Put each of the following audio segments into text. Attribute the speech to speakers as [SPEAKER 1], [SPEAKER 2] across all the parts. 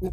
[SPEAKER 1] Ooh.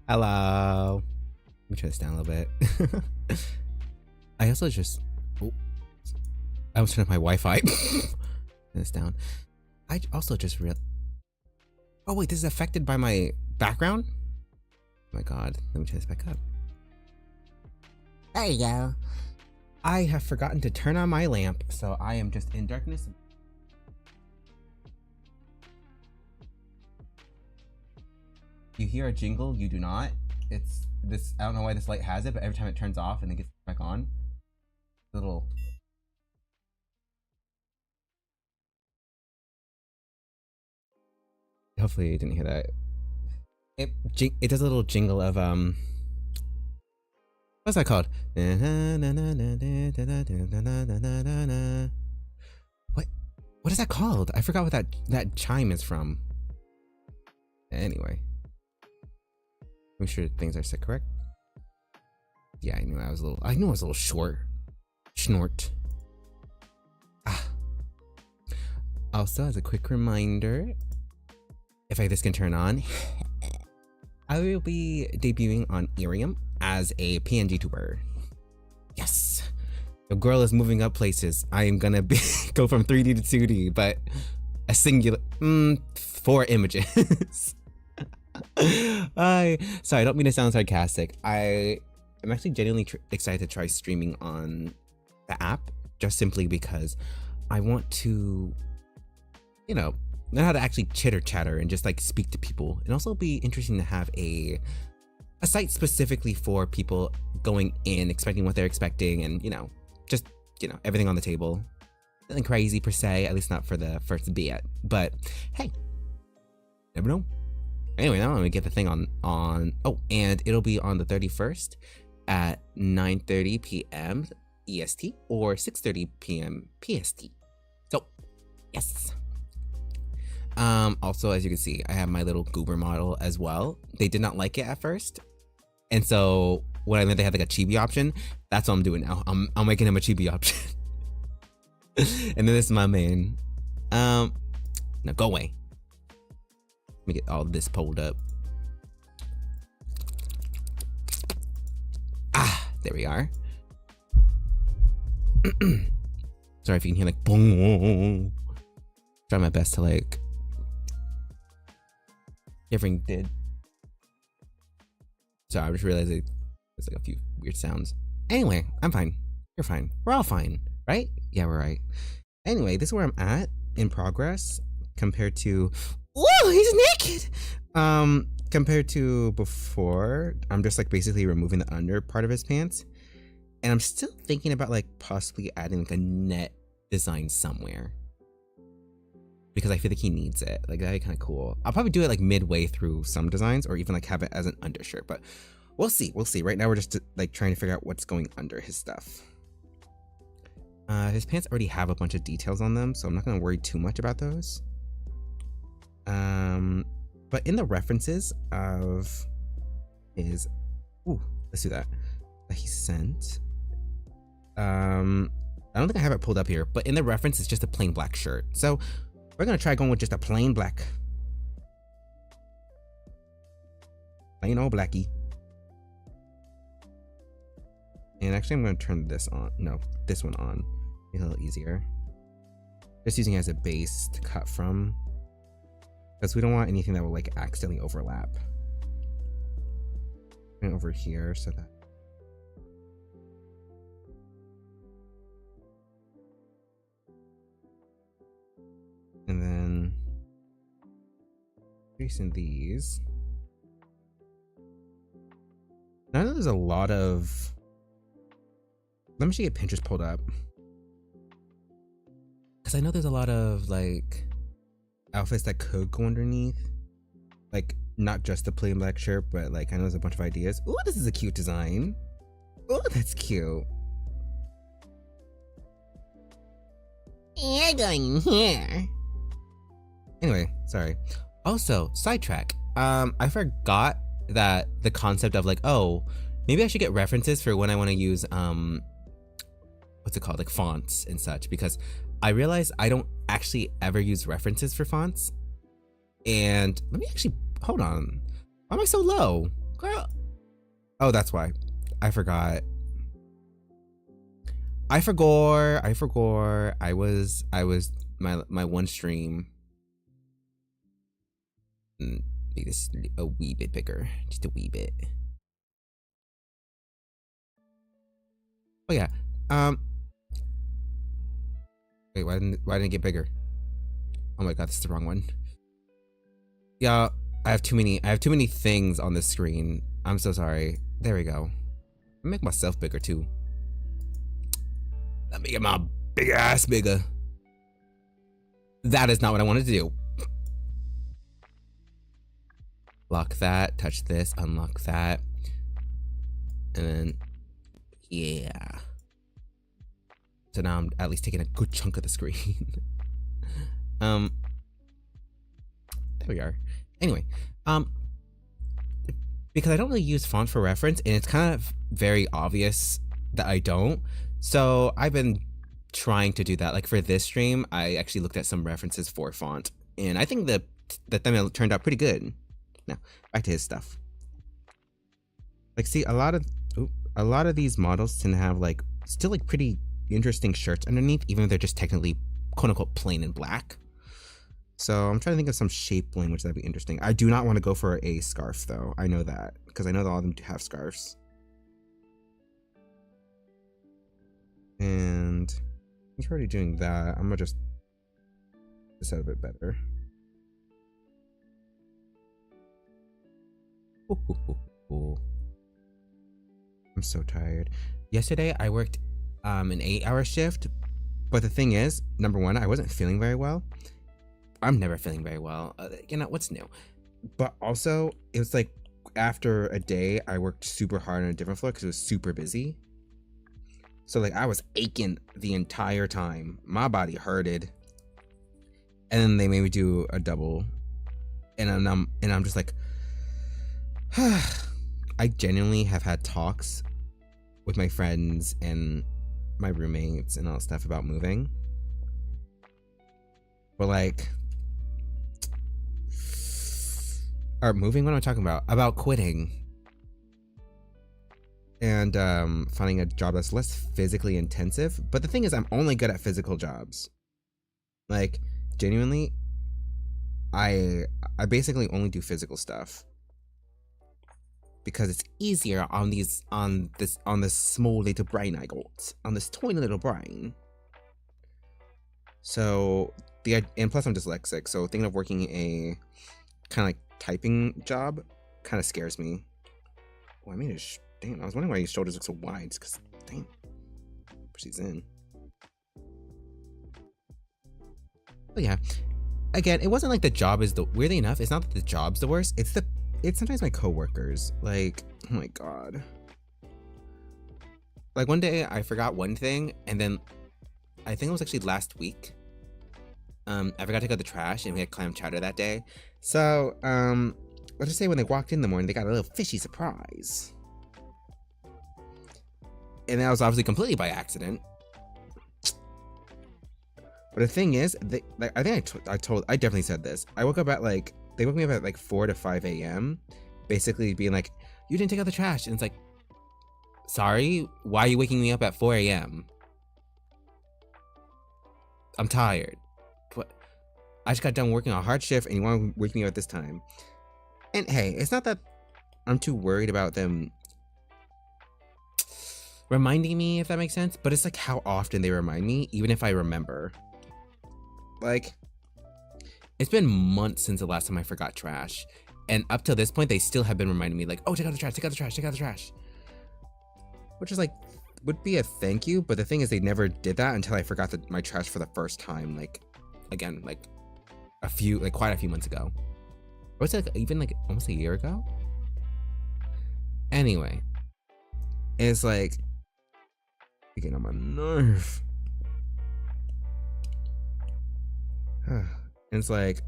[SPEAKER 1] Hello. Let me turn this down a little bit. I also just... Oh, I was turning up my Wi-Fi. Turn this down. I also just real... Oh wait, this is affected by my background? Oh my god. Let me turn this back up. There you go. I have forgotten to turn on my lamp, so I am just in darkness. You hear a jingle, you do not. It's this, I don't know why this light has it, but every time it turns off and then gets back on, little... Hopefully you didn't hear that. It does a little jingle of, what's that called? What is that called? I forgot what that chime is from. Anyway. I'm sure things are set correct. Yeah, I knew I was a little short. Snort. Ah. Also, as a quick reminder, if this can turn on, I will be debuting on Irium as a PNG tuber. Yes! The girl is moving up places. I am gonna go from 3D to 2D, but a singular 4 images. Sorry, I don't mean to sound sarcastic. I am actually genuinely excited to try streaming on the app, just simply because I want to, you know, learn how to actually chitter chatter and just like speak to people, and also be interesting to have a site specifically for people going in expecting what they're expecting, and just everything on the table. Nothing crazy per se, at least not for the first bit. But hey, never know. Anyway, now I'm gonna get the thing on. Oh, and it'll be on the 31st at 9:30 p.m. EST or 6:30 p.m. PST. So, yes. Also, as you can see, I have my little goober model as well. They did not like it at first, and so when I learned they had like a chibi option, that's what I'm doing now. I'm making him a chibi option. And then this is my main. Now go away. Let me get all this pulled up. Ah, there we are. Sorry if you can hear like boom. Try my best to like everything did. Sorry, I just realized there's like a few weird sounds. Anyway, I'm fine. You're fine. We're all fine, right? Yeah, we're right. Anyway, this is where I'm at in progress compared to. Whoa, he's naked! Compared to before, I'm just like basically removing the under part of his pants. And I'm still thinking about like possibly adding like a net design somewhere, because I feel like he needs it. Like that'd be kind of cool. I'll probably do it like midway through some designs, or even like have it as an undershirt, but we'll see. We'll see. Right now we're just like trying to figure out what's going under his stuff. His pants already have a bunch of details on them, so I'm not gonna worry too much about those. But in the references of his, let's do that he sent. I don't think I have it pulled up here, but in the reference it's just a plain black shirt. So we're gonna try going with just a plain black, plain old blackie. And actually I'm gonna turn this on. No, this one on. Make it a little easier. Just using it as a base to cut from, because we don't want anything that will like accidentally overlap. And over here so that. And then tracing these. Now I know there's a lot of. Let me actually get Pinterest pulled up, because I know there's a lot of like outfits that could go underneath, like not just the plain black shirt, but like I know there's a bunch of ideas. Oh, this is a cute design. Oh, that's cute. You're going here. Anyway, sorry. Also, sidetrack. I forgot that the concept of like, oh, maybe I should get references for when I want to use what's it called, like fonts and such, because I realized I don't actually ever use references for fonts. And let me actually hold on. Why am I so low, girl? Oh, that's why. I forgot. I forgot. I was my one stream. Make this a wee bit bigger, just a wee bit. Oh yeah. Wait, why didn't it get bigger? Oh my god, this is the wrong one. Yeah, I have too many things on the screen. I'm so sorry. There we go. I'll make myself bigger too. Let me get my big ass bigger. That is not what I wanted to do. Lock that, touch this, unlock that. And then, yeah. So now I'm at least taking a good chunk of the screen. There we are. Anyway, because I don't really use font for reference, and it's kind of very obvious that I don't. So I've been trying to do that. Like for this stream, I actually looked at some references for font, and I think the thumbnail turned out pretty good. Now back to his stuff. Like, see, a lot of these models tend to have like still like pretty interesting shirts underneath, even though they're just technically quote unquote plain and black. So I'm trying to think of some shape language that'd be interesting. I do not want to go for a scarf though. I know that because I know that all of them do have scarves. And since we're already doing that, I'm gonna just set a bit better. I'm so tired. Yesterday I worked an 8-hour shift, but the thing is, number one, I wasn't feeling very well. I'm never feeling very well. You know, what's new? But also, it was like after a day, I worked super hard on a different floor because it was super busy. So like I was aching the entire time. My body hurted. And then they made me do a double. And I'm just like, I genuinely have had talks with my friends and my roommates and all that stuff about moving. But like, or moving, what am I talking about? About quitting. And finding a job that's less physically intensive. But the thing is, I'm only good at physical jobs. Like, genuinely, I basically only do physical stuff. Because it's easier on this small little brain I got. On this tiny little brain. So and plus I'm dyslexic, so thinking of working a kind of like typing job kind of scares me. Oh, I mean, damn, I was wondering why his shoulders look so wide. It's because, damn, she's in. But yeah, again, it wasn't like the job is weirdly enough, it's not that the job's the worst. It's sometimes my coworkers. Like, oh my god. Like one day I forgot one thing, and then I think it was actually last week. I forgot to go to the trash, and we had clam chowder that day. So, let's just say when they walked in the morning, they got a little fishy surprise. And that was obviously completely by accident. But the thing is, I definitely said this. I woke up at like, they woke me up at like 4 to 5 a.m. Basically being like, you didn't take out the trash. And it's like, sorry, why are you waking me up at 4 a.m.? I'm tired. But I just got done working a hard shift and you want to wake me up at this time. And hey, it's not that I'm too worried about them reminding me, if that makes sense. But it's like how often they remind me, even if I remember. Like, it's been months since the last time I forgot trash. And up till this point, they still have been reminding me like, oh, take out the trash, take out the trash, take out the trash. Which is like, would be a thank you. But the thing is, they never did that until I forgot my trash for the first time. Like, again, like quite a few months ago. Or was it like even like almost a year ago? Anyway, it's like, getting on my nerve. It's like,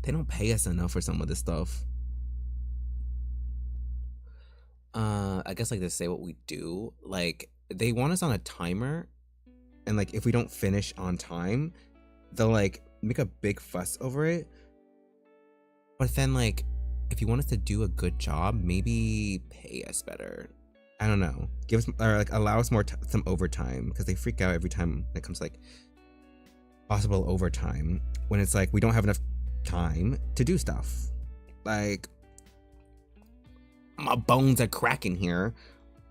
[SPEAKER 1] they don't pay us enough for some of this stuff. I guess like to say what we do, like they want us on a timer, and like if we don't finish on time, they'll like make a big fuss over it. But then like, if you want us to do a good job, maybe pay us better. I don't know. Give us, or like allow us more some overtime, because they freak out every time it comes to like possible overtime when it's like we don't have enough time to do stuff. Like, my bones are cracking here,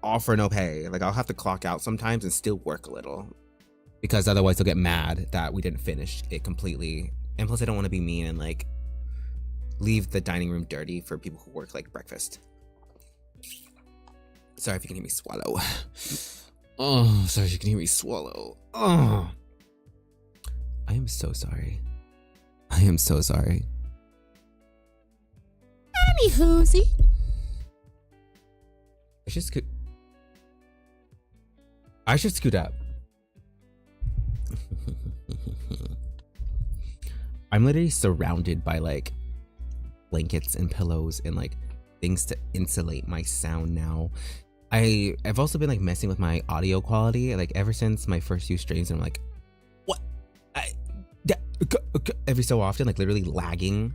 [SPEAKER 1] all for no pay. Like, I'll have to clock out sometimes and still work a little, because otherwise they'll get mad that we didn't finish it completely. And plus I don't want to be mean and like leave the dining room dirty for people who work like breakfast. Sorry if you can hear me swallow. Oh, sorry if you can hear me swallow. Oh, I am so sorry. I am so sorry. Anywhoosie. I should scoot up. I'm literally surrounded by like blankets and pillows and like things to insulate my sound now. I've also been like messing with my audio quality like ever since my first few streams. I'm like, what? Every so often, like literally lagging.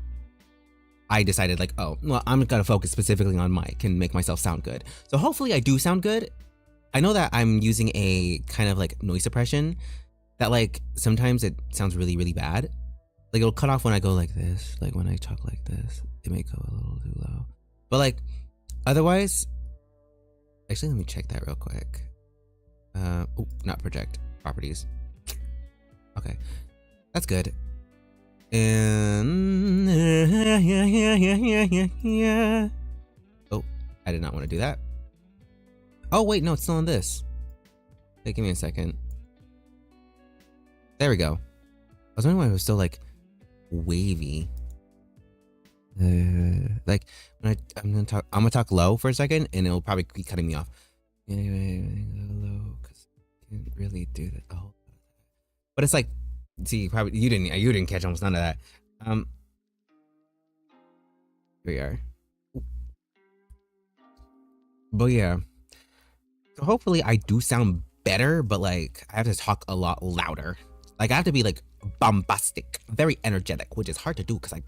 [SPEAKER 1] I decided like, oh, well, I'm gonna focus specifically on mic and make myself sound good. So hopefully I do sound good. I know that I'm using a kind of like noise suppression that like sometimes it sounds really, really bad. Like it'll cut off when I go like this. Like when I talk like this, it may go a little too low. But like otherwise, actually, let me check that real quick. Oh, not project properties. Okay, that's good. And oh, I did not want to do that. Oh wait, no, it's still on this. Hey, give me a second. There we go. I was wondering why it was still like wavy. Like when I'm gonna talk low for a second, and it'll probably be cutting me off. Anyway, low because I can't really do that. Oh, but it's like, see, probably you didn't catch almost none of that. Here we are. But yeah, so hopefully I do sound better, but like I have to talk a lot louder. Like I have to be like bombastic, very energetic, which is hard to do because I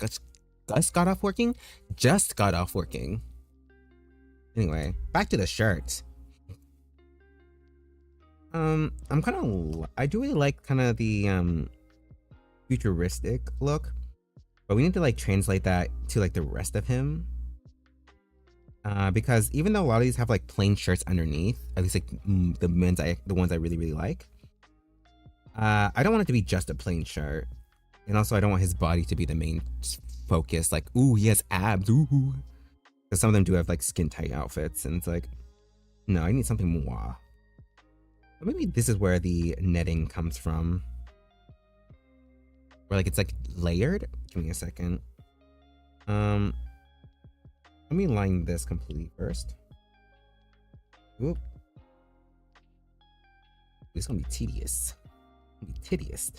[SPEAKER 1] just got off working. Anyway, back to the shirt. I do really like kind of the futuristic look, but we need to like translate that to like the rest of him. Because even though a lot of these have like plain shirts underneath, at least like the ones I really like, I don't want it to be just a plain shirt, and also I don't want his body to be the main focus. Like, ooh, he has abs, ooh, because some of them do have like skin tight outfits, and it's like, no, I need something more. But maybe this is where the netting comes from, where like it's like layered. Give me a second. Let me line this completely first. Oop. It's gonna be tedious. It's gonna be tedious.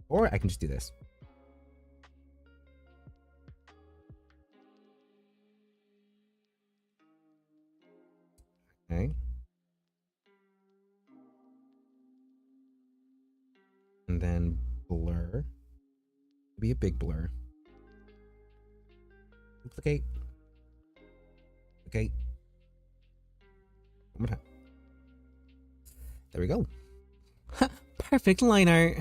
[SPEAKER 1] Or I can just do this. Okay. And then blur. Be a big blur. Duplicate. Okay. One more time. There we go. Perfect line art.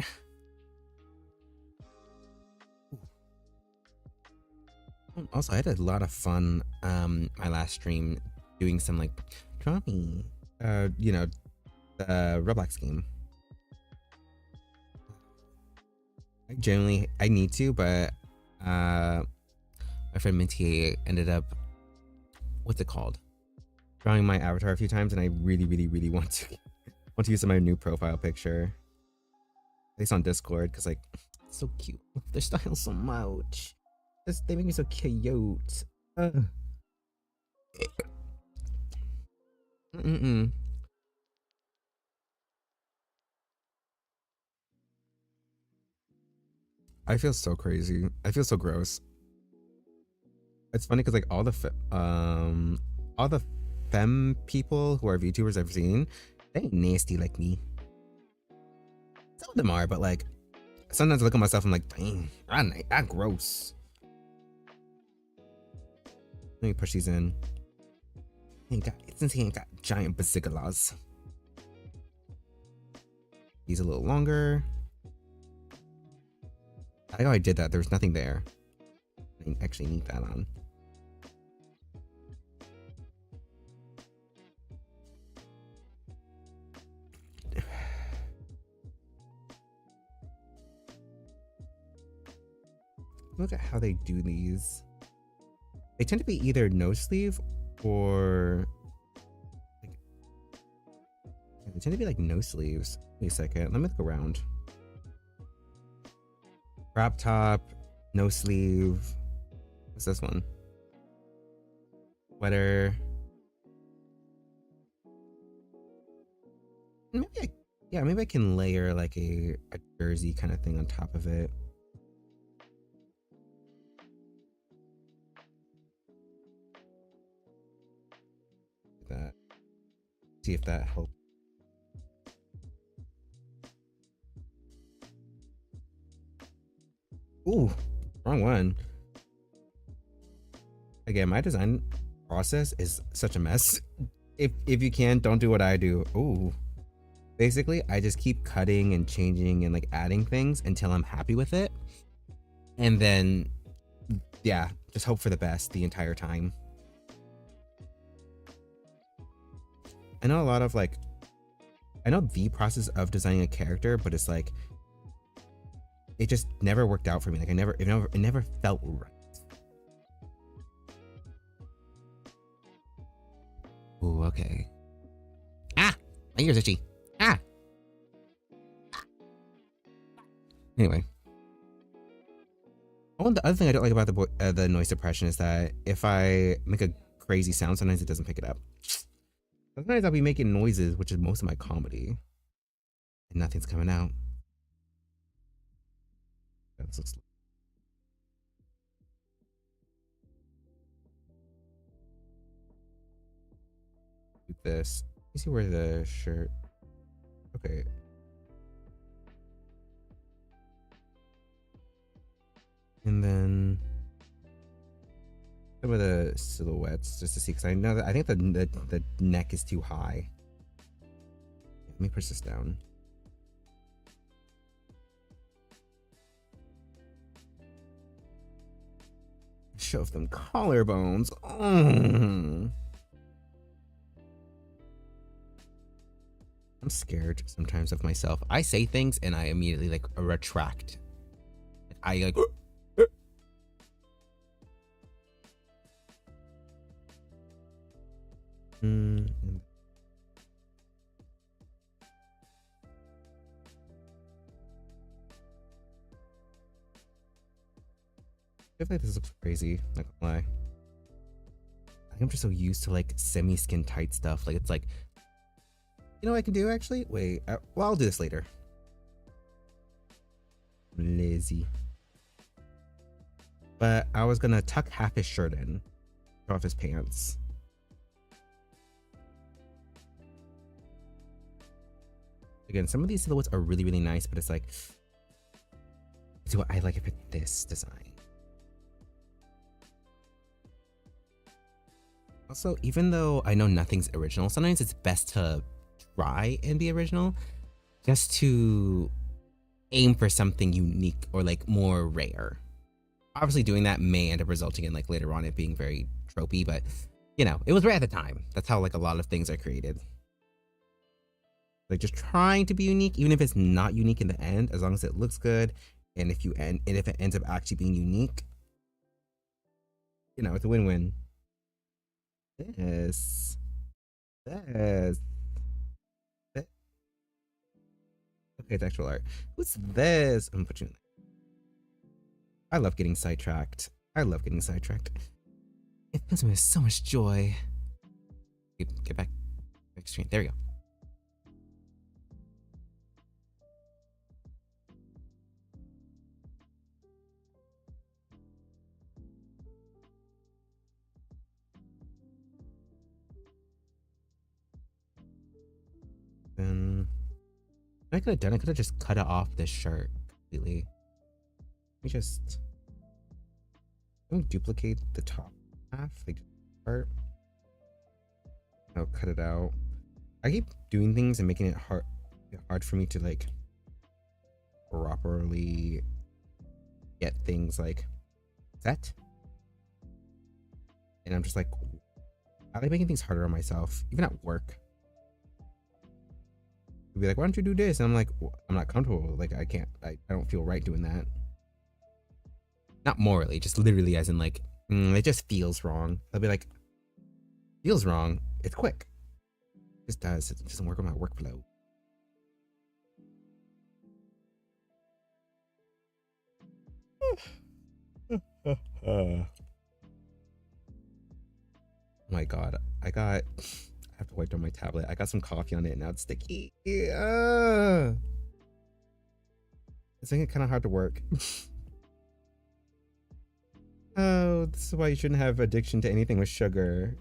[SPEAKER 1] Also, I had a lot of fun my last stream doing some like draw me you know, the Roblox game. I need to, but my friend Minty ended up, what's it called, drawing my avatar a few times, and I really want to use my new profile picture, at least on Discord, because like it's so cute. Their style so much. They make me so cute. I feel so crazy. I feel so gross. It's funny because like all the femme people who are VTubers I've seen, they ain't nasty like me. Some of them are, but like sometimes I look at myself, I'm like, dang, I'm gross. Let me push these in. Since he ain't got giant basiculas. These a little longer. I know I did that. There's nothing there. I actually need that on. Look at how they do these. They tend to be either no sleeve or like, they tend to be like no sleeves. Wait a second. Let me look around. Crop top, no sleeve. What's this one? Sweater. Maybe I can layer like a jersey kind of thing on top of it. That. See if that helps. Ooh, wrong one. Again, my design process is such a mess. if you can, don't do what I do. Ooh. Basically, I just keep cutting and changing and like adding things until I'm happy with it. And then yeah, just hope for the best the entire time. I know a lot of like I know the process of designing a character, but it's like it just never worked out for me. Like it never felt right. Ooh, okay. Ah! My ears itchy. Ah! Anyway. Oh, the other thing I don't like about the noise suppression is that if I make a crazy sound, sometimes it doesn't pick it up. Sometimes I'll be making noises, which is most of my comedy, and nothing's coming out. That's so slow. Do this. Let me see where the shirt. Okay. And then some of the silhouettes just to see, because I know that I think the neck is too high. Let me push this down. Show them collarbones. Oh. I'm scared sometimes of myself. I say things and I immediately like retract. I like. I feel like this looks crazy. Not gonna lie. I think I'm just so used to like semi-skin tight stuff. Like it's like, you know what I can do actually? Wait, well I'll do this later. I'm lazy. But I was gonna tuck half his shirt in, show off his pants. Again, some of these silhouettes are really, really nice, but it's like, do I like it for this design? Also, even though I know nothing's original, sometimes it's best to try and be original just to aim for something unique or like more rare. Obviously doing that may end up resulting in like later on it being very tropey, but you know, it was rare at the time. That's how like a lot of things are created. Like just trying to be unique, even if it's not unique in the end, as long as it looks good, and if it ends up actually being unique, you know, it's a win-win. This. Okay, it's actual art. What's this? I'm putting you. I love getting sidetracked. It fills me with so much joy. Get back screen. There we go. Then I could have done. I could have just cut it off this shirt completely. Let me duplicate the top half, like part. I'll cut it out. I keep doing things and making it hard for me to like properly get things like set. And I'm just like, I like making things harder on myself, even at work. You'd be like, why don't you do this? And I'm like, well, I'm not comfortable. Like, I can't, I don't feel right doing that. Not morally, just literally as in like, it just feels wrong. I'll be like, feels wrong. It's quick. It just does. It doesn't work on my workflow. Oh my god, I have to wipe down my tablet. I got some coffee on it and now it's sticky. It's making it kind of hard to work. Oh, this is why you shouldn't have addiction to anything with sugar.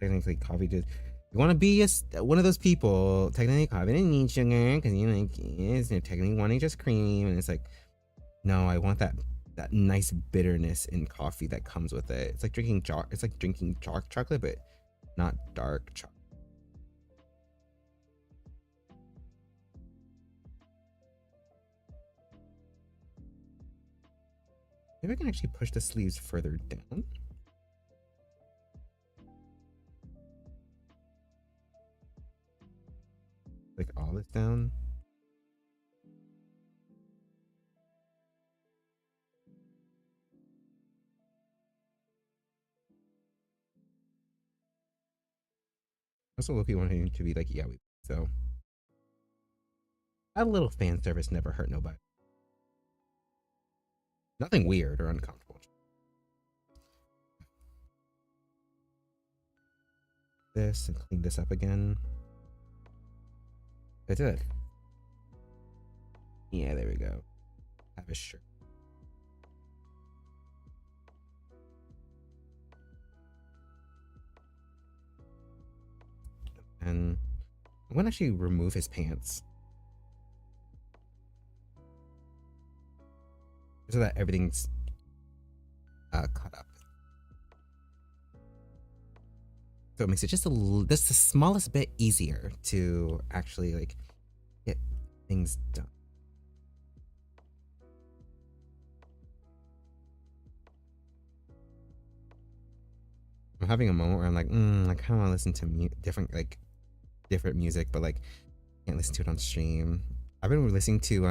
[SPEAKER 1] Technically, coffee just. You want to be one of those people. Technically, coffee doesn't need sugar because you like it's technically wanting just cream, and it's like, no, I want that nice bitterness in coffee that comes with it. It's like drinking chocolate, but not dark chocolate. Maybe I can actually push the sleeves further down. Like all this down. Also, Loki wanting to be like, yeah, so a little fan service never hurt nobody. Nothing weird or uncomfortable. This and clean this up again. I did. Yeah, there we go. Have a shirt. And I'm gonna actually remove his pants so that everything's caught up. So it makes it just the smallest bit easier to actually like get things done. I'm having a moment where I'm like, I kind of want to listen to different music, but like can't listen to it on stream. I've been listening to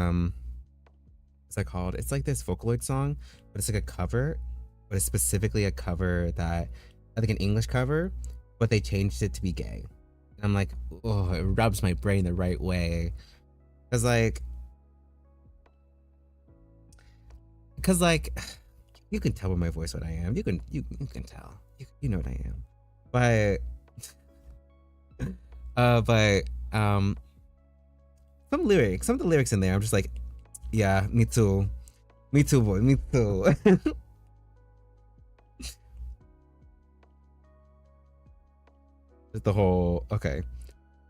[SPEAKER 1] what's that called? It's like this Vocaloid song, but it's like a cover, but it's specifically a cover that I think an English cover, but they changed it to be gay. And I'm like, oh, it rubs my brain the right way. Cause like you can tell by my voice what I am. You can tell. You know what I am. But some of the lyrics in there, I'm just like, yeah, me too. Me too, boy, me too. Just the whole okay.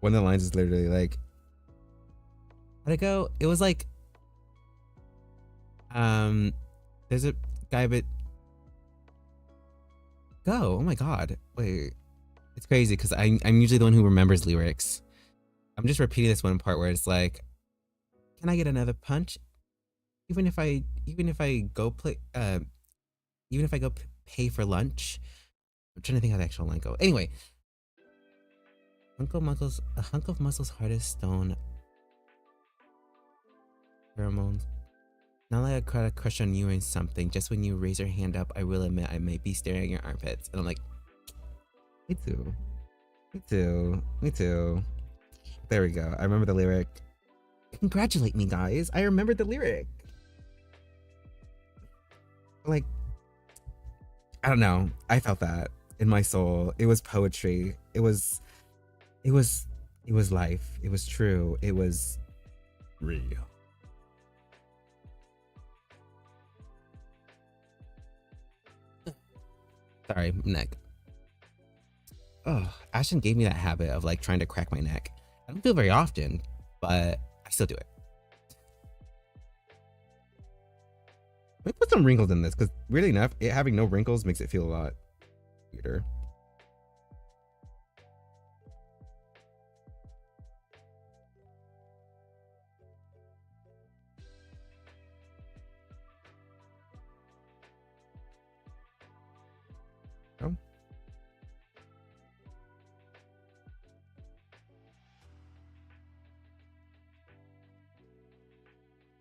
[SPEAKER 1] One of the lines is literally like, how'd it go? It was like there's a guy but go. Oh my god. Wait. It's crazy because I'm usually the one who remembers lyrics. I'm just repeating this one part where it's like, can I get another punch? Even if I go pay for lunch. I'm trying to think how the actual line go. Anyway. A hunk of muscle's hard as stone. Pheromones. Not like I crush on you or something. Just when you raise your hand up, I will admit I may be staring at your armpits. And I'm like, me too. Me too. Me too. There we go. I remember the lyric. Congratulate me, guys. I remembered the lyric. Like, I don't know. I felt that in my soul. It was poetry. It was life. It was true. It was real. Sorry, neck. Oh, Ashton gave me that habit of like trying to crack my neck. I don't do it very often, but I still do it. Let me put some wrinkles in this because weirdly enough, it having no wrinkles makes it feel a lot weirder.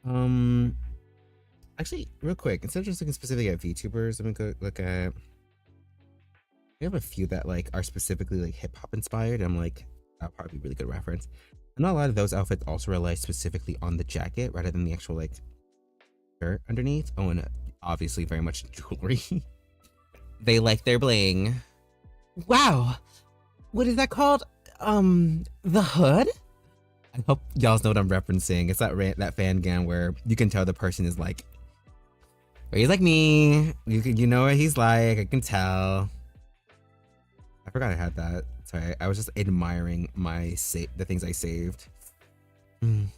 [SPEAKER 1] Oh. Actually, real quick, instead of just looking specifically at VTubers, I'm gonna go look at. We have a few that like are specifically like hip hop inspired. I'm like, that'll probably be a really good reference. I know a lot of those outfits also rely specifically on the jacket rather than the actual like shirt underneath. Oh, and obviously very much jewelry. They like their bling. Wow, what is that called? The hood. I hope y'all know what I'm referencing. It's that fan gam where you can tell the person is like, well, he's like me. You know what he's like. I can tell. I forgot I had that. Sorry, I was just admiring the things I saved. I'm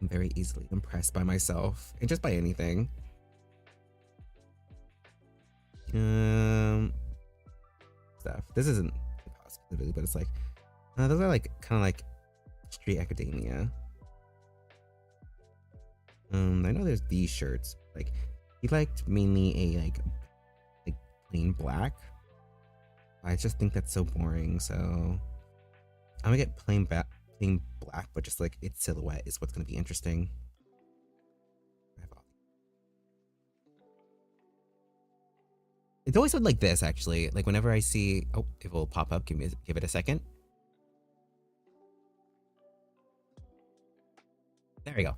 [SPEAKER 1] very easily impressed by myself and just by anything. stuff. This isn't hip-hop specifically, but it's like those are like kind of like street academia. I know there's these shirts. Like he liked mainly a like plain black. I just think that's so boring. So I'm gonna get plain black, but just like its silhouette is what's gonna be interesting. It's always been like this, actually. Like whenever I see, oh, it will pop up. Give it a second. There we go.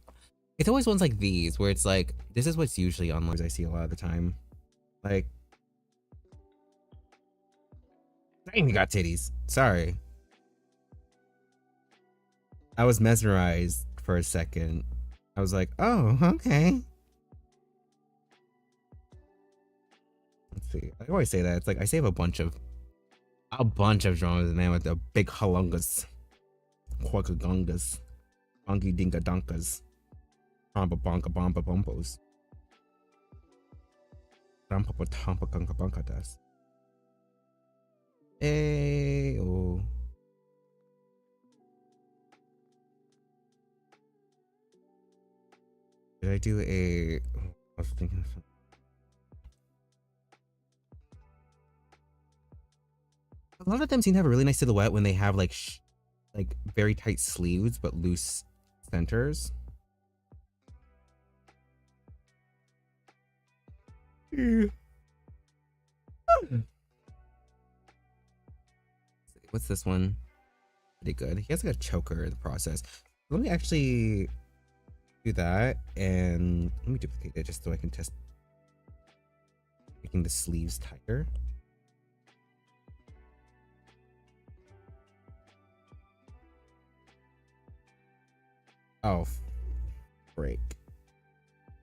[SPEAKER 1] It's always ones like these where it's like, this is what's usually online. I see a lot of the time. Like, I even got titties. Sorry. I was mesmerized for a second. I was like, oh, okay. Let's see. I always say that. It's like I save a bunch of dramas, man, with the big halungas, quackagungas, bonky dinka donkas, trompa bonka bomba bombos, rampa tampa gunka bunka das. Hey, oh. Did I do a? I was thinking of something. A lot of them seem to have a really nice silhouette when they have like very tight sleeves but loose centers. What's this one? Pretty good. He has like a choker in the process. Let me actually do that and let me duplicate it just so I can test making the sleeves tighter. Oh, break.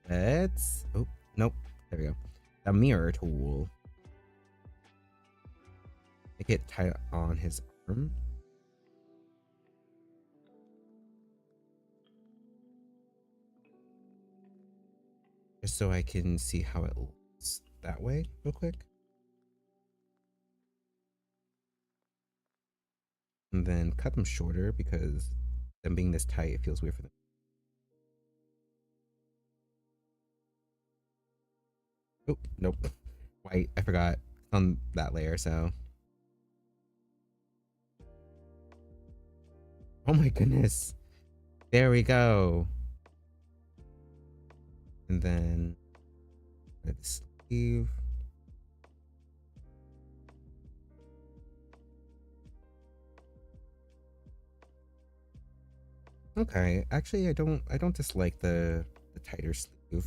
[SPEAKER 1] Let's. Oh, nope. There we go. A mirror tool. Make it tight on his arm. Just so I can see how it looks that way, real quick. And then cut them shorter because them being this tight, it feels weird for them. Oh, nope. White, I forgot. It's on that layer, so. Oh my goodness. There we go. And then the sleeve. Okay, actually I don't dislike the tighter sleeve.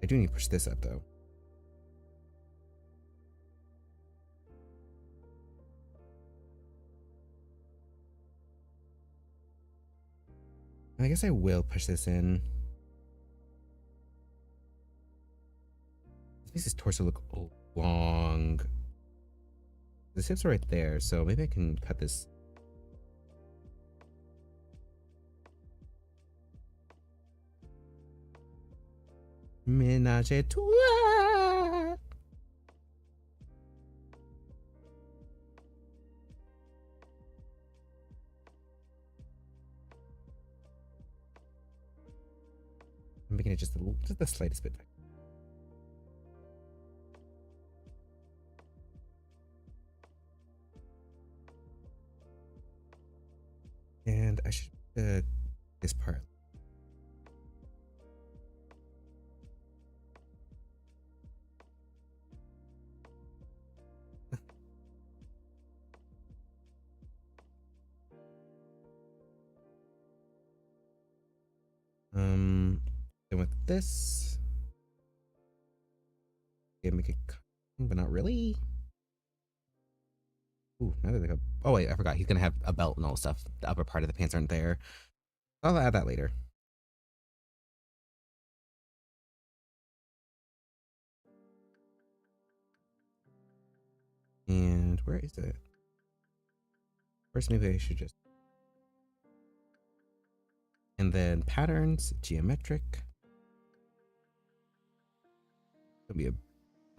[SPEAKER 1] I do need to push this up though. I guess I will push this in. This makes his torso look long. The hips are right there, so maybe I can cut this. Ménage à trois. I'm making it just the slightest bit. And I should this part. Then with this, yeah, make it cut, but not really. Ooh, now that they go. Oh wait, I forgot. He's gonna have a belt and all stuff. The upper part of the pants aren't there. I'll add that later. And where is it? First, maybe I should just. And then patterns, geometric. It'll be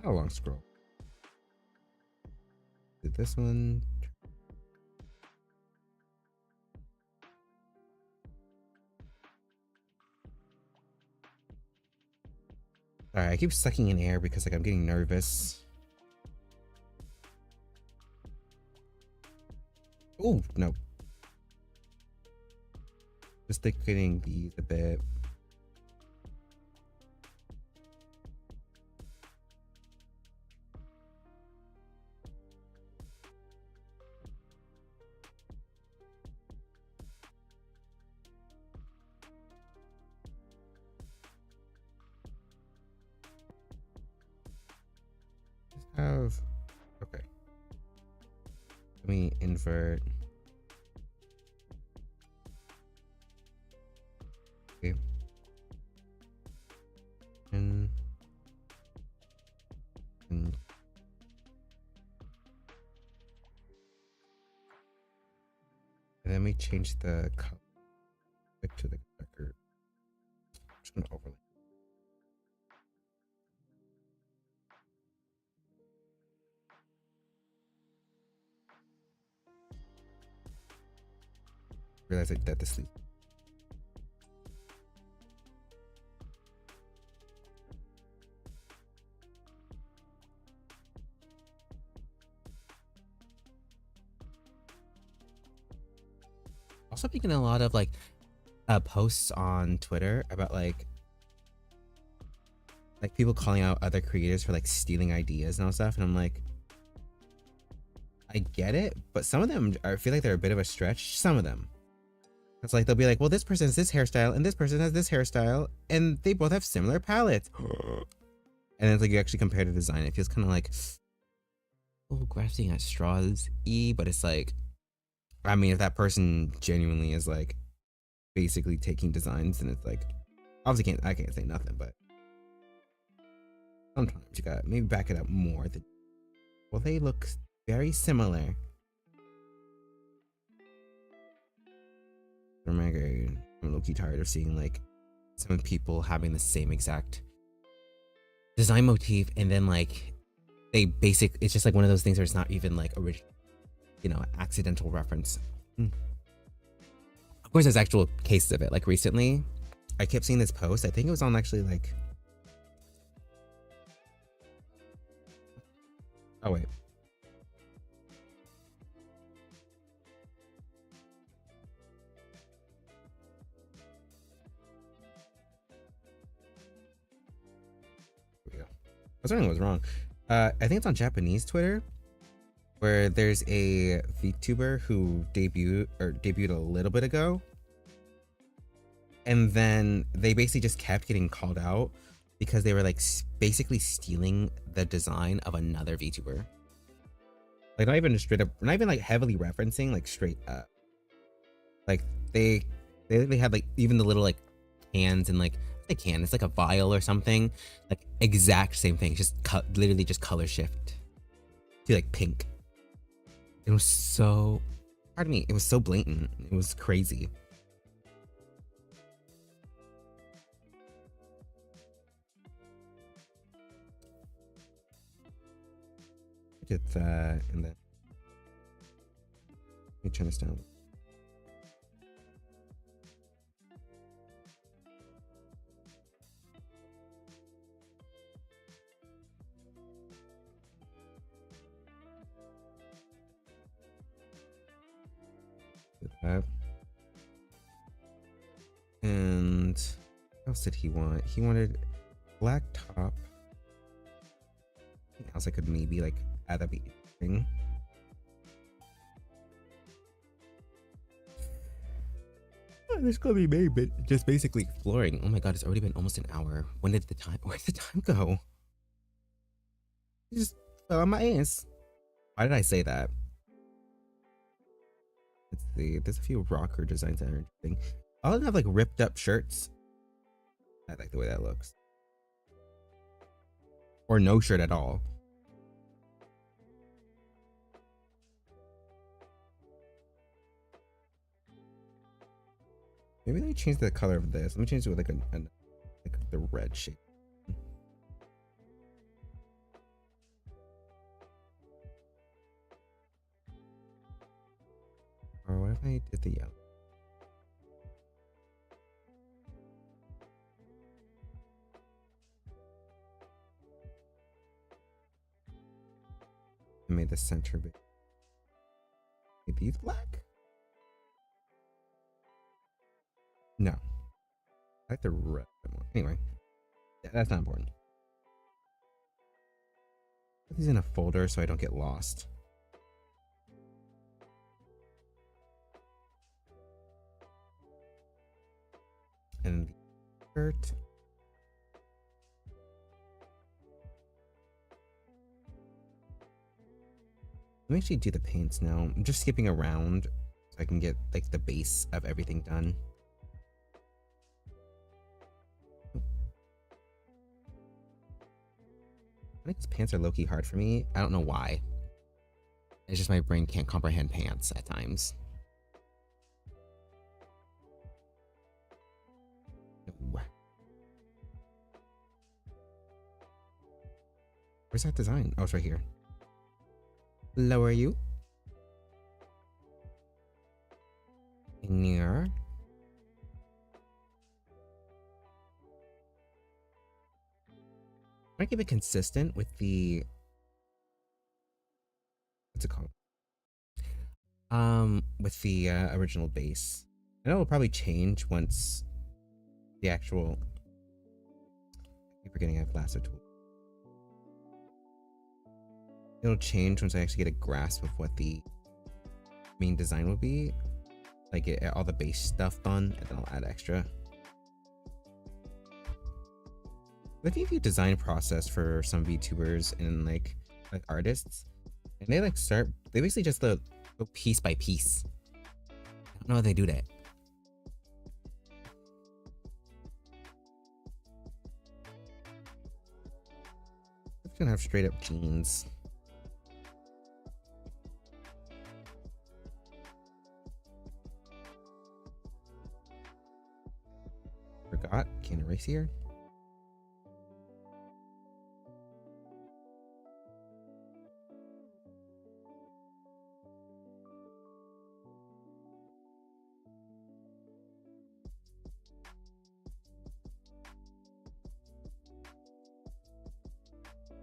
[SPEAKER 1] a long scroll. Did this one? All right, I keep sucking in air because like I'm getting nervous. Oh no. Just thickening these a bit. Have okay. Let me invert. Okay. And then we change the color to the darker. I'm just gonna overlay. Realize that the sleep. Also making a lot of like posts on Twitter about like people calling out other creators for like stealing ideas and all stuff, and I'm like, I get it, but some of them I feel like they're a bit of a stretch. Some of them. It's like they'll be like, well, this person has this hairstyle and this person has this hairstyle and they both have similar palettes. And then it's like you actually compare the design. It feels kind of like, oh, grasping at straws but it's like, I mean, if that person genuinely is like basically taking designs, and it's like, obviously I can't say nothing, but sometimes you gotta maybe back it up more. Well, they look very similar. I'm low-key tired of seeing like some people having the same exact design motif, and then like it's just like one of those things where it's not even like original, accidental reference. Of course there's actual cases of it. Like recently I kept seeing this post, I think it was on actually like, oh wait, I was wondering what was wrong. I think it's on Japanese Twitter, where there's a VTuber who debuted a little bit ago, and then they basically just kept getting called out because they were like basically stealing the design of another VTuber. Like not even straight up, not even like heavily referencing, like straight up. Like they had like even the little like cans and like it's like a vial or something, like exact same thing, just literally just color shift to like pink. It was so, pardon me, it was so blatant. It was crazy. I did that, and then let me turn this down. That. And what else did he want? He wanted black top. Anything else I could maybe like add that be thing. This could be made, but just basically exploring. Oh my god, it's already been almost an hour. Where'd the time go? It just fell on my ass. Why did I say that? Let's see. There's a few rocker designs that are interesting. All of them have like ripped up shirts. I like the way that looks. Or no shirt at all. Maybe let me change the color of this. Let me change it with like like the red shade. what if I did the yellow? I made the center bit. Maybe black? No. I like the red one. Anyway, yeah, that's not important. Put these in a folder so I don't get lost. And the shirt. Let me actually do the paints now. I'm just skipping around so I can get like the base of everything done. I think these pants are low-key hard for me. I don't know why. It's just my brain can't comprehend pants at times. Where's that design? Oh, it's right here. Lower you. In here. I'm gonna keep it consistent with the, what's it called? With the original base. I know it'll probably change once the actual, I keep forgetting I have lasso tool. It'll change once I actually get a grasp of what the main design will be. Like get all the base stuff done, and then I'll add extra. I think if you design process for some VTubers and like artists, and they like they basically just go piece by piece. I don't know how they do that. I'm just gonna have straight up jeans. Forgot, can't erase here.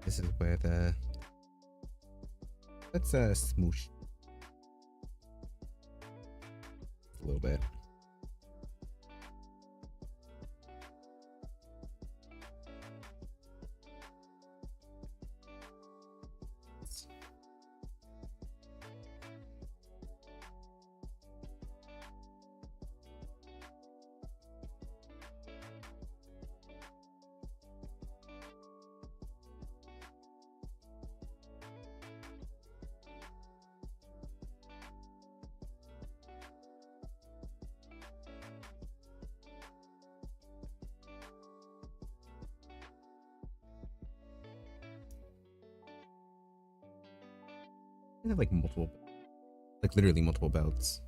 [SPEAKER 1] This is where the, let's smoosh a little bit. I have like multiple, like literally multiple belts.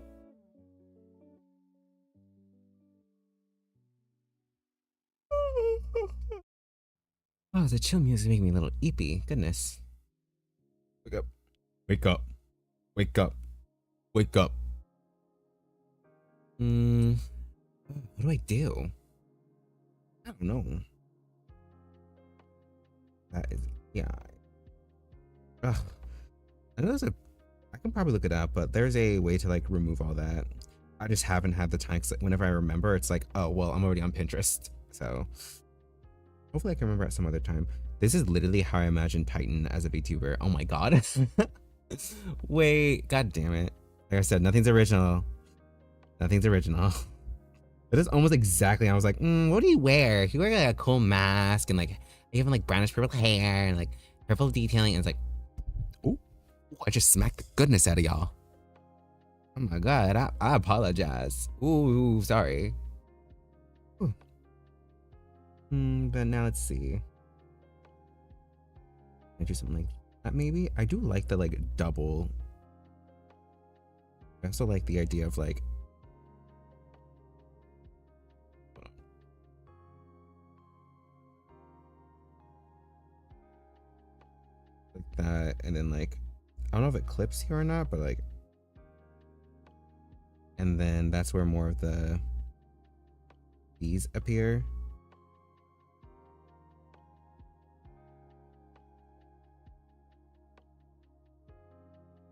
[SPEAKER 1] Oh, the chill music making me a little eepy. Goodness. Wake up. Wake up. Wake up. Wake up. What do I do? I don't know. That is, yeah. Ugh. I know there's a, I can probably look it up, but there's a way to like remove all that. I just haven't had the time, cause whenever I remember, it's like, oh, well, I'm already on Pinterest. So hopefully I can remember at some other time. This is literally how I imagine Titan as a VTuber. Oh my God. Wait, God damn it. Like I said, nothing's original. Nothing's original. That is almost exactly, I was like, what do you wear? You wear like a cool mask and like, you have like brownish purple hair and like purple detailing. And it's like, I just smacked the goodness out of y'all. Oh my God, I apologize. Ooh, sorry. Ooh. But now let's see. I do something like that maybe? I do like the like double. I also like the idea of like, that, and then like, I don't know if it clips here or not, but like, And then that's where more of these appear.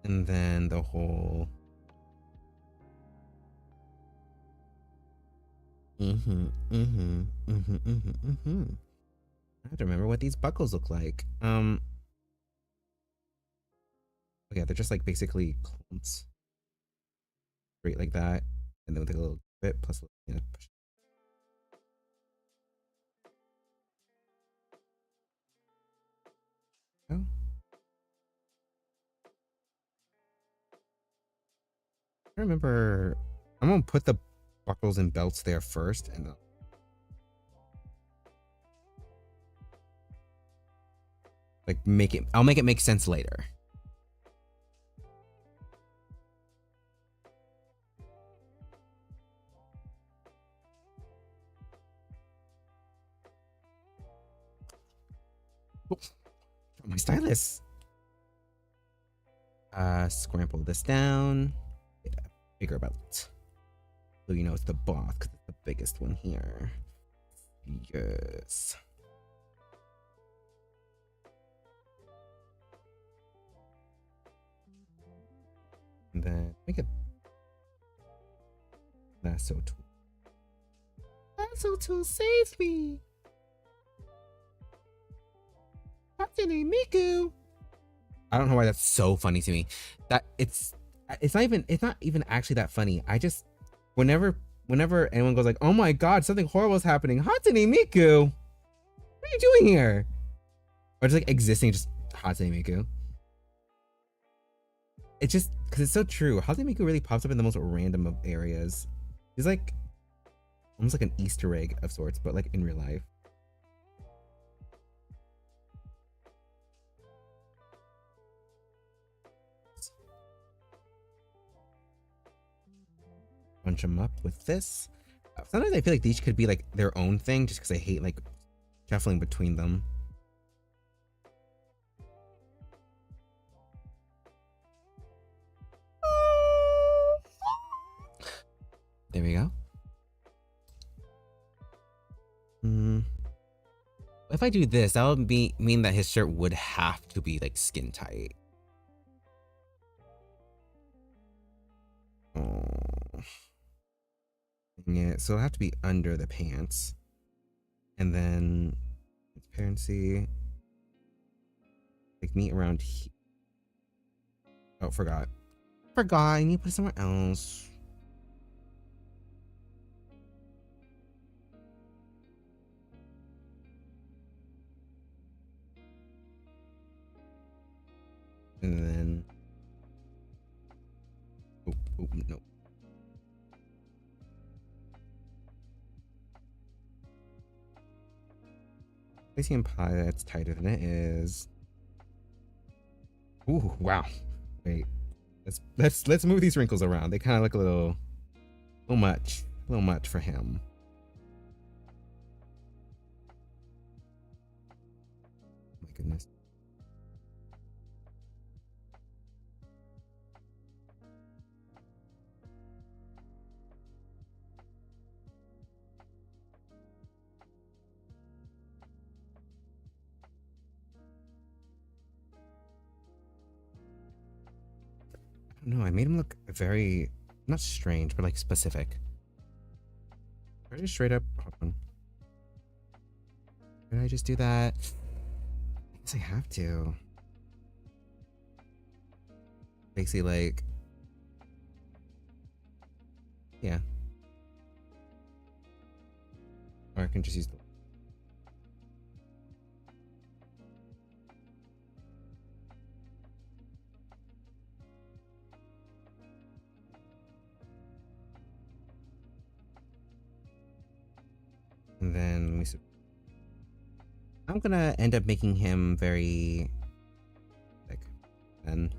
[SPEAKER 1] And then the whole I have to remember what these buckles look like. Yeah, they're just like basically clumps. Straight like that. And then with a little bit plus push. Oh. I remember I'm gonna put the buckles and belts there first and like I'll make it make sense later. Oh, my stylus. Scramble this down. Yeah, bigger belt. So you know it's the boss because it's the biggest one here. Yes. And then make it lasso tool. Lasso tool saves me. Hatsune Miku. I don't know why that's so funny to me. That it's not even actually that funny. I just whenever anyone goes like, "Oh my god, something horrible is happening," Hatsune Miku, what are you doing here? Or just like existing, just Hatsune Miku. It's just because it's so true. Hatsune Miku really pops up in the most random of areas. He's like almost like an Easter egg of sorts, but like in real life. Bunch them up with this. Sometimes I feel like these could be like their own thing just because I hate like shuffling between them. There we go. If I do this, that would mean that his shirt would have to be like skin tight. Oh. Yeah, so it'll have to be under the pants. And then transparency. Like meet around here. Oh, forgot. I need to put it somewhere else. And then oh no. Placing pie that's tighter than it is. Ooh, wow. Wait. Let's move these wrinkles around. They kind of look a little much. A little much for him. Oh my goodness. No, I made him look very, not strange, but like specific. Very straight up. Hold on. Did I just do that? I guess I have to. Basically, like, yeah. Or I can just use the. And then let me see. I'm gonna end up making him very thick. Then.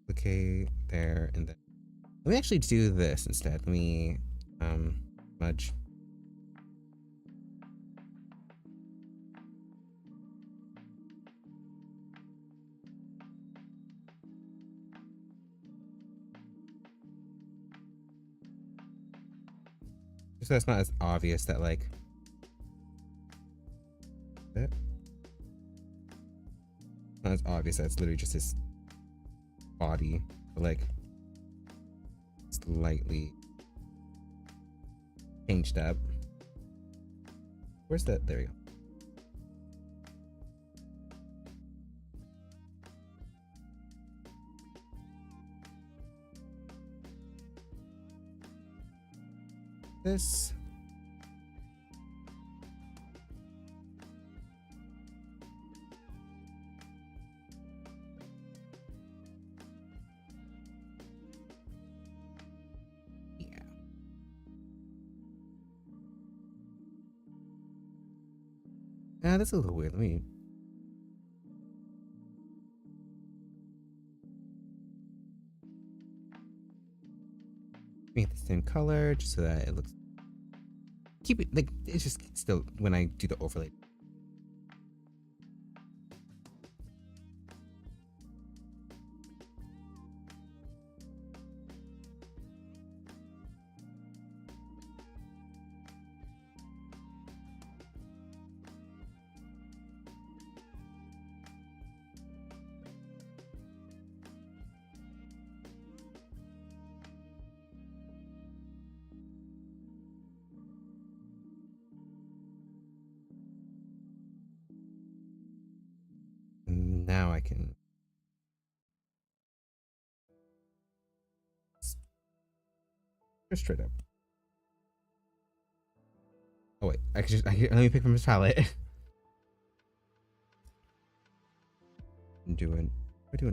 [SPEAKER 1] Okay, there, and then Let me actually do this instead. Let me smudge. Just so it's not as obvious that like that. Not as obvious that it's literally just his body, but like slightly changed up. Where's that? There we go. This. That's a little weird. Let me. Make the same color just so that it looks. Keep it like it's just still when I do the overlay. Now I can just straight up. Oh wait, I can just let me pick from his palette. I'm doing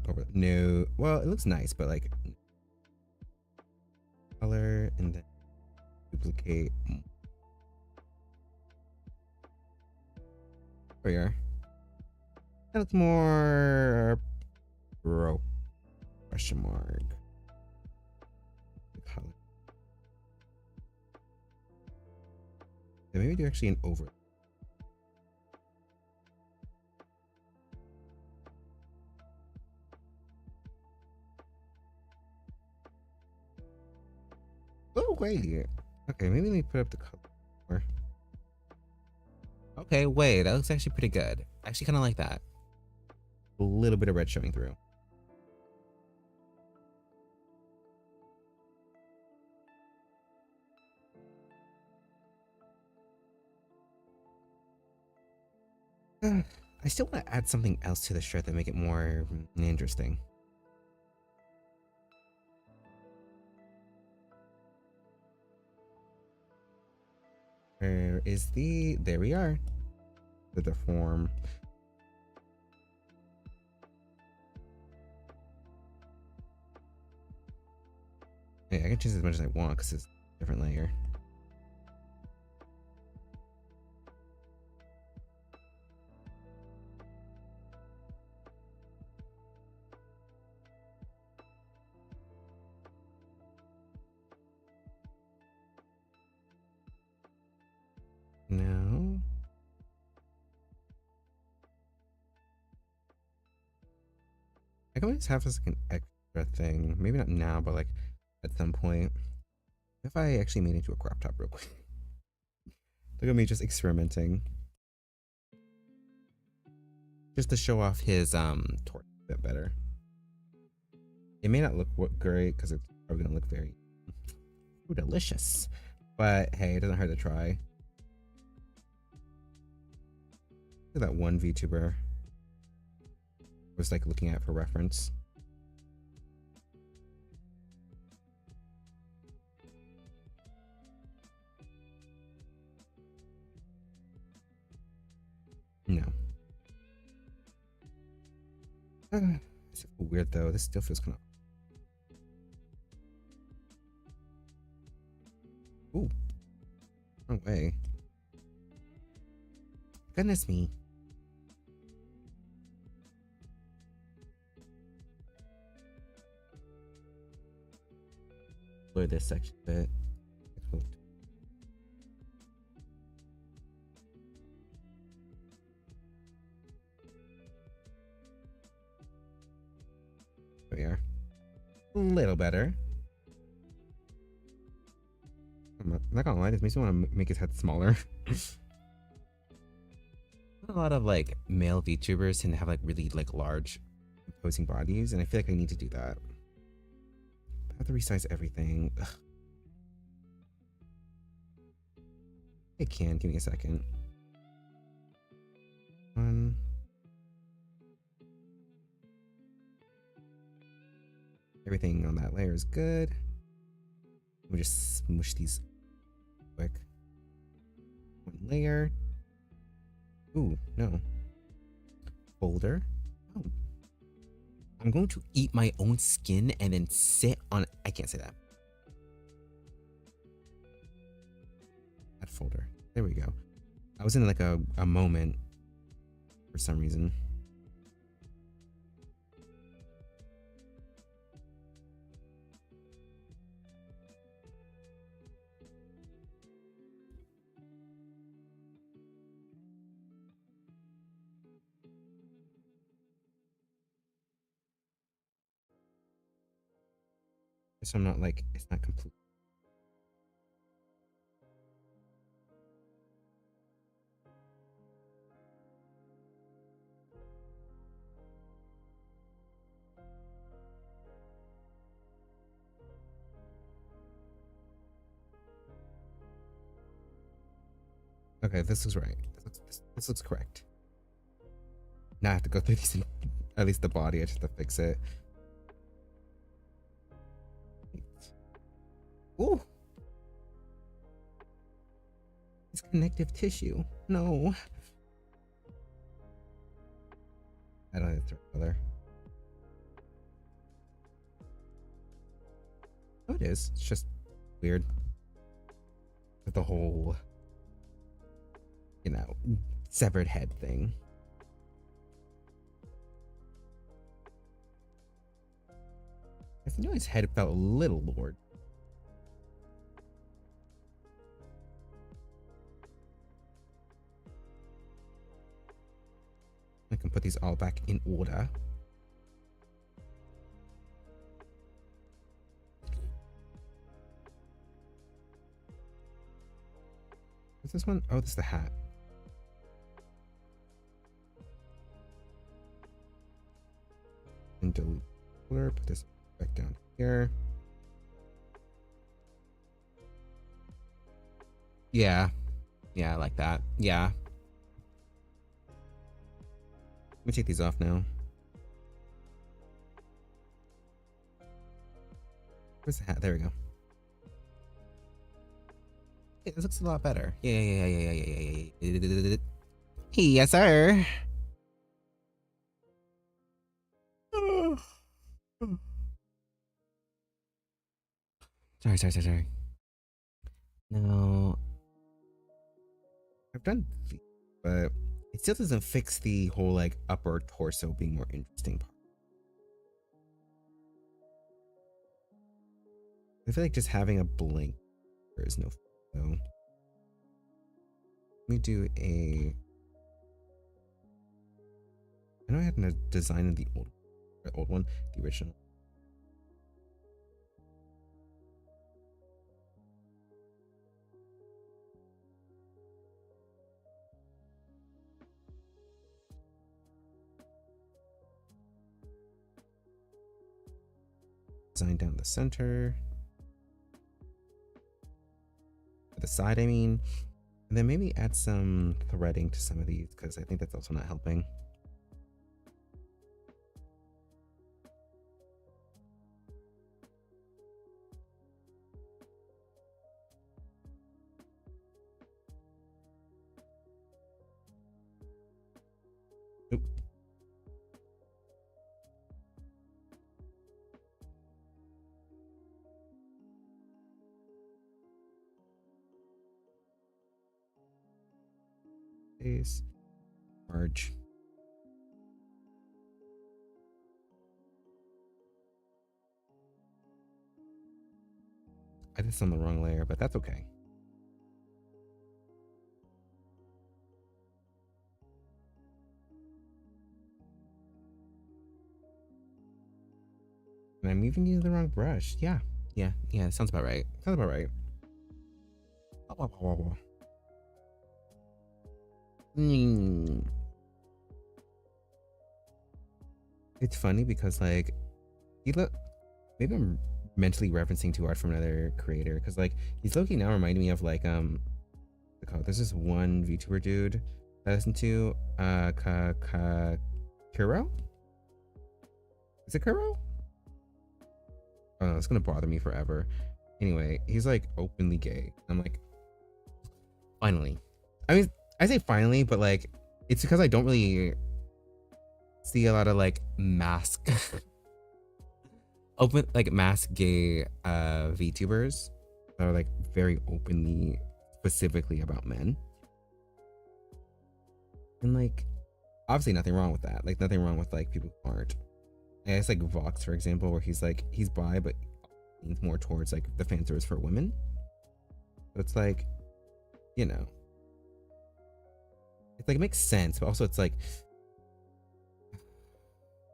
[SPEAKER 1] over. No, well it looks nice, but like color and then duplicate. There we are. That looks more bro. Question mark. Color. Yeah, maybe do actually an over. Oh wait. Okay, maybe let me put up the color. Okay, wait, that looks actually pretty good. I actually kind of like that. A little bit of red showing through. I still want to add something else to the shirt that make it more interesting. Where is the... There we are. The form. Hey, I can choose as much as I want because it's a different layer. No. I can always have this like an extra thing. Maybe not now, but like at some point. If I actually made it into a crop top real quick. Look at me just experimenting. Just to show off his torch a bit better. It may not look great because it's probably gonna look very delicious. But hey, it doesn't hurt to try. Look at that one VTuber I was like looking at for reference. No. It's weird though. This still feels kind of. Ooh. Wrong way. Goodness me. blur this section a bit. There we are. A little better. I'm not gonna lie, this makes me want to make his head smaller. A lot of like male VTubers tend to have like really like large imposing bodies, and I feel like I need to do that. I have to resize everything. Ugh. I can. Give me a second. Everything on that layer is good. We'll just smush these quick. One layer. Ooh, no. Folder. Oh. I'm going to eat my own skin and then sit on. I can't say that. Add folder. There we go. I was in like a moment for some reason. So I'm not like, it's not complete. Okay, this is right. This looks correct. Now I have to go through these, at least the body, I just have to fix it. Ooh! It's connective tissue. No. I don't have to throw color. Oh, it is. It's just weird. The whole, you know, severed head thing. I knew his head felt a little lowered. I can put these all back in order. What's this one? Oh, this is the hat. And delete color. Put this back down here. Yeah. Yeah, I like that. Yeah. Let me take these off now. Where's the hat? There we go. Yeah, this looks a lot better. Yeah. Yes, sir. Sorry. No. I've done, but it still doesn't fix the whole like upper torso being more interesting part. I feel like just having a blank there is no. So let me do a. I know I had a design in the old one, the original. Design down the center. The side, I mean. And then maybe add some threading to some of these, because I think that's also not helping. Oop. Base. Merge. I did this on the wrong layer, but that's okay. And I'm even using the wrong brush. Yeah. Sounds about right. Sounds about right. It's funny because like he look maybe I'm mentally referencing too hard from another creator because like he's low-key now reminding me of like there's this one VTuber dude I listen to Kuro? Is it Kuro? Oh, it's gonna bother me forever. Anyway, he's like openly gay. I'm like, finally. I mean, I say finally, but like, it's because I don't really see a lot of like mask, open like mask gay VTubers that are like very openly, specifically about men. And like, obviously nothing wrong with that. Like nothing wrong with like people who aren't. I guess like Vox, for example, where he's like he's bi, but leans more towards like the fan service for women. So it's like, you know, it's like it makes sense, but also it's like,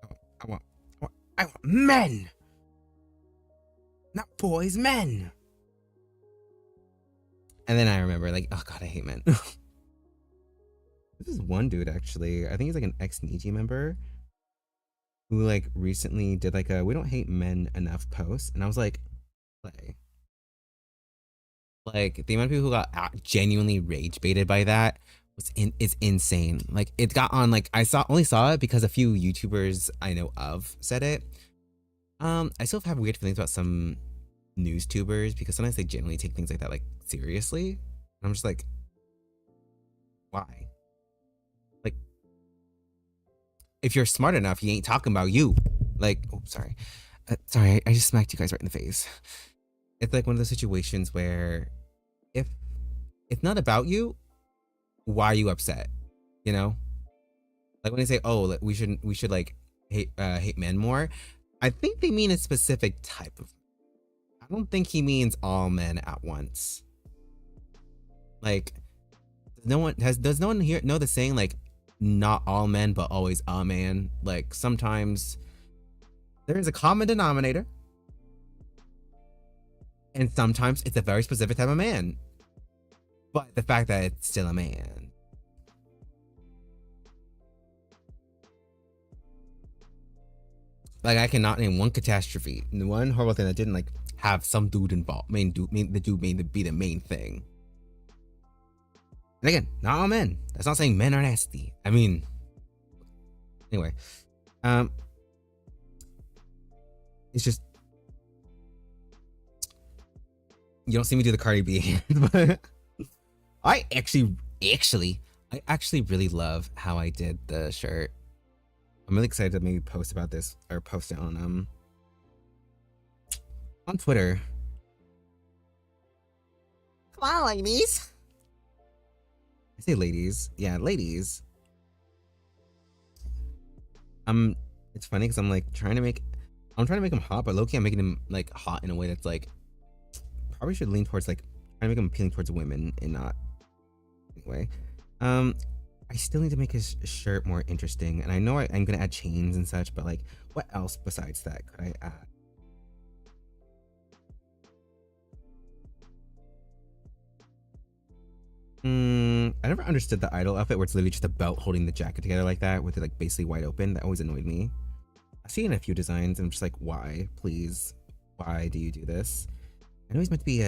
[SPEAKER 1] oh, I want men, not boys, men. And then I remember like, oh god, I hate men. This is one dude actually. I think he's like an ex-Niji member who like recently did like a "we don't hate men enough" post, and I was like, play. Like the amount of people who got genuinely rage baited by that is insane. Like it got on like I only saw it because a few YouTubers I know of said it. I still have weird feelings about some news tubers because sometimes they genuinely take things like that like seriously. And I'm just like, why? Like, if you're smart enough, he ain't talking about you. Like, oh, sorry. Sorry, I just smacked you guys right in the face. It's like one of those situations where if it's not about you, why are you upset? You know? Like when they say, oh, we should like hate men more. I think they mean a specific type of. I don't think he means all men at once. Like, does no one here know the saying like, not all men but always a man? Like sometimes there is a common denominator, and sometimes it's a very specific type of man. But the fact that it's still a man. Like I cannot name one catastrophe, one horrible thing that didn't like have some dude involved. The dude made to be the main thing. And again, not all men. That's not saying men are nasty. I mean, anyway, it's just you don't see me do the Cardi B, but I actually really love how I did the shirt. I'm really excited to maybe post about this or post it on Twitter. Come on, ladies. I say ladies. Yeah, ladies. It's funny because I'm trying to make him hot, but low-key I'm making him like hot in a way that's like probably should lean towards like trying to make him appealing towards women and not anyway. I still need to make his shirt more interesting, and I know I'm gonna add chains and such, but like what else besides that could I add? I never understood the idol outfit where it's literally just a belt holding the jacket together like that with it like basically wide open. That always annoyed me. I see it in a few designs and I'm just like, why? Please, why do you do this? I know he's meant to be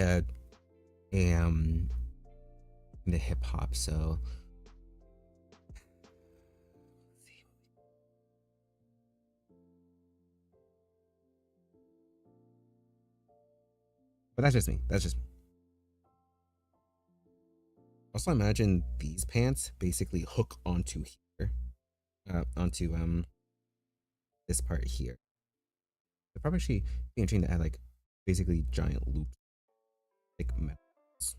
[SPEAKER 1] into hip hop, so but that's just me. That's just me. Also, imagine these pants basically hook onto here, onto this part here. They're probably actually being trained to add like basically giant loops, like metals.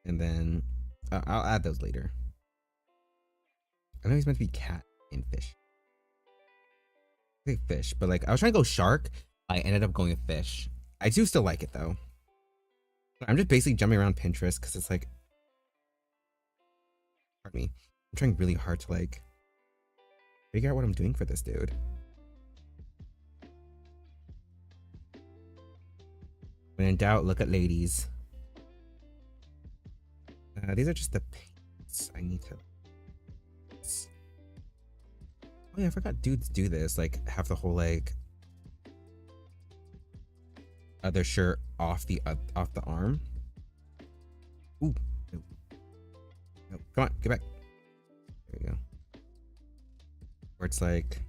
[SPEAKER 1] And then I'll add those later. I know he's meant to be cat and fish. I say fish, but like I was trying to go shark. I ended up going with fish. I do still like it though. I'm just basically jumping around Pinterest because it's like, pardon me, I'm trying really hard to like figure out what I'm doing for this dude. When in doubt, look at ladies. These are just the paints I need to. Oh yeah, I forgot dudes do this. Like have the whole like other shirt off the arm. Ooh, no. No, come on, get back. There you go. Where it's like.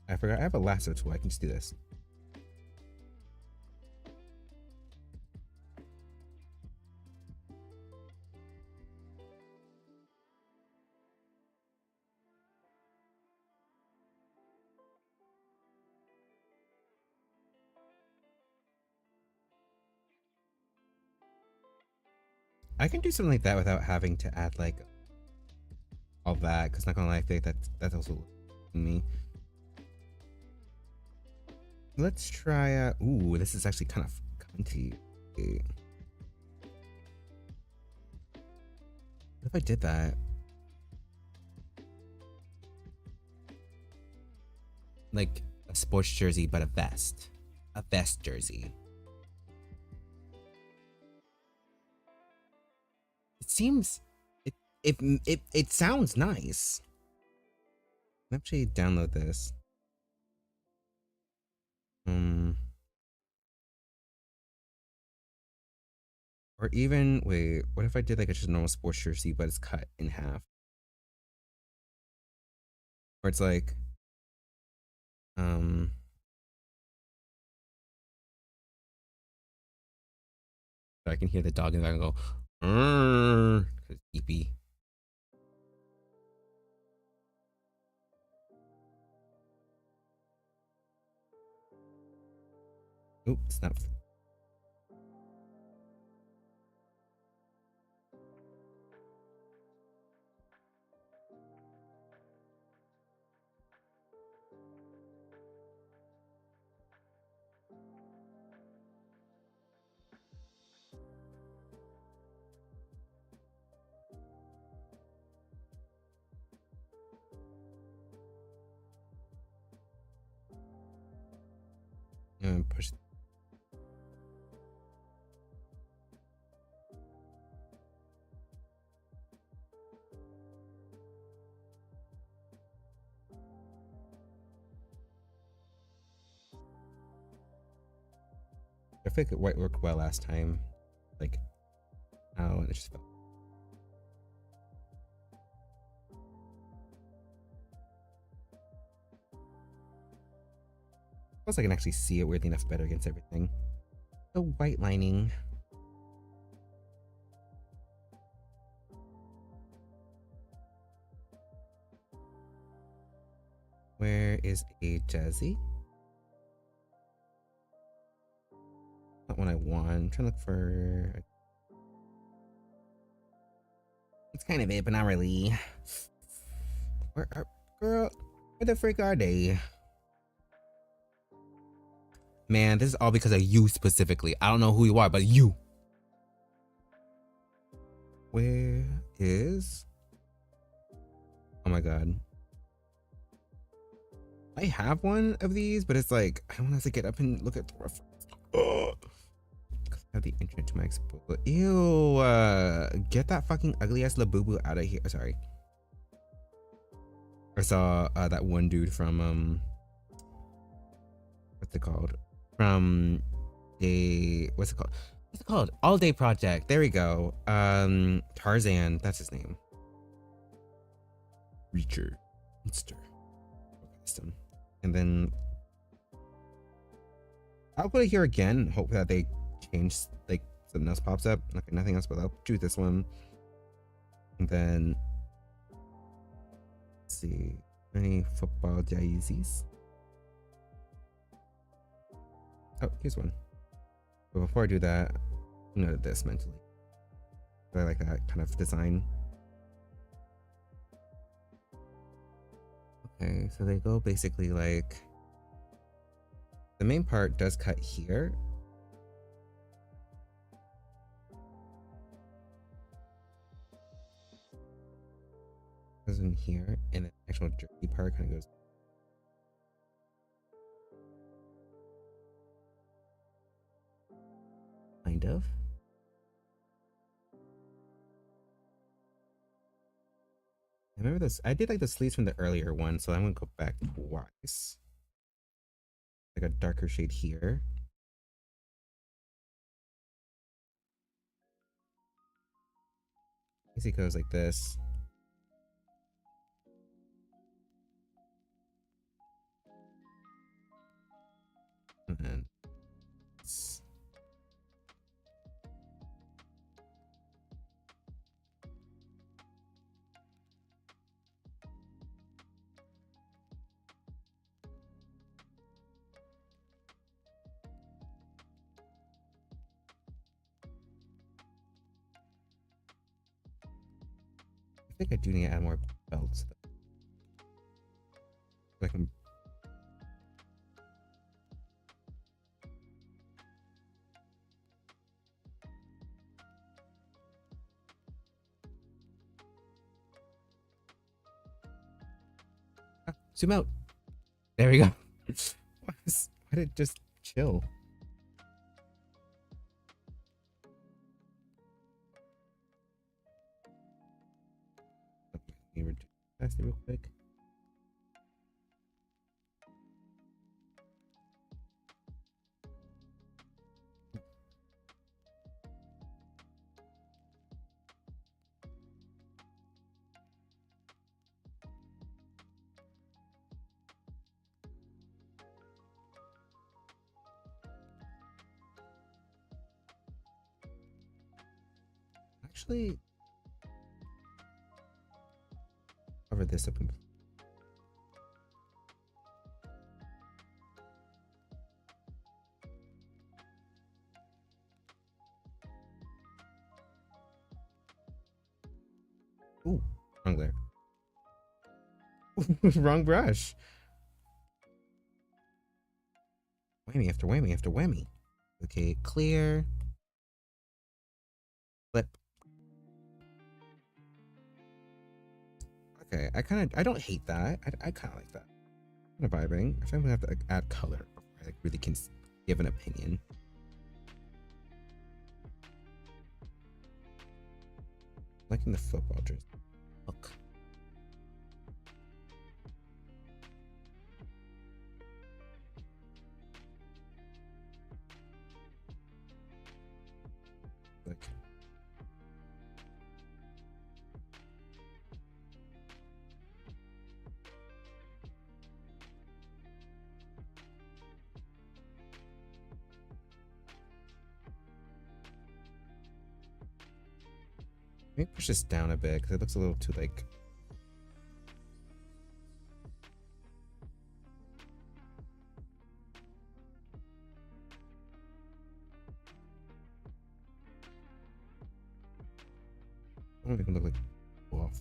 [SPEAKER 1] I forgot I have a lasso tool. I can just do this. I can do something like that without having to add like all that, because not gonna lie, I think that's also me. Let's try ooh, this is actually kind of cunty. What if I did that? Like a sports jersey, but a vest. A vest jersey. It seems it sounds nice. Let me actually download this. Or even wait, what if I did like a just normal sports jersey, but it's cut in half? Or it's like I can hear the dog in the back go, it's sleepy. Oops, not. Push. I feel like it might work well last time. Like, oh, and it just fell. Plus, I can actually see it weirdly enough better against everything. The white lining. Where is a jersey? Not one I want. I'm trying to look for. It's kind of it, but not really. Where are, girl? Where the frick are they? Man, this is all because of you specifically. I don't know who you are, but you. Where is? Oh my god. I have one of these, but it's like I don't have to get up and look at the reference. Because I have the internet to my expo. Ew. Get that fucking ugly ass Labubu out of here. Sorry. I saw that one dude from what's it called? From what's it called? What's it called? All Day Project. There we go. Tarzan. That's his name. Reacher. Monster. System. And then I'll put it here again. Hope that they change, like something else pops up. Okay, nothing else, but I'll choose this one. And then let's see any football jerseys. Oh, here's one. But before I do that, I'm gonna do this mentally. I like that kind of design. Okay, so they go basically like the main part does cut here. Goes in here, and the actual jerky part kind of goes. Kind of. I remember this. I did like the sleeves from the earlier one, so I'm gonna go back twice. Like a darker shade here. It goes like this. And then I think I do need to add more belts. I can. Ah, zoom out. There we go. Why did it just chill? Let me reduce capacity real quick. Actually, cover this up. Ooh, wrong there. Wrong brush. Whammy after whammy after whammy. Okay, clear. Flip. Okay, I don't hate that. I kind of like that. Kind of vibing. I think I'm gonna have to like, add color before I like really can give an opinion. Liking the football jersey. Look. Like. Let me push this down a bit because it looks a little too like. I don't even look like off.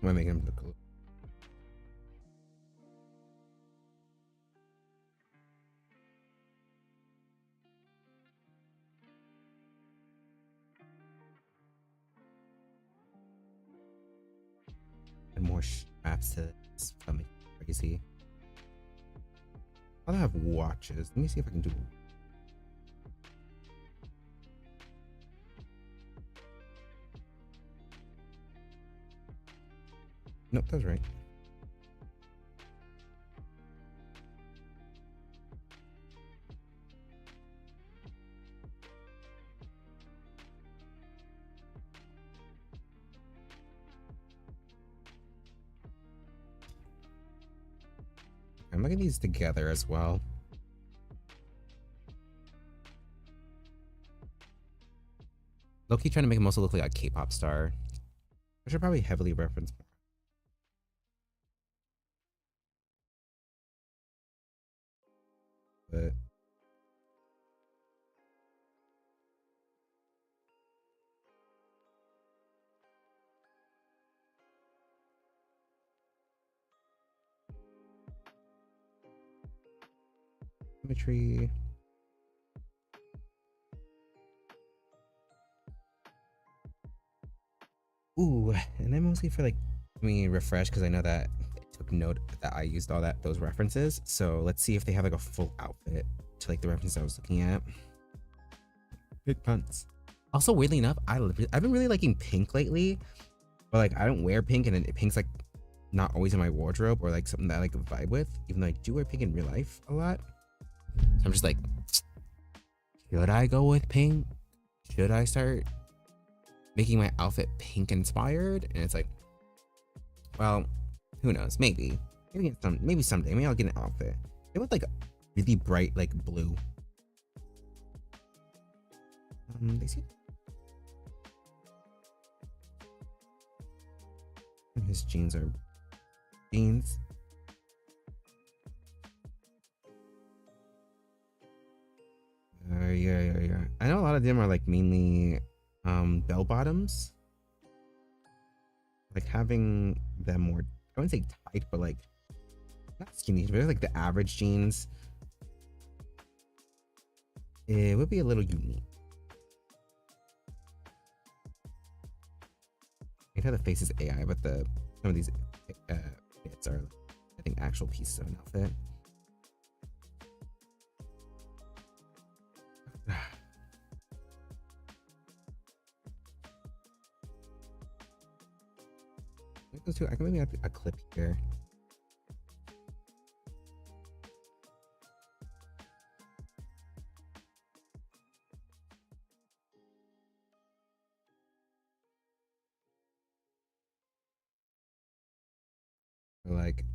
[SPEAKER 1] I might make him look a little. And more straps to this. That makes it crazy. I don't have watches. Let me see if I can do. Nope, that's right. I'm looking these together as well. Loki trying to make him also look like a K-pop star. I should probably heavily reference more. But imagery. Ooh, and then mostly for like, let me refresh because I know that it took note that I used all those references. So let's see if they have like a full outfit to like the references I was looking at. Big pants. Also, weirdly enough, I've been really liking pink lately, but like I don't wear pink, and pink's like not always in my wardrobe or like something that I like vibe with, even though I do wear pink in real life a lot. So I'm just like, should I go with pink? Should I start making my outfit pink inspired? And it's like, well, who knows? Maybe someday. Maybe I'll get an outfit. It was like really bright, like blue. They see. His jeans are jeans. Yeah. I know a lot of them are like mainly bell bottoms. Like having them more, I wouldn't say tight, but like not skinny, but like the average jeans. It would be a little unique. I know the face is AI, but some of these bits are, I think, actual pieces of an outfit. I can maybe have a clip here. Like,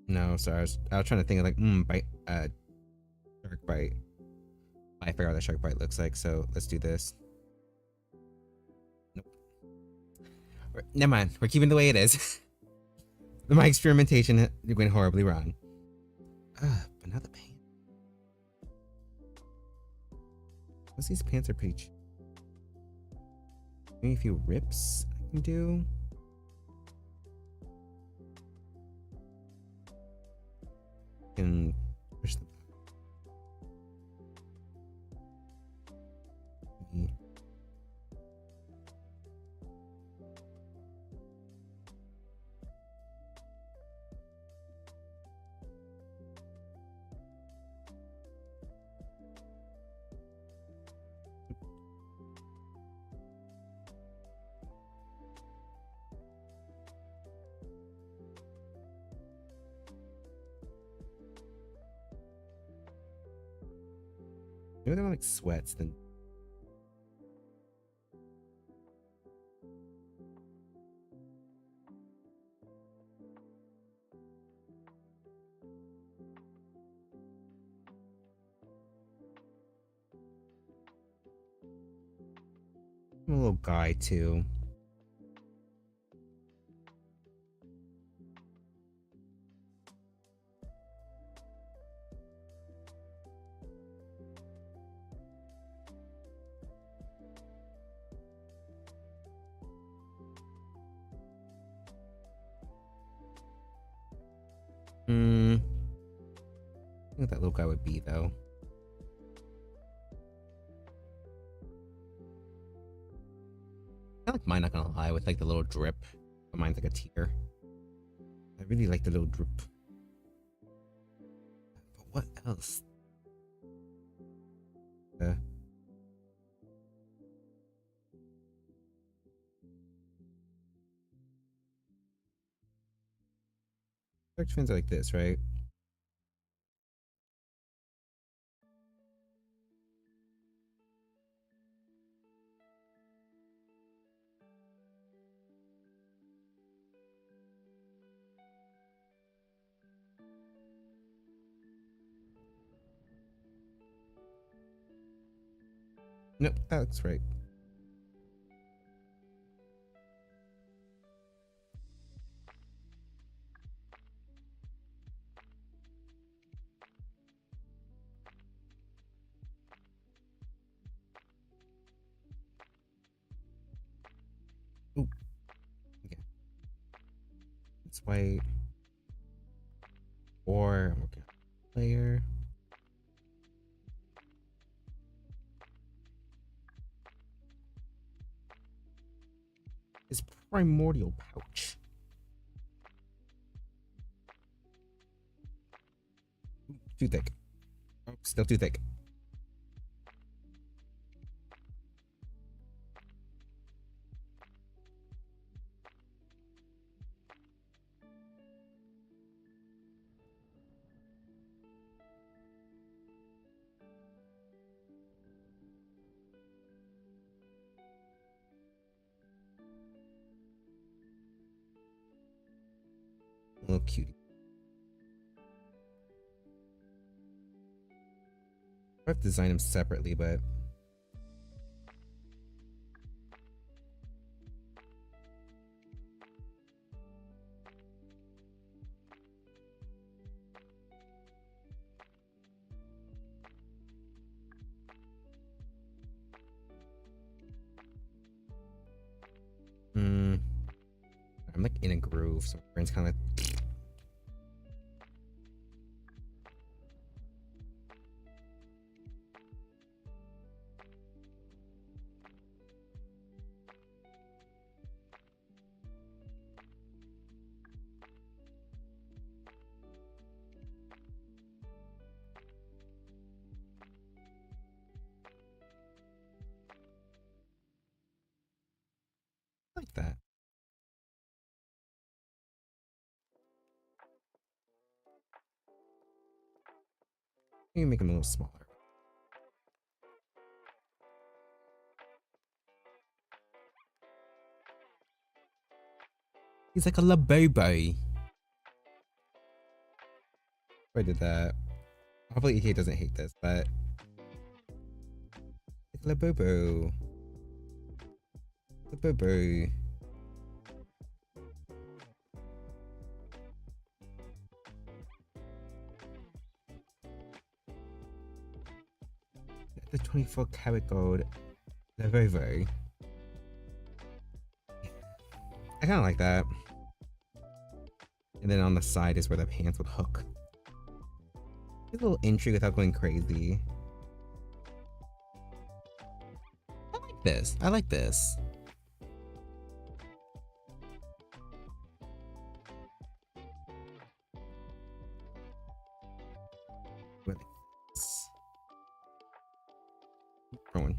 [SPEAKER 1] no, sorry, I was trying to think of like bite, shark bite. I forgot what that shark bite looks like, so let's do this. Nope. Never mind, we're keeping the way it is. My experimentation went horribly wrong. But now the pants. What's these pants are pretty cheap. Maybe a few rips I can do. Can push them. Maybe they're like sweats then. I'm a little guy too. I think that little guy would be though. I like mine, not gonna lie, with like the little drip. But mine's like a tear. I really like the little drip. But what else? Search fins are like this, right? Nope, that looks right. Ooh, okay. It's white. Or I'm working on player. His primordial pouch. Too thick. Oh, still too thick. Little cutie. I have to design him separately, but I'm like in a groove, so my brain's kind of like that. You can make him a little smaller. He's like a labobo. I did that. Hopefully he doesn't hate this, but like labobo. Labobo. The 24 karat gold labobo. I kind of like that. And then on the side is where the pants would hook. A little intrigue without going crazy. I like this. I like this. Really. Going.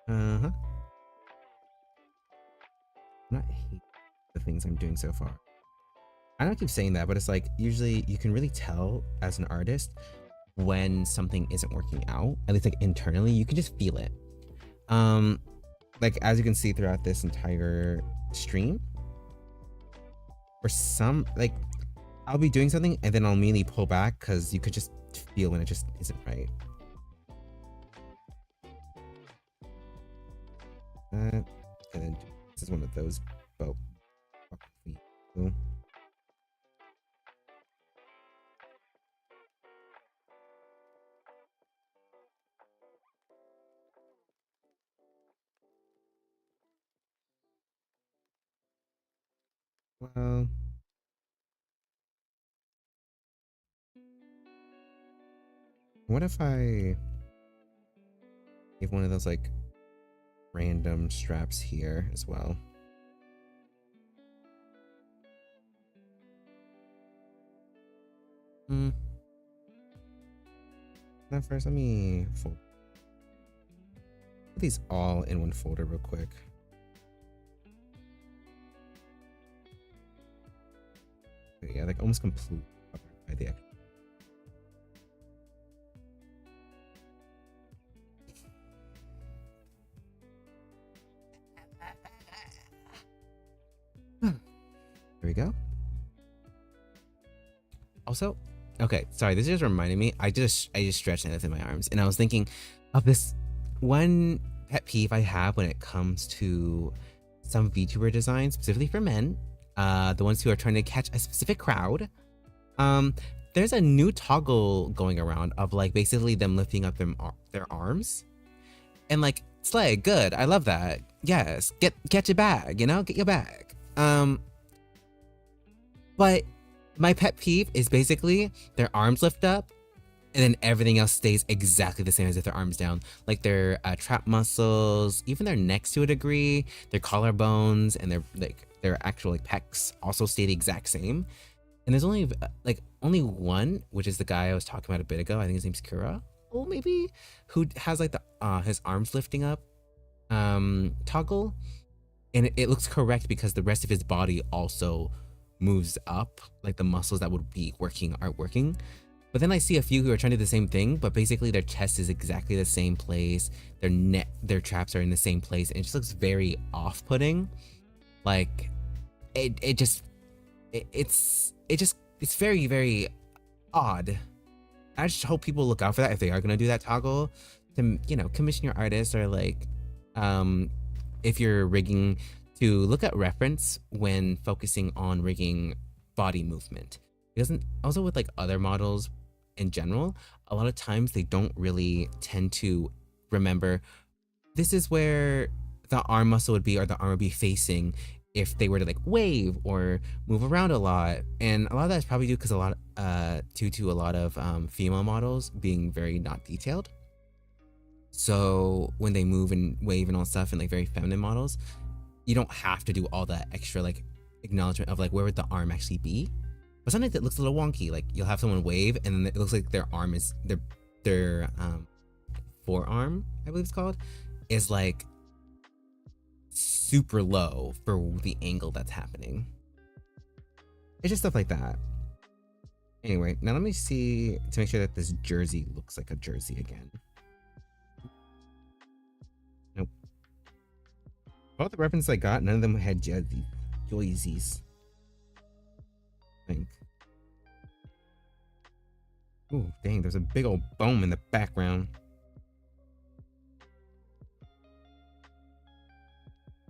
[SPEAKER 1] Uh-huh. I'm not hating the things I'm doing so far. I don't keep saying that, but it's like usually you can really tell as an artist when something isn't working out. At least like internally, you can just feel it. Like as you can see throughout this entire stream, for some like I'll be doing something and then I'll immediately pull back because you could just feel when it just isn't right. And then this is one of those boat. Well, what if I give one of those like random straps here as well? Now first, let me fold put these all in one folder real quick. Yeah, like almost complete by the end. There we go. Also, Okay, sorry. This just reminded me. I just stretched and lifted my arms, and I was thinking of this one pet peeve I have when it comes to some VTuber designs, specifically for men, the ones who are trying to catch a specific crowd. Um, there's a new toggle going around of like basically them lifting up their arms, and like slay, good. I love that. Yes, get your bag. You know, get your bag. But my pet peeve is basically their arms lift up and then everything else stays exactly the same as if their arms down. Like their trap muscles, even their necks to a degree, their collarbones, and their actual like pecs also stay the exact same. And there's only only one, which is the guy I was talking about a bit ago. I think his name's Kura. Oh, maybe, who has like the his arms lifting up toggle, and it looks correct because the rest of his body also moves up, like the muscles that would be working aren't working. But then I see a few who are trying to do the same thing, but basically their chest is exactly the same place, their traps are in the same place, and it just looks very off-putting. Like it's very, very odd. I just hope people look out for that if they are gonna do that toggle, to, you know, commission your artist, or like if you're rigging, to look at reference when focusing on rigging body movement. Because also with like other models in general, a lot of times they don't really tend to remember this is where the arm muscle would be, or the arm would be facing if they were to like wave or move around a lot. And a lot of that is probably due to a lot of female models being very not detailed. So when they move and wave and all stuff, and like very feminine models, you don't have to do all that extra like acknowledgement of like where would the arm actually be. But sometimes it looks a little wonky. Like you'll have someone wave and then it looks like their arm is their forearm, I believe it's called, is like super low for the angle that's happening. It's just stuff like that. Anyway, now let me see to make sure that this jersey looks like a jersey again. Nope. All the references I got, none of them had jerseys. I think. Ooh, dang, there's a big old bone in the background.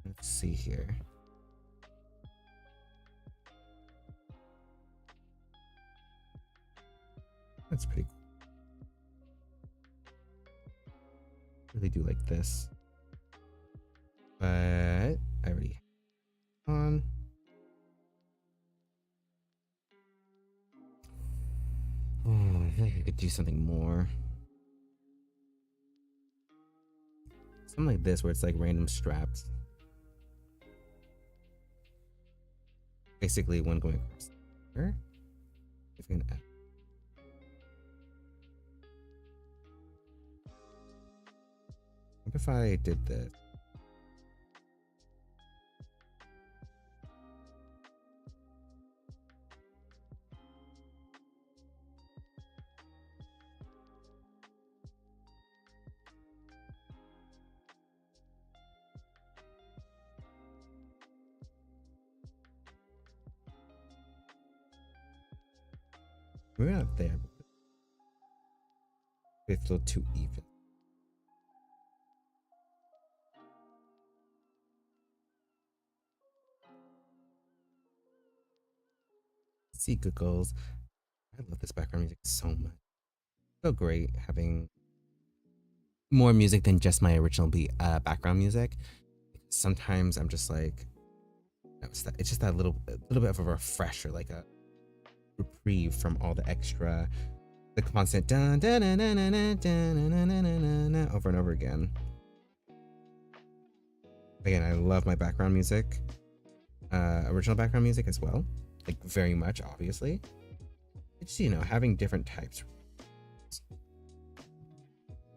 [SPEAKER 1] Let's see here. That's pretty cool. Really do like this. But I already on. Oh, I feel like I could do something more. Something like this where it's like random straps. Basically one going across here. If we can add. What if I did this? Maybe not there, but it's a little too even. See, good goals. I love this background music so much. So great having more music than just my original background music. Sometimes I'm just like, it's just that little bit of a refresher, like a reprieve from all the extra, the constant dun, dun, dun, dun, dun, dun, dun, dun, dun, dun, over and over again. Again, I love my background music, original background music as well, like very much, obviously. It's, you know, having different types.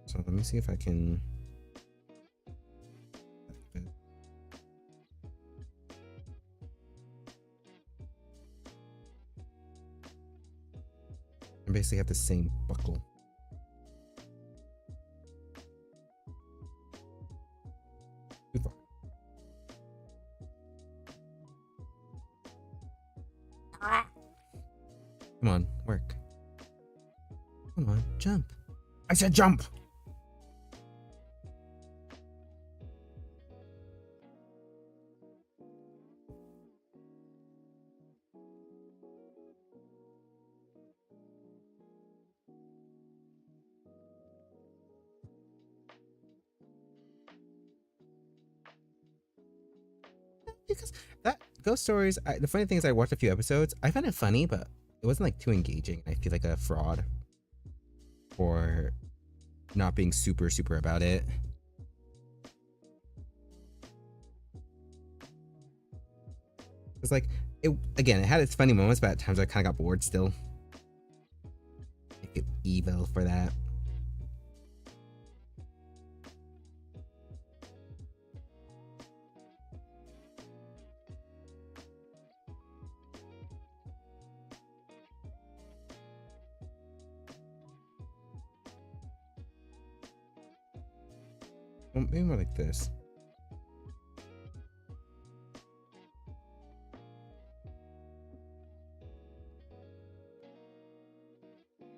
[SPEAKER 1] So let me see if I can. I basically have the same buckle. Too far. Come on, work. Come on, jump. I said jump. Because that Ghost Stories, the funny thing is I watched a few episodes. I found it funny, but it wasn't like too engaging. I feel like a fraud for not being super about it. It's like it again. It had its funny moments, but at times I kind of got bored. Still, I feel evil for that. Well, maybe more like this.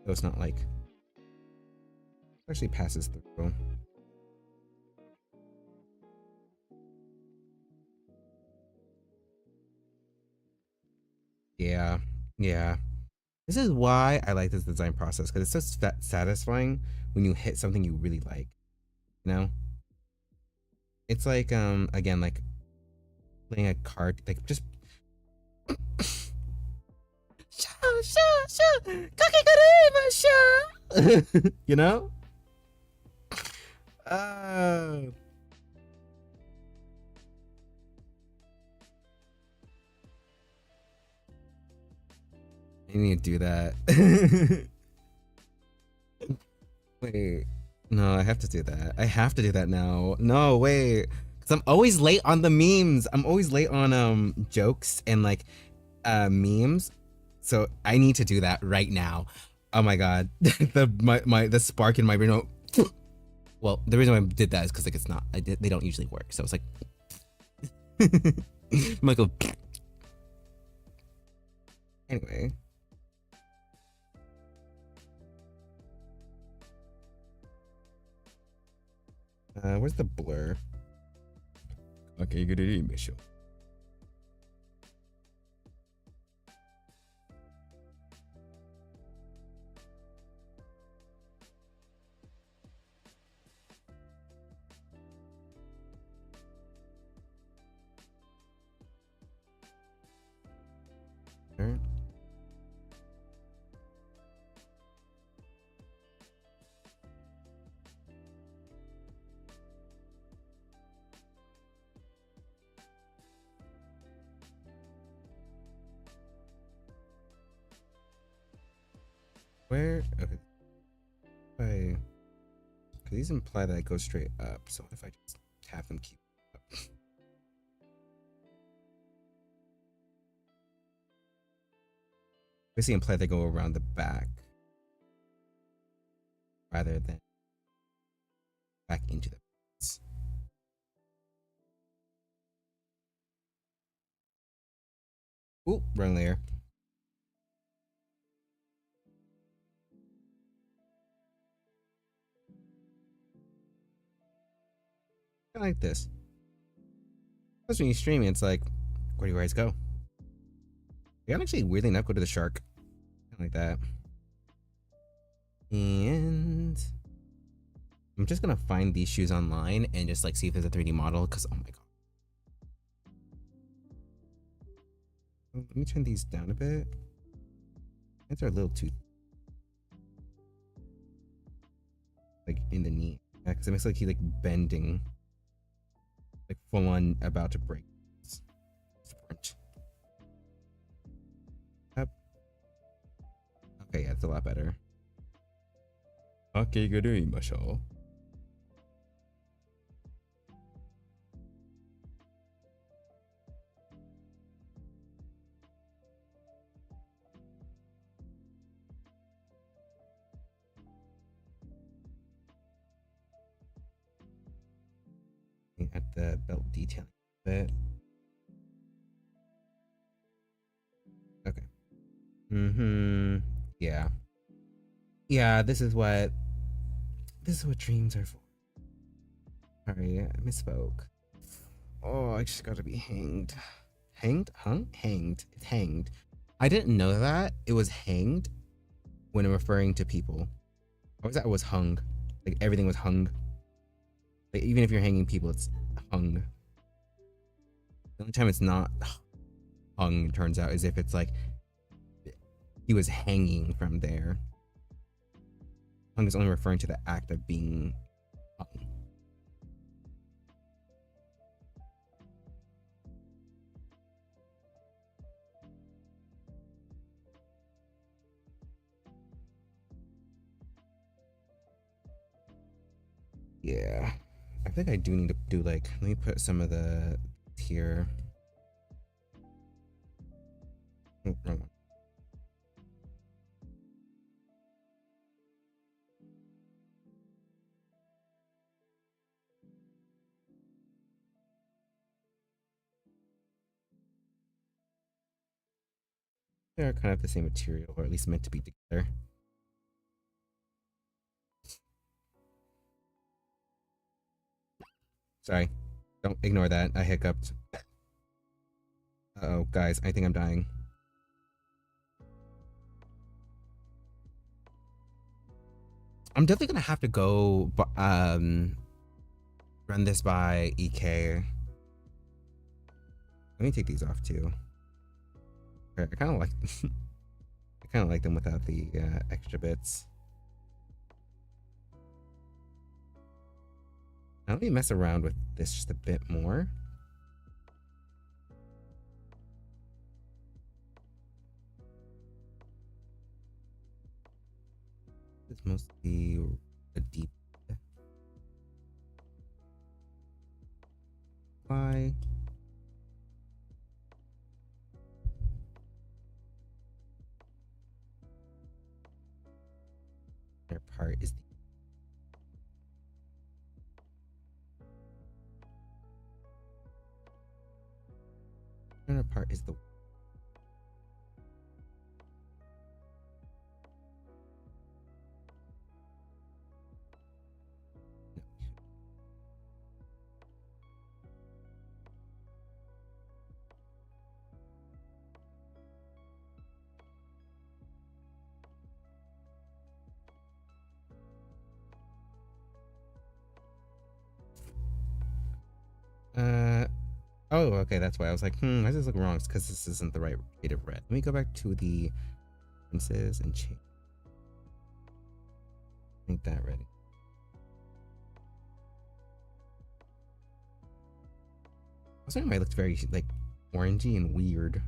[SPEAKER 1] So it's not like actually passes through. Yeah, yeah. This is why I like this design process because it's so satisfying when you hit something you really like. You know, it's like again like playing a card like just. You know? I need to do that. Wait. No, I have to do that. I have to do that now. No, wait. Cause I'm always late on the memes. I'm always late on jokes and like memes. So I need to do that right now. Oh my god. The spark in my brain. Well, the reason why I did that is because like it's not they don't usually work. So it's like Michael. Anyway. Where's the blur? Okay, good mission. Alright. Where? Okay. If these imply that I go straight up, so if I just have them keep up. Basically imply they go around the back rather than back into the pants. Ooh, wrong layer. I like this. Plus, when you stream, it's like, where do you guys go? You can actually weirdly enough go to the shark. Like that. And I'm just gonna find these shoes online and just like see if there's a 3D model because oh my god. Let me turn these down a bit. These are a little too like in the knee. Yeah, because it makes like he's like bending. Like full on about to break. Yep. Okay, yeah, it's a lot better. Okay, good doing, Michelle. At the belt detailing a bit. Okay. Yeah. Yeah, this is what dreams are for. Sorry, I misspoke. Oh, I just gotta be hanged. Hanged? Hung? Hanged. It's hanged. I didn't know that it was hanged when referring to people. Or was that it was hung? Like everything was hung. Like even if you're hanging people, it's hung. The only time it's not hung, turns out, is if it's like he was hanging from there. Hung is only referring to the act of being hung. Yeah. I think I do need to do like, let me put some of the here. Oh, wrong one. They're kind of the same material, or at least meant to be together. Sorry. Don't ignore that. I hiccuped. Uh-oh, guys, I think I'm dying. I'm definitely gonna have to go run this by EK. Let me take these off too. I kind of like I kind of like them without the extra bits. Now let me mess around with this just a bit more. It's mostly a deep apply. Their part is the inner part is the oh, okay, that's why I was like, why does this look wrong? It's because this isn't the right shade of red. Let me go back to the differences and change. Make that ready. I was wondering why it looked very like orangey and weird.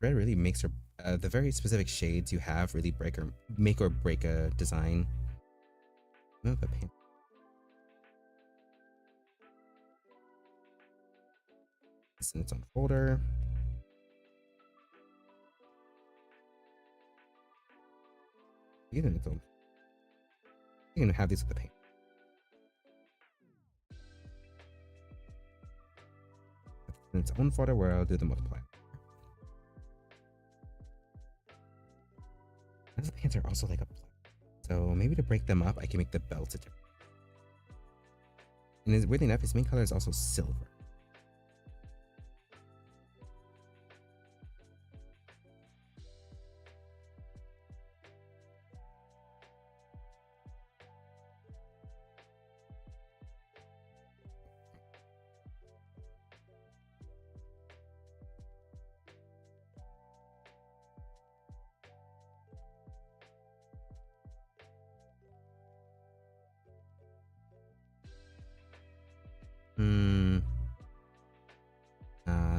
[SPEAKER 1] Red really makes the very specific shades you have really make or break a design. No, the paint. It's in its own folder. Even its own. You can have these with the paint. In its own folder where I'll do the multiply. Those paints are also like a black. So maybe to break them up, I can make the belts a different. And weirdly enough, his main color is also silver.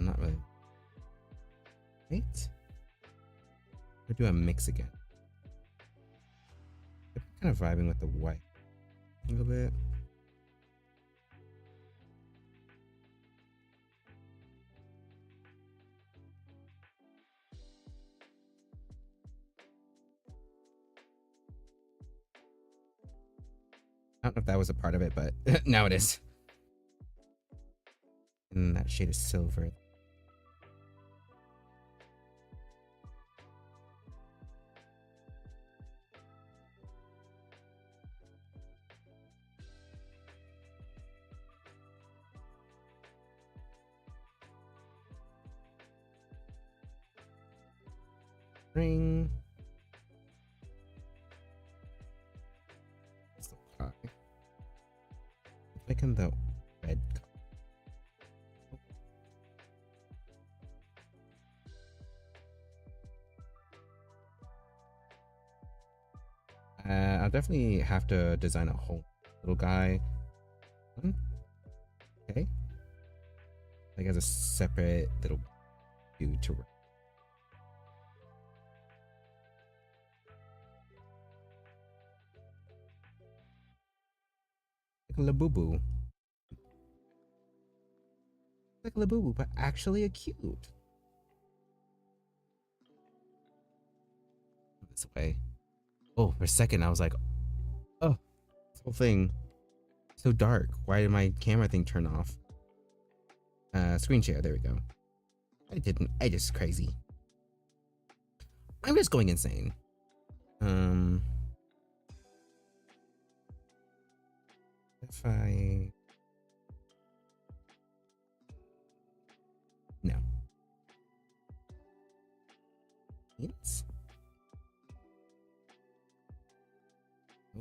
[SPEAKER 1] Not really. Wait. Or do a mix again. I'm kind of vibing with the white a little bit. I don't know if that was a part of it, but now it is. And that shade is silver. Ring. So high. Making the red color. I'll definitely have to design a whole little guy. Okay. Like as a separate little dude to work. Like a Labubu. Like a Labubu, but actually a cute. This way. Oh, for a second I was like, oh, this whole thing so dark. Why did my camera thing turn off? Screen share, there we go. I just crazy. I'm just going insane. If I... No. Yes.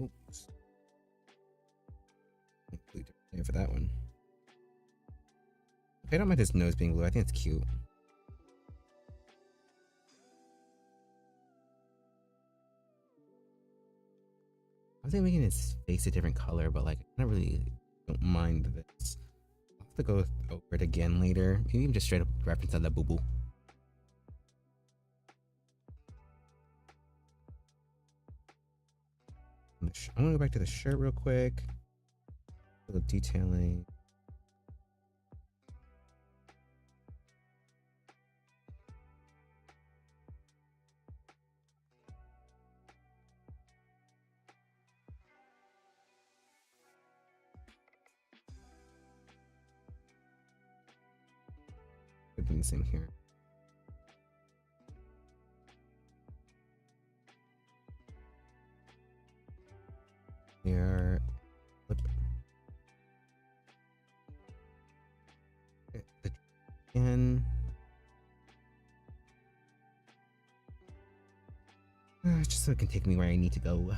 [SPEAKER 1] Oops. Completely different for that one. I don't mind his nose being blue. I think it's cute. I was thinking making his face a different color, but like I don't mind this. I'll have to go over it again later. Maybe even just straight up reference that boo boo. I'm gonna go back to the shirt real quick. A little detailing. Could be the same here. Here. Flip. Okay, again. Just so it can take me where I need to go.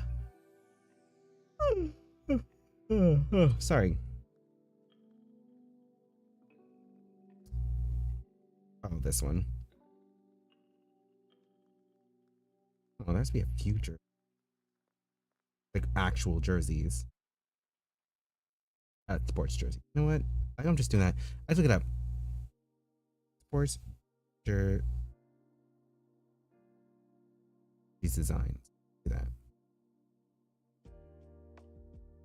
[SPEAKER 1] Sorry. Oh, this one. Oh, there has to be a future. Like actual jerseys. Sports jersey. You know what? I'm just doing that. Let's look it up. Sports jersey designs. Do that.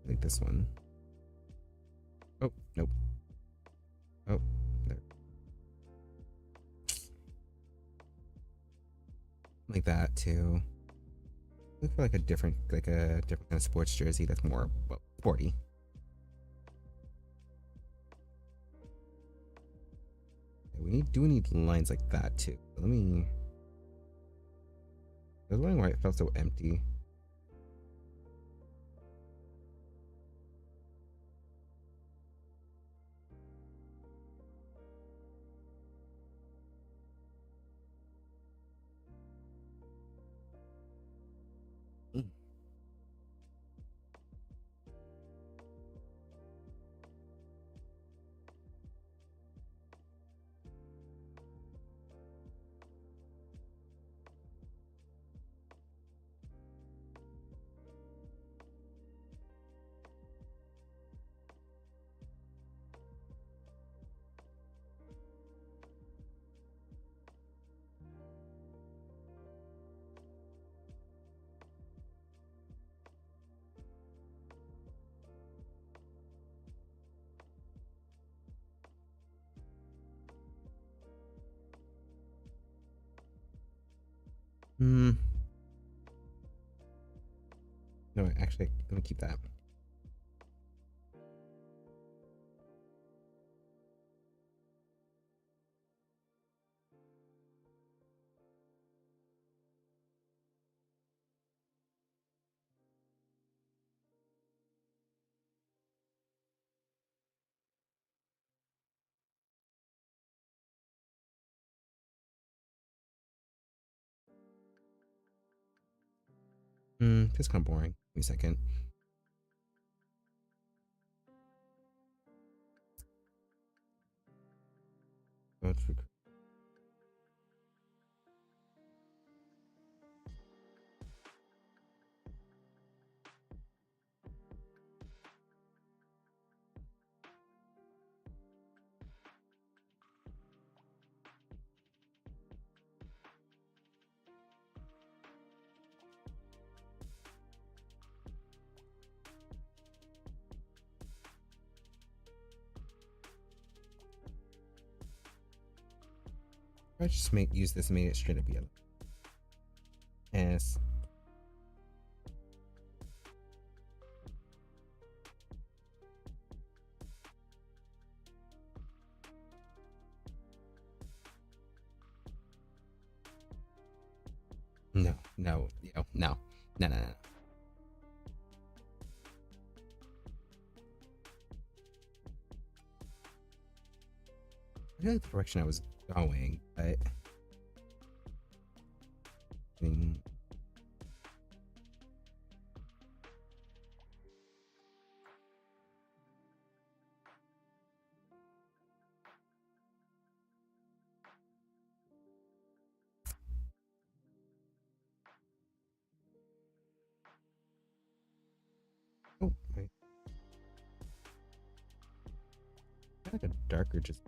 [SPEAKER 1] Like this one. Oh, nope. Oh, there. Like that too. Look for like a different kind of sports jersey that's more sporty. We need lines like that too. Let me. I was wondering why it felt so empty. No, actually, let me keep that. It's kind of boring. Give me a second. I just use this and made it straight up yellow. Yes. No, no, no, no, no, no, no. I feel like the direction I was going, but oh, wait. Like a darker, just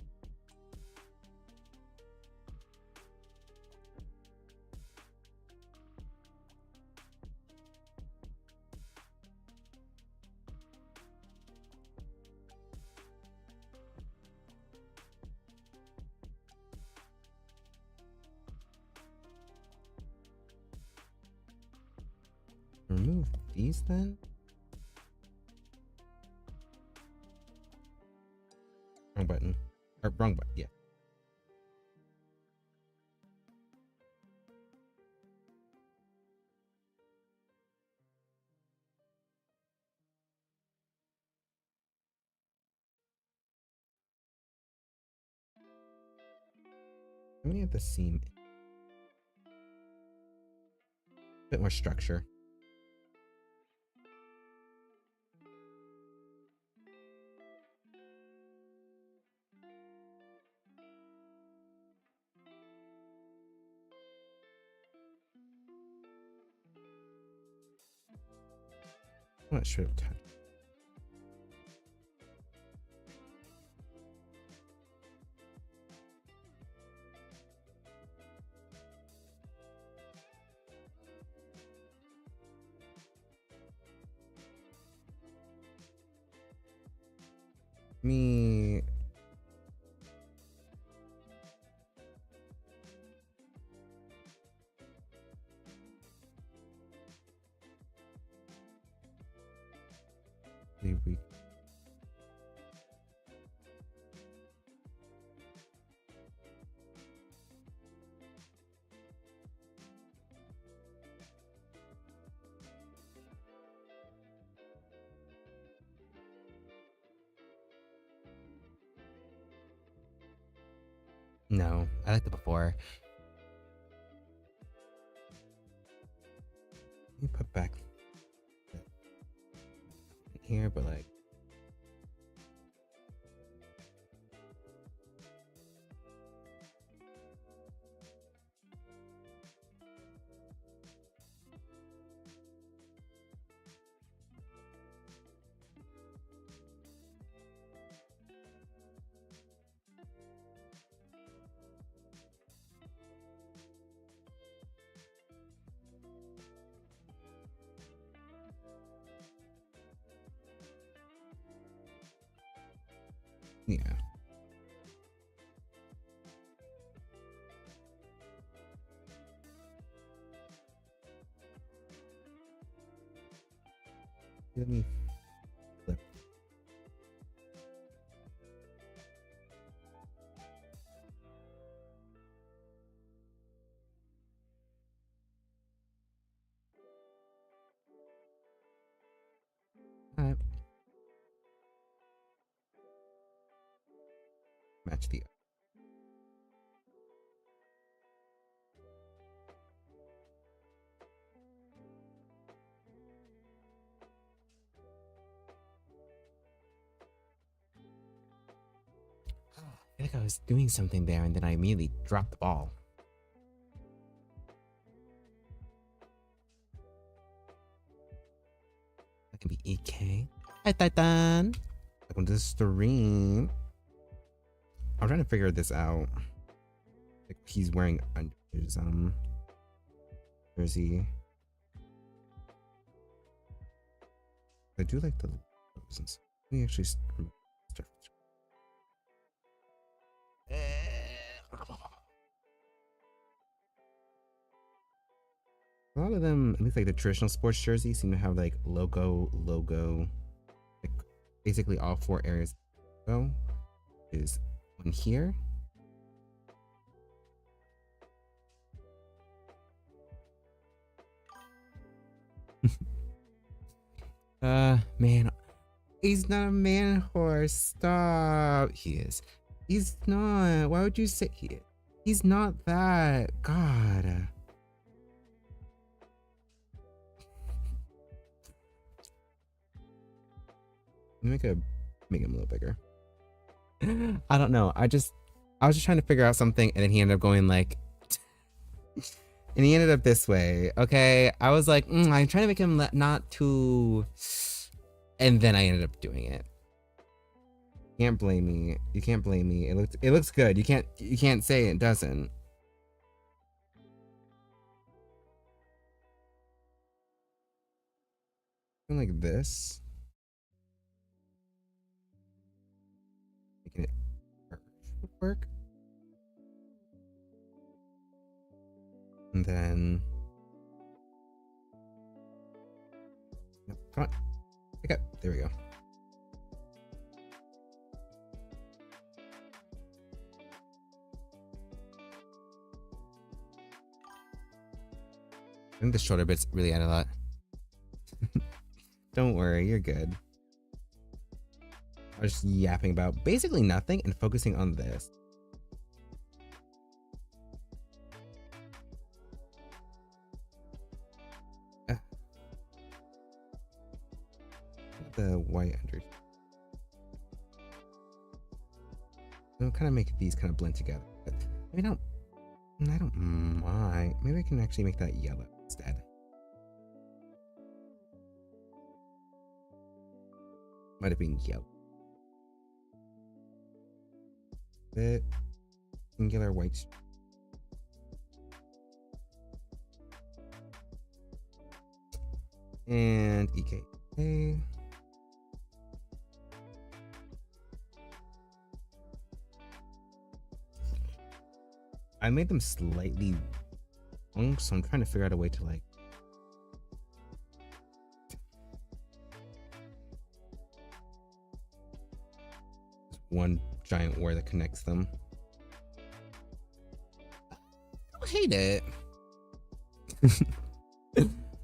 [SPEAKER 1] remove these then. Wrong button. Or wrong button, yeah. How many have the seam? A bit more structure. I'm not sure. Me. We no, I liked it before. Let me put back in here, but like. Yeah. Let me flip. Alright. Match the. like I was doing something there and then I immediately dropped the ball. That can be EK. Hi, Titan. Welcome to the stream. I'm trying to figure this out. Like he's wearing his jersey. I do like the reasons. Let me actually start. A lot of them, at least like the traditional sports jerseys, seem to have like logo, like basically all 4 areas. Logo is one here. Man, he's not a man horse. Stop. He is. He's not. Why would you say he is? He's not that. God. Make him a little bigger. I don't know. I was just trying to figure out something, and then he ended up going like, and he ended up this way. Okay, I was like, I'm trying to make him not too, and then I ended up doing it. You can't blame me. You can't blame me. It looks good. You can't say it doesn't. Something like this. Making it would work. And then come on. Pick up. There we go. I think the shoulder bits really add a lot. Don't worry, you're good. I was just yapping about basically nothing and focusing on this. The white under. I'll kind of make these kind of blend together. But maybe I don't mind. Maybe I can actually make that yellow instead. Might have been yellow. Bit singular white. And EK. I made them slightly long, so I'm trying to figure out a way to like one giant wire that connects them. I don't hate it.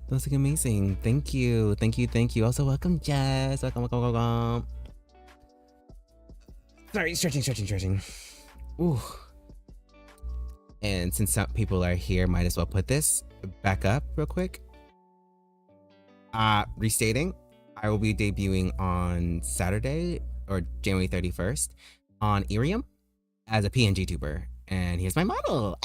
[SPEAKER 1] That's like amazing. Thank you. Also, welcome, Jess. Welcome. Sorry, stretching. Ooh. And since some people are here, might as well put this back up real quick. Restating, I will be debuting on Saturday or January 31st on Irium as a PNG tuber. And here's my model.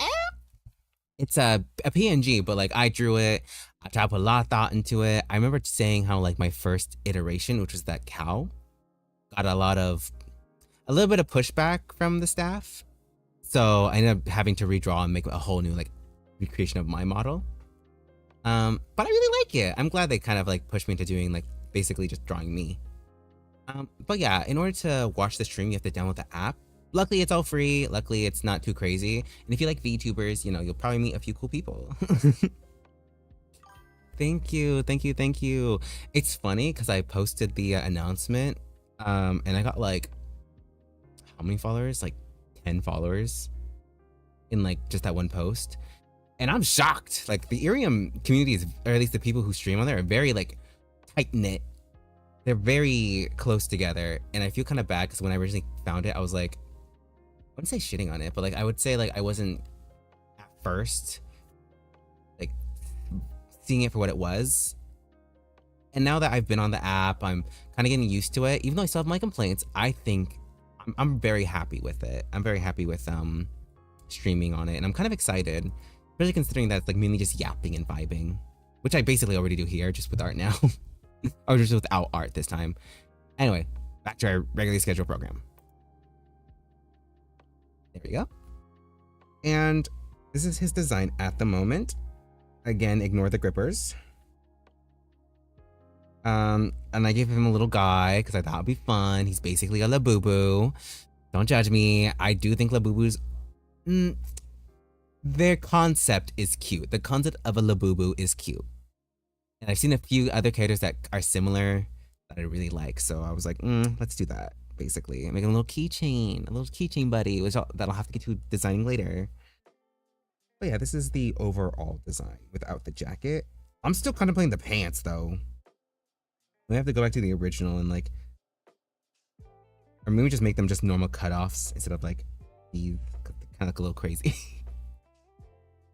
[SPEAKER 1] It's a PNG, but like I drew it. I tried to put a lot of thought into it. I remember saying how like my first iteration, which was that cow, got a little bit of pushback from the staff. So I ended up having to redraw and make a whole new like recreation of my model. But I really like it. I'm glad they kind of like pushed me into doing like basically just drawing me. But yeah, in order to watch the stream, you have to download the app. Luckily, it's all free. Luckily, it's not too crazy. And if you like VTubers, you know, you'll probably meet a few cool people. Thank you. It's funny because I posted the announcement and I got like, how many followers? Like 10 followers in like just that one post. And I'm shocked. Like the Irium community is, or at least the people who stream on there are very like tight knit. They're very close together. And I feel kind of bad because when I originally found it, I was like, I wouldn't say shitting on it, but like I would say like I wasn't at first like seeing it for what it was. And now that I've been on the app, I'm kind of getting used to it. Even though I still have my complaints, I think I'm very happy with it. I'm very happy with streaming on it, and I'm kind of excited, especially considering that it's like mainly just yapping and vibing, which I basically already do here, just with art now, or just without art this time. Anyway, back to our regularly scheduled program. There we go. And this is his design at the moment. Again, ignore the grippers. And I gave him a little guy because I thought it'd be fun. He's basically a Labubu. Don't judge me. I do think Labubus, their concept is cute. The concept of a Labubu is cute. And I've seen a few other characters that are similar that I really like. So I was like, let's do that. Basically, I'm making a little keychain buddy, which that'll have to get to designing later. But yeah, this is the overall design without the jacket. I'm still contemplating the pants though. We have to go back to the original and like, or maybe just make them just normal cutoffs instead of like these kind of look a little crazy.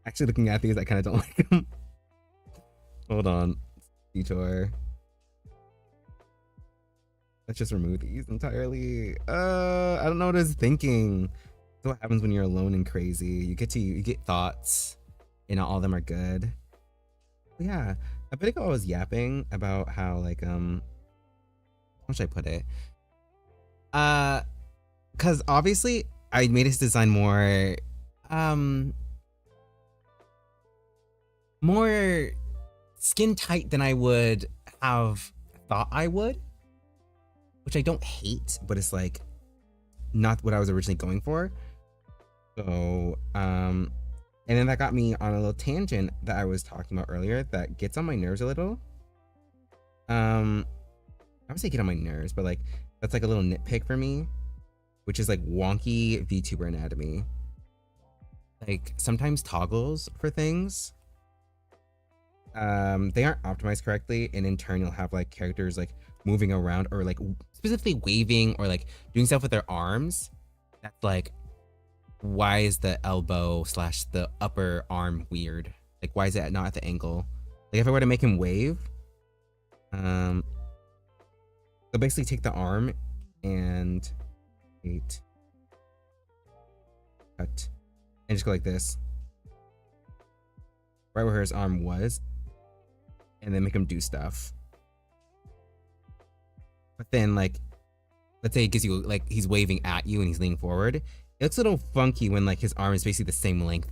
[SPEAKER 1] Actually, looking at these, I kind of don't like them. Hold on, detour. Let's just remove these entirely. I don't know what I was thinking. That's what happens when you're alone and crazy. You get thoughts, and not all of them are good. But yeah, a bit ago I was yapping about how like how should I put it? Cause obviously I made his design more more skin tight than I would have thought I would. Which I don't hate, but it's like not what I was originally going for. So, and then that got me on a little tangent that I was talking about earlier that gets on my nerves a little. I would say get on my nerves, but like that's like a little nitpick for me, which is like wonky VTuber anatomy. Like sometimes toggles for things, they aren't optimized correctly, and in turn you'll have like characters like moving around or like specifically waving or like doing stuff with their arms. That's like, why is the elbow slash the upper arm weird? Like, why is it not at the angle? Like, if I were to make him wave, so basically take the arm and cut and just go like this, right where his arm was, and then make him do stuff. But then, like, let's say it gives you, like, he's waving at you and he's leaning forward. It looks a little funky when, like, his arm is basically the same length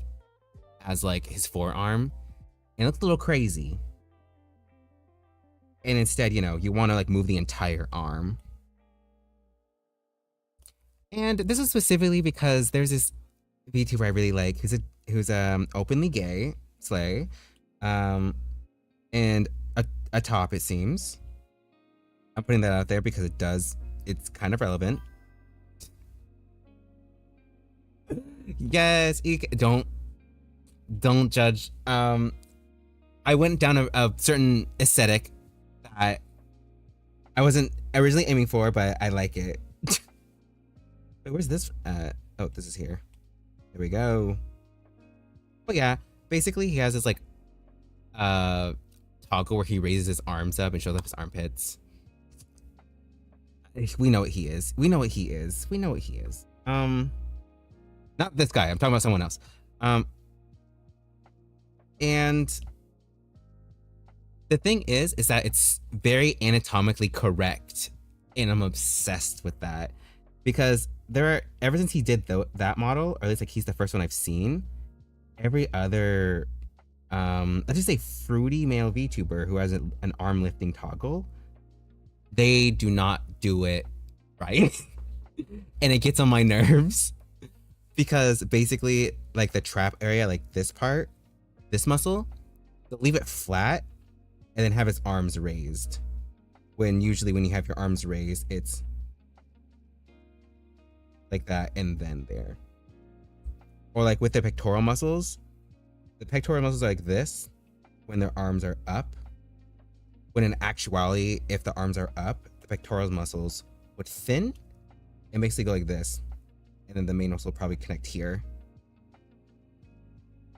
[SPEAKER 1] as, like, his forearm. And it looks a little crazy. And instead, you know, you want to, like, move the entire arm. And this is specifically because there's this VTuber I really like who's openly gay, slay, and a top, it seems. I'm putting that out there because it's kind of relevant. Yes, don't judge. I went down a certain aesthetic that I wasn't originally aiming for, but I like it. Wait, where's this? Oh, this is here. There we go. But yeah, basically he has this like toggle where he raises his arms up and shows up his armpits. We know what he is. We know what he is. We know what he is. Not this guy. I'm talking about someone else. And the thing is that it's very anatomically correct, and I'm obsessed with that because ever since he did that model, or at least like he's the first one I've seen, every other let's just say fruity male VTuber who has an arm lifting toggle, they do not do it right. And it gets on my nerves because basically like the trap area, like this part, this muscle, they'll leave it flat and then have his arms raised, when usually when you have your arms raised, it's like that and then there. Or like with the pectoral muscles, the pectoral muscles are like this when their arms are up, when in actuality, if the arms are up, the pectoral muscles would thin and basically go like this, and then the main muscle will probably connect here.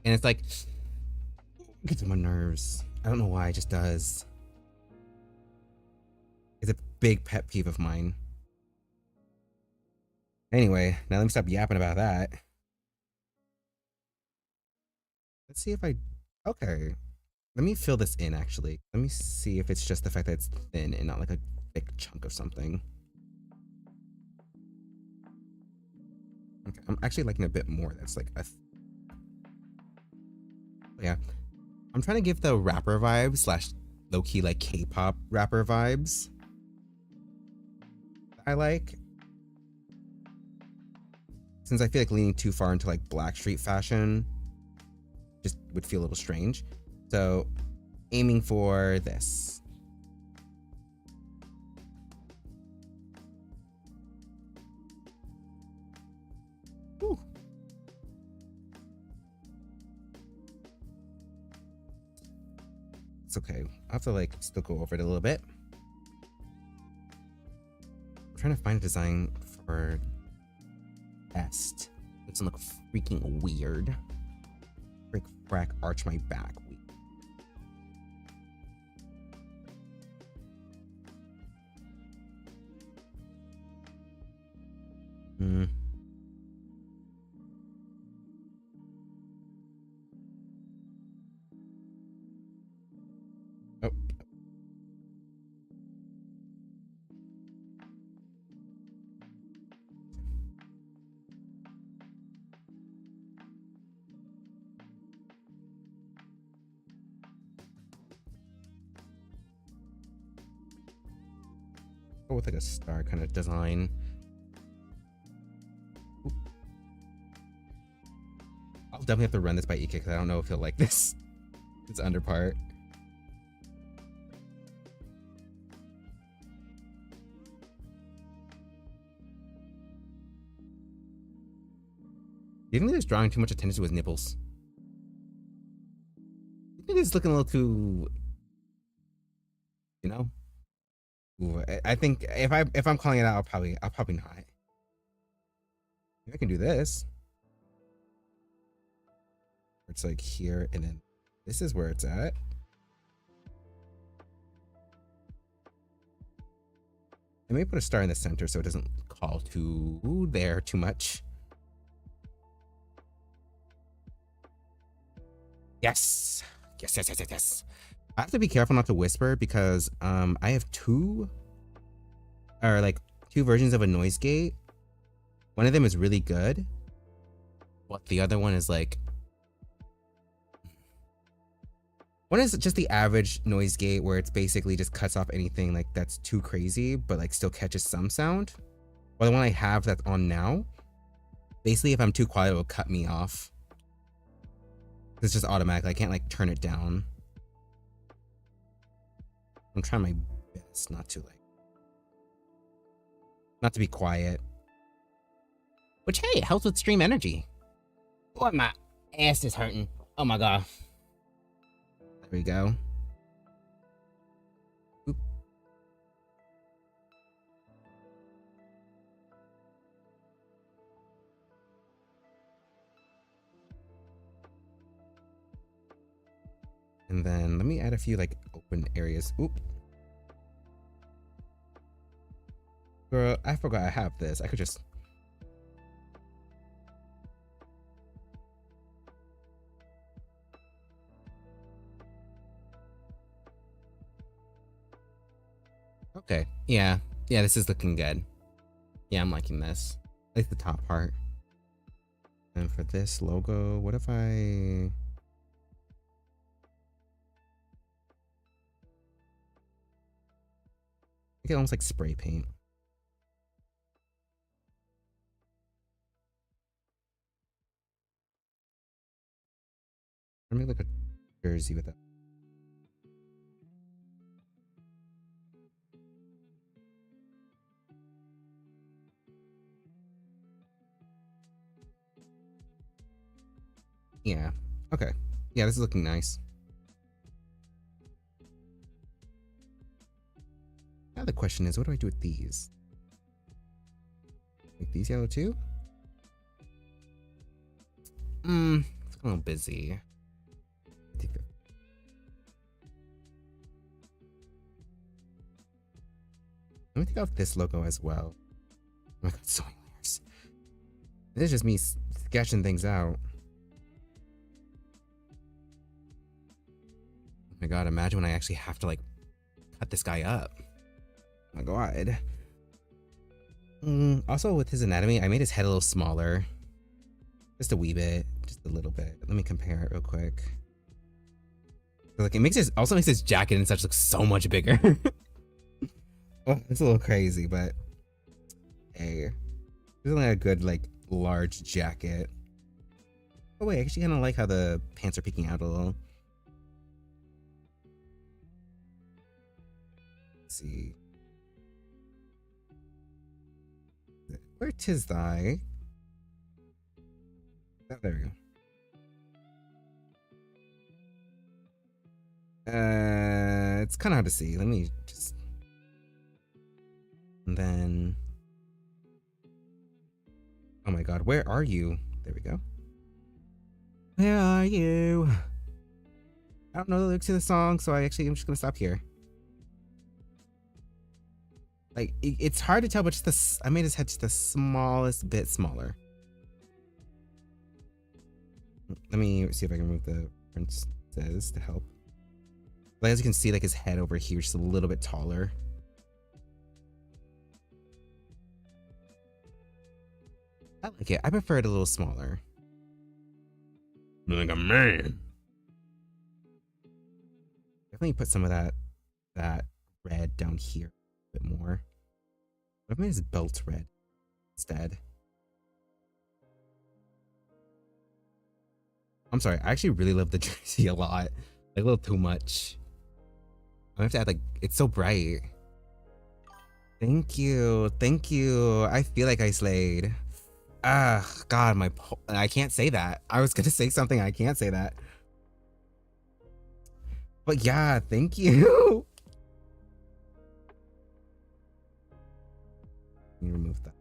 [SPEAKER 1] And it's like, it gets on my nerves. I don't know why, it just does. It's a big pet peeve of mine. Anyway, now let me stop yapping about that. Let's see if I. Okay. Let me fill this in actually. Let me see if it's just the fact that it's thin and not like a thick chunk of something. Okay, I'm actually liking a bit more. That's like a. Yeah. I'm trying to give the rapper vibes slash low key like K-pop rapper vibes. I like. Since I feel like leaning too far into like Blackstreet fashion just would feel a little strange. So aiming for this. Whew. It's okay. I have to like still go over it a little bit. I'm trying to find a design for best. It doesn't look freaking weird. Frick frack arch my back. Hmm. Oh. Go with like a star kind of design. Ooh. I'll definitely have to run this by EK because I don't know if he'll like this. This under part. Do you think he's drawing too much attention to his nipples? I think he's looking a little too, you know. Ooh, I think if I'm calling it out, I'll probably not. Maybe I can do this. It's like here, and then this is where it's at. I may put a star in the center so it doesn't call to there too much. Yes. Yes, yes, yes, yes, yes. I have to be careful not to whisper because I have two versions of a noise gate. One of them is really good, but the other one is like one is just the average noise gate where it's basically just cuts off anything like that's too crazy, but like still catches some sound. Or the one I have that's on now, basically if I'm too quiet, it will cut me off. It's just automatic. I can't like turn it down. I'm trying my best not to be quiet. Which hey, it helps with stream energy. Boy, my ass is hurting. Oh my god. There we go. Oop. And then let me add a few like open areas. Oop. Girl, I forgot I have this. I could just. Okay. Yeah. Yeah, this is looking good. Yeah, I'm liking this. I like the top part. And for this logo, what if I make it almost like spray paint? Let me look at jersey with that. Yeah. Okay. Yeah, this is looking nice. Now the question is, what do I do with these? Make these yellow too? It's a little busy. Let me take out this logo as well. Oh my god, so many layers. It's just me sketching things out. Oh my god, imagine when I actually have to like cut this guy up. Oh my god. Also with his anatomy, I made his head a little smaller. Just a wee bit. Just a little bit. Let me compare it real quick. Like it makes his also makes his jacket and such look so much bigger. Well, it's a little crazy, but hey. This is like a good like large jacket. Oh wait, I actually kinda like how the pants are peeking out a little. Let's see. Where 'tis thy? Oh, there we go. It's kind of hard to see. Let me just. And then. Oh my god, where are you? There we go. Where are you? I don't know the lyrics of the song, so I'm just gonna stop here. Like, it's hard to tell, but just I made his head just the smallest bit smaller. Let me see if I can remove the references to help. Like, as you can see, like his head over here is just a little bit taller. I like it. I prefer it a little smaller. Like a man. Definitely put some of that red down here a bit more. What if I made his belt red instead? I'm sorry, I actually really love the jersey a lot. Like a little too much. I have to add like it's so bright. Thank you. Thank you. I feel like I slayed. Ah, God, I can't say that. I was gonna say something, I can't say that. But yeah, thank you. Let me remove that.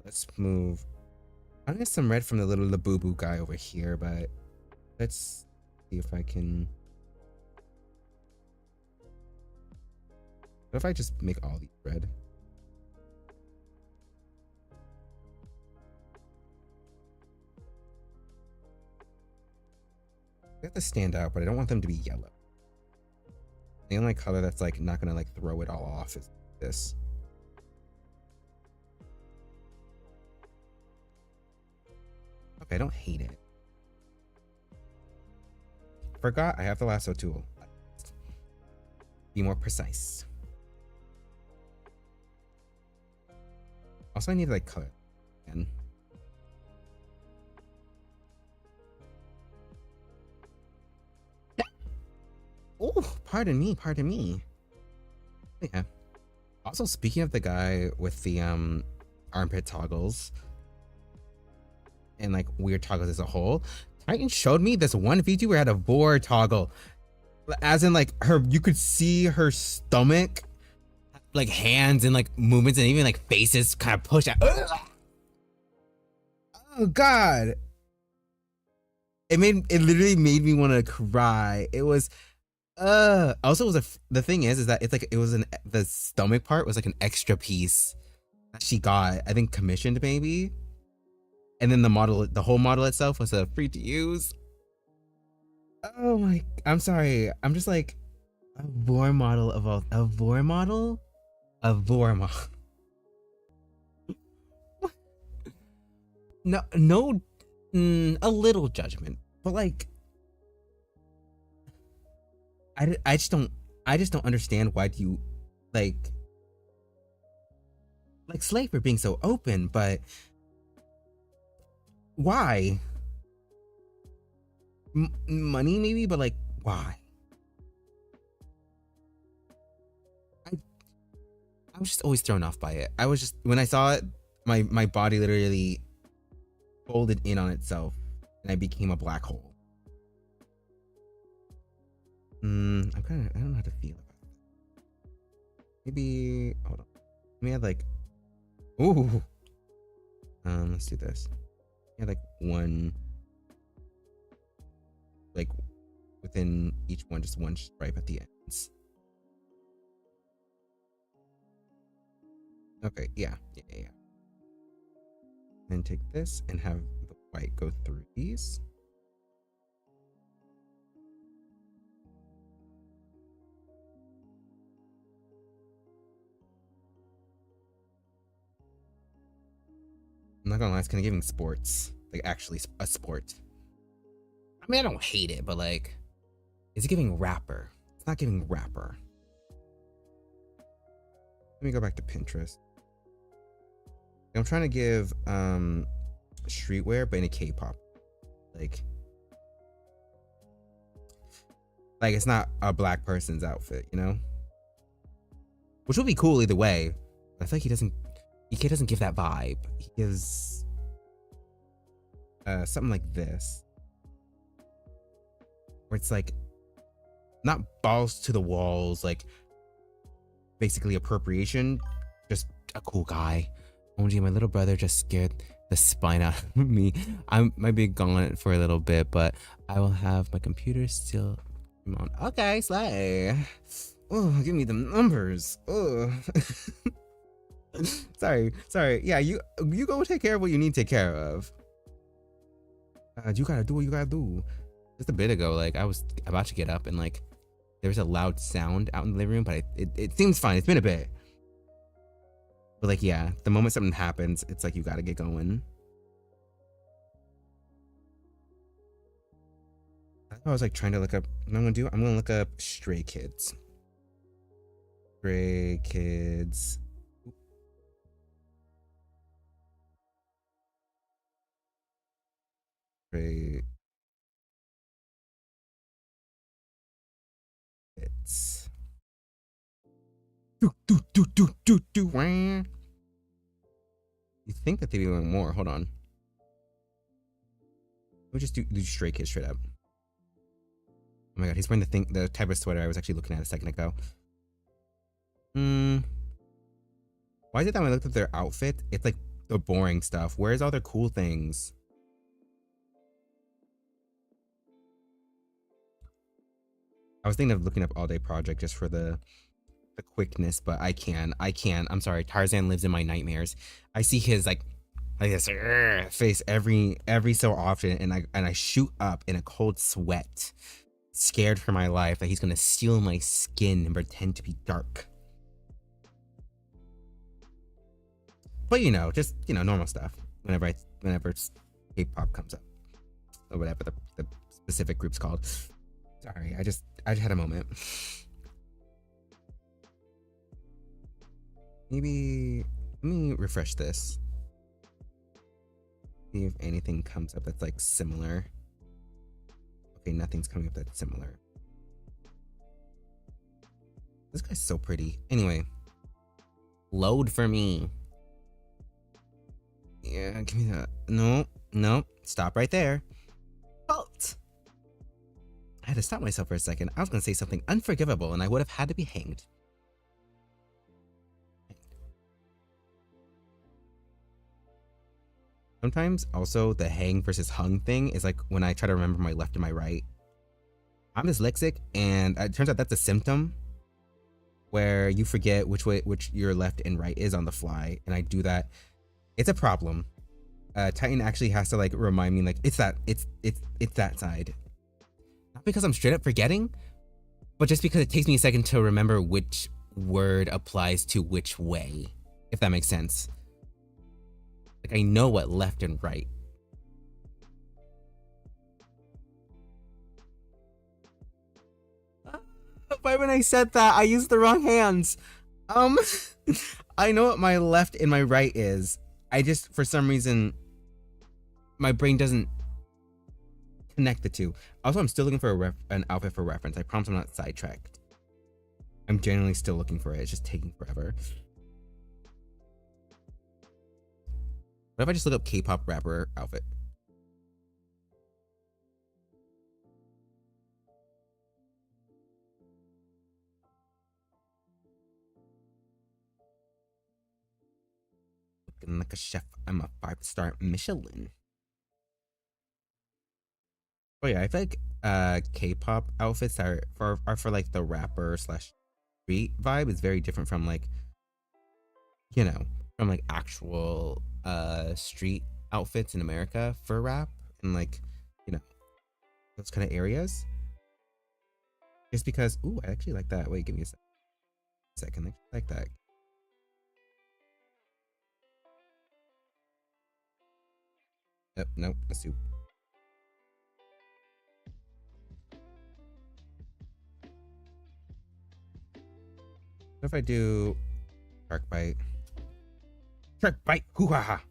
[SPEAKER 1] Let's move. I get some red from the little Labubu guy over here, but let's see if I can. What if I just make all these red? They have to stand out, but I don't want them to be yellow. The only color that's like not gonna like throw it all off is this. Okay, I don't hate it. Forgot I have the lasso tool. Be more precise. Also, I need like color again. Oh, pardon me, pardon me. Yeah. Also, speaking of the guy with the armpit toggles and like weird toggles as a whole, Titan showed me this one VTuber where had a vor toggle, as in like you could see her stomach, like hands and like movements and even like faces kind of push out. Oh God! It literally made me want to cry. It was. Also, the thing is that it's like the stomach part was like an extra piece that she got, I think commissioned maybe, and then the whole model itself was free to use. Oh my! I'm sorry. I'm just like a vor model of a vor model. No, a little judgment, but like. I just don't understand why do you like Slay for being so open, but why? Money maybe, but like why? I was just always thrown off by it. I was just when I saw it, my body literally folded in on itself and I became a black hole. I don't know how to feel about that. Maybe hold on. Maybe I like ooh. Let's do this. Yeah, like one, like within each one, just one stripe at the ends. Okay, yeah, yeah, yeah. Then take this and have the white go through these. I'm not gonna lie, it's kind of giving sports. Like, actually, a sport. I mean, I don't hate it, but like, is it giving rapper? It's not giving rapper. Let me go back to Pinterest. I'm trying to give streetwear, but in a K-pop. Like it's not a black person's outfit, you know? Which would be cool either way. But I feel like he doesn't give that vibe. He gives something like this. Where it's like not balls to the walls, like basically appropriation, just a cool guy. OMG, my little brother just scared the spine out of me. I might be gone for a little bit, but I will have my computer still on. Okay, slay. Oh, give me the numbers. Oh. sorry. Yeah, you go take care of what you need to take care of. You gotta do what you gotta do. Just a bit ago, like I was about to get up and like there was a loud sound out in the living room, but it seems fine. It's been a bit. But like, yeah, the moment something happens, it's like you gotta get going. I was like trying to look up. What I'm gonna look up Stray Kids. Stray Kids. Stray Kids. You think that they'd be doing more? Hold on. We'll just do Stray Kids straight up. Oh my god, he's wearing the type of sweater I was actually looking at a second ago. Why is it that when I looked at their outfit, it's like the boring stuff? Where's all their cool things? I was thinking of looking up All Day Project just for the quickness, but I can't. I'm sorry. Tarzan lives in my nightmares. I see his like this face every so often, and I shoot up in a cold sweat, scared for my life that he's gonna steal my skin and pretend to be dark. But just normal stuff. Whenever K-pop comes up, or whatever the specific group's called. Sorry, I just had a moment. Maybe let me refresh this. See if anything comes up that's like similar. Okay, nothing's coming up that's similar. This guy's so pretty. Anyway, load for me. Yeah, give me that. No, stop right there. Halt! I had to stop myself for a second. I was gonna say something unforgivable and I would have had to be hanged. Sometimes also the hang versus hung thing is like when I try to remember my left and my right. I'm dyslexic and it turns out that's a symptom where you forget which your left and right is on the fly, and I do that. It's a problem. Titan actually has to like remind me like it's that side. Not because I'm straight up forgetting, but just because it takes me a second to remember which word applies to which way, if that makes sense. Like I know what left and right. Why when I said that, I used the wrong hands. I know what my left and my right is. I just, for some reason, my brain doesn't connect the two. Also, I'm still looking for an outfit for reference. I promise I'm not sidetracked. I'm genuinely still looking for it. It's just taking forever. What if I just look up K-pop rapper outfit? Looking like a chef. I'm a 5-star Michelin. Oh yeah, I feel like K-pop outfits are for like the rapper slash street vibe is very different from like you know, from like actual street outfits in America for rap and like, you know, those kind of areas. Just because, ooh, I actually like that. Wait, give me a second. I actually like that. Yep, nope, a soup. What if I do shark bite? Shark bite! Hoo ha ha!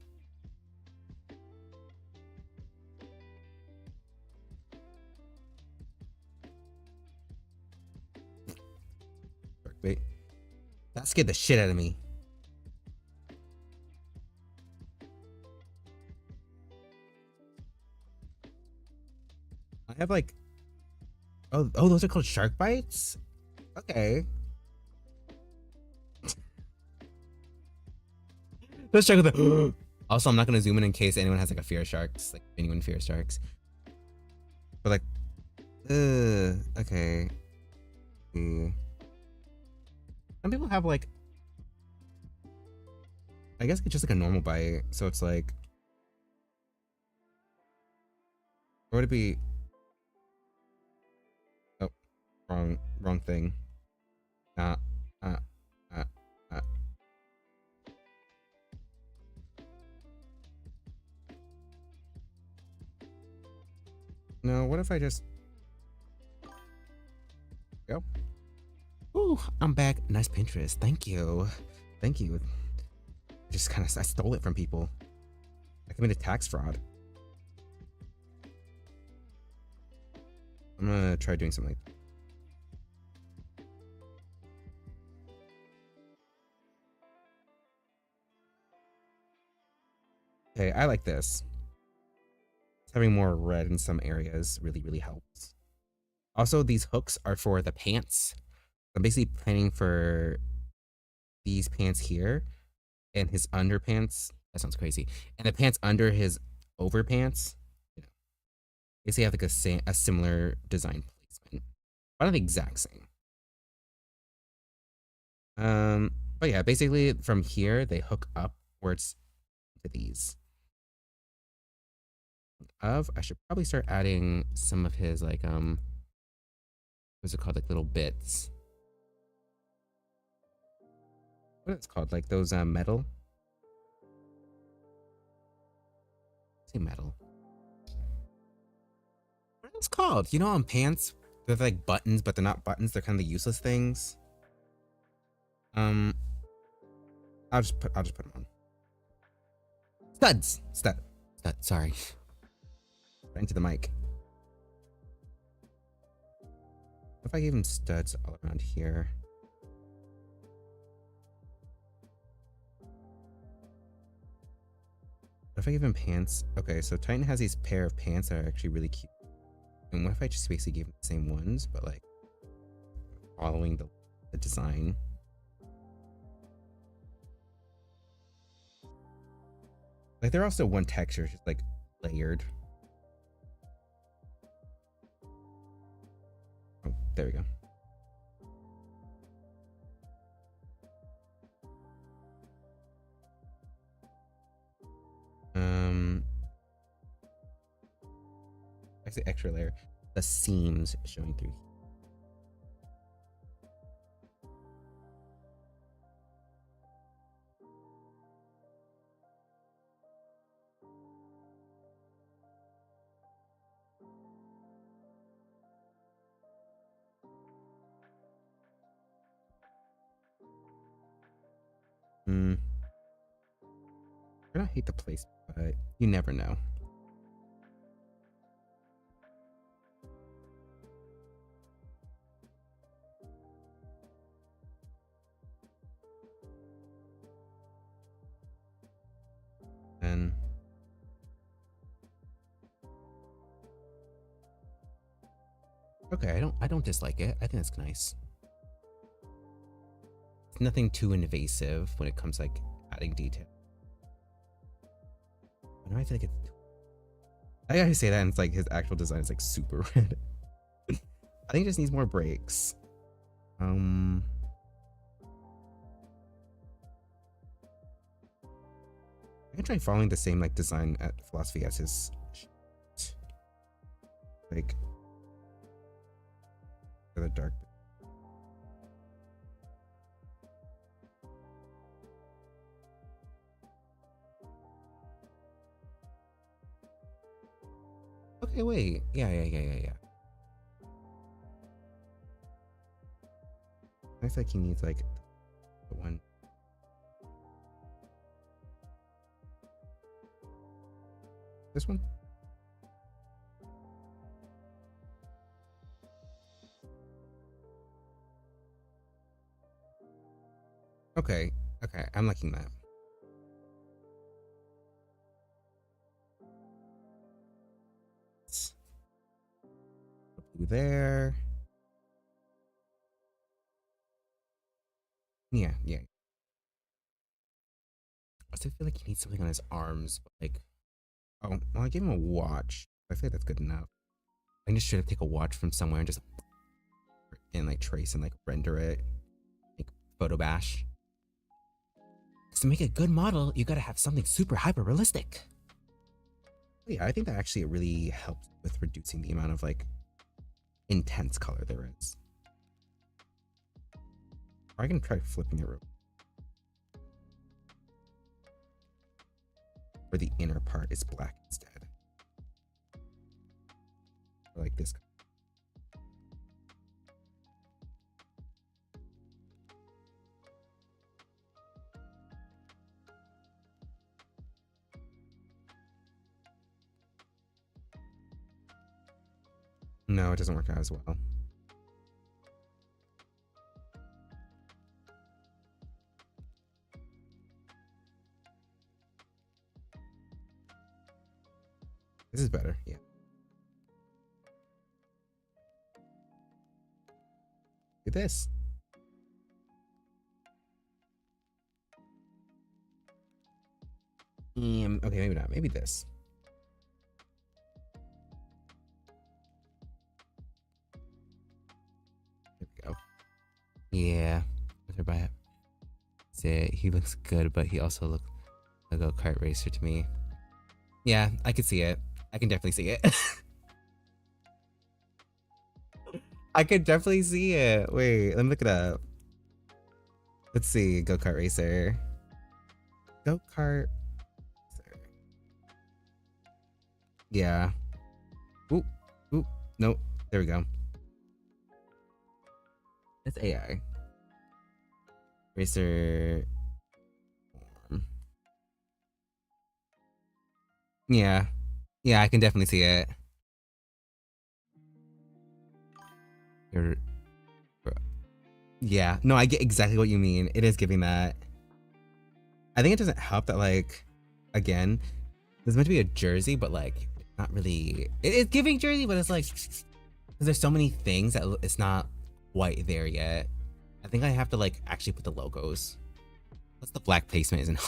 [SPEAKER 1] Shark bait. That scared the shit out of me. I have like, oh, those are called shark bites. Okay. Let's check with the. Also, I'm not gonna zoom in case anyone has like a fear of sharks. Like anyone fears sharks. But like, okay. Some people have like, I guess it's just like a normal bite. So it's like, or would it be? Oh, wrong thing. Uh, uh, uh, uh. No, what if I just go? Ooh, I'm back. Nice Pinterest. Thank you. Thank you. I just kind of, I stole it from people. I committed tax fraud. I'm gonna try doing something like that. Okay, I like this. Having more red in some areas really helps. Also, these hooks are for the pants. I'm basically planning for these pants here and his underpants. That sounds crazy. And the pants under his overpants. You know, basically have like a similar design placement, but not the exact same. But yeah, basically from here they hook upwards to these. I should probably start adding some of his like what's it called, like little bits. What is it called, like those metal? Say metal. What is it called? You know, on pants they're like buttons, but they're not buttons. They're kind of the useless things. Um, I'll just put them on. Stud. Sorry. Right into the mic. What if I gave him studs all around here? What if I give him pants? Okay, so Titan has these pair of pants that are actually really cute. And what if I just basically gave him the same ones, but like following the design? Like they're also one texture, just like layered. Oh, there we go. I say extra layer. The seams showing through. I don't hate the place, but you never know. And okay, I don't dislike it. I think it's nice. It's nothing too invasive when it comes like adding detail. Why do I feel like it's? I gotta say that, and it's like his actual design is like super red. I think it just needs more breaks. can try following the same like design philosophy as his like the dark. Okay, wait. Yeah. Looks like he needs like the one. This one? Okay, I'm liking that. Blue there. Yeah. I still feel like he needs something on his arms, but like, oh, well, I gave him a watch. I feel like that's good enough. I can just straight up take a watch from somewhere and just like trace and like render it, like photo bash. To make a good model, you gotta have something super hyper realistic. Yeah, I think that actually really helps with reducing the amount of like intense color there is. Or I can try flipping it real. Where the inner part is black instead. Or like this. No, it doesn't work out as well. This is better, yeah. Do this. Okay, maybe not. Maybe this. There we go. Yeah. He looks good, but he also looks like a kart racer to me. Yeah, I can see it. I can definitely see it. I can definitely see it. Wait, let me look it up. Let's see. Go-kart racer. Go-kart. Yeah. Oop. Nope. There we go. It's AI. Racer. Yeah. Yeah, I can definitely see it. Yeah. No, I get exactly what you mean. It is giving that. I think it doesn't help that, like, again, there's meant to be a jersey, but, like, not really. It's giving jersey, but it's like, because there's so many things that it's not quite there yet. I think I have to, like, actually put the logos. Plus the black placement isn't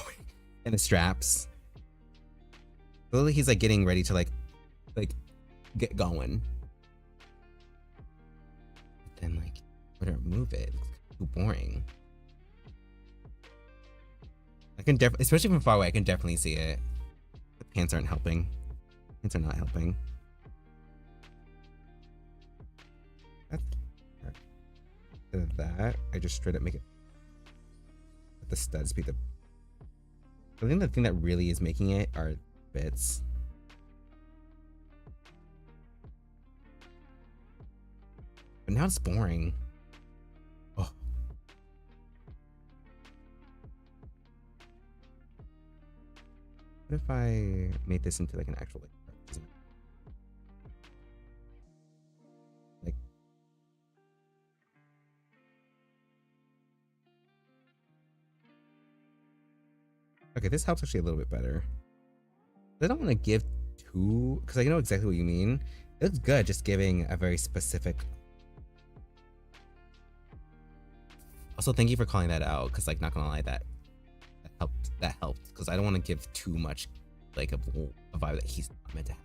[SPEAKER 1] and the straps. Literally, he's, like, getting ready to, like, get going. But then, like, better move it. It's too boring. I can definitely, especially from far away, I can definitely see it. The pants aren't helping. Pants are not helping. Instead of that, I just straight up make it. Let the studs be the. I think the thing that really is making it are bits. But now it's boring. Oh. What if I made this into like an actual like okay, this helps actually a little bit better. I don't want to give too, because I know exactly what you mean. It looks good just giving a very specific. Also, thank you for calling that out, because like, not gonna lie, that helped because I don't want to give too much like a vibe that he's not meant to have.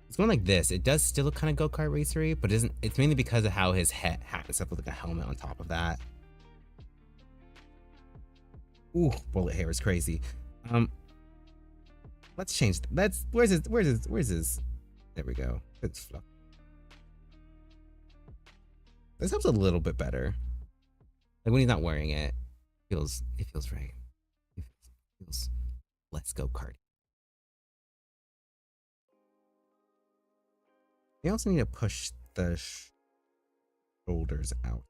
[SPEAKER 1] It's going like this. It does still look kind of go-kart racery, but it's mainly because of how his hat is up with like a helmet on top of that. Ooh, bullet hair is crazy. Um, let's change. Let's. Where's his? There we go. It's fluff. This helps a little bit better. Like when he's not wearing it, it feels right. It feels. Let's go, Cardi. We also need to push the shoulders out.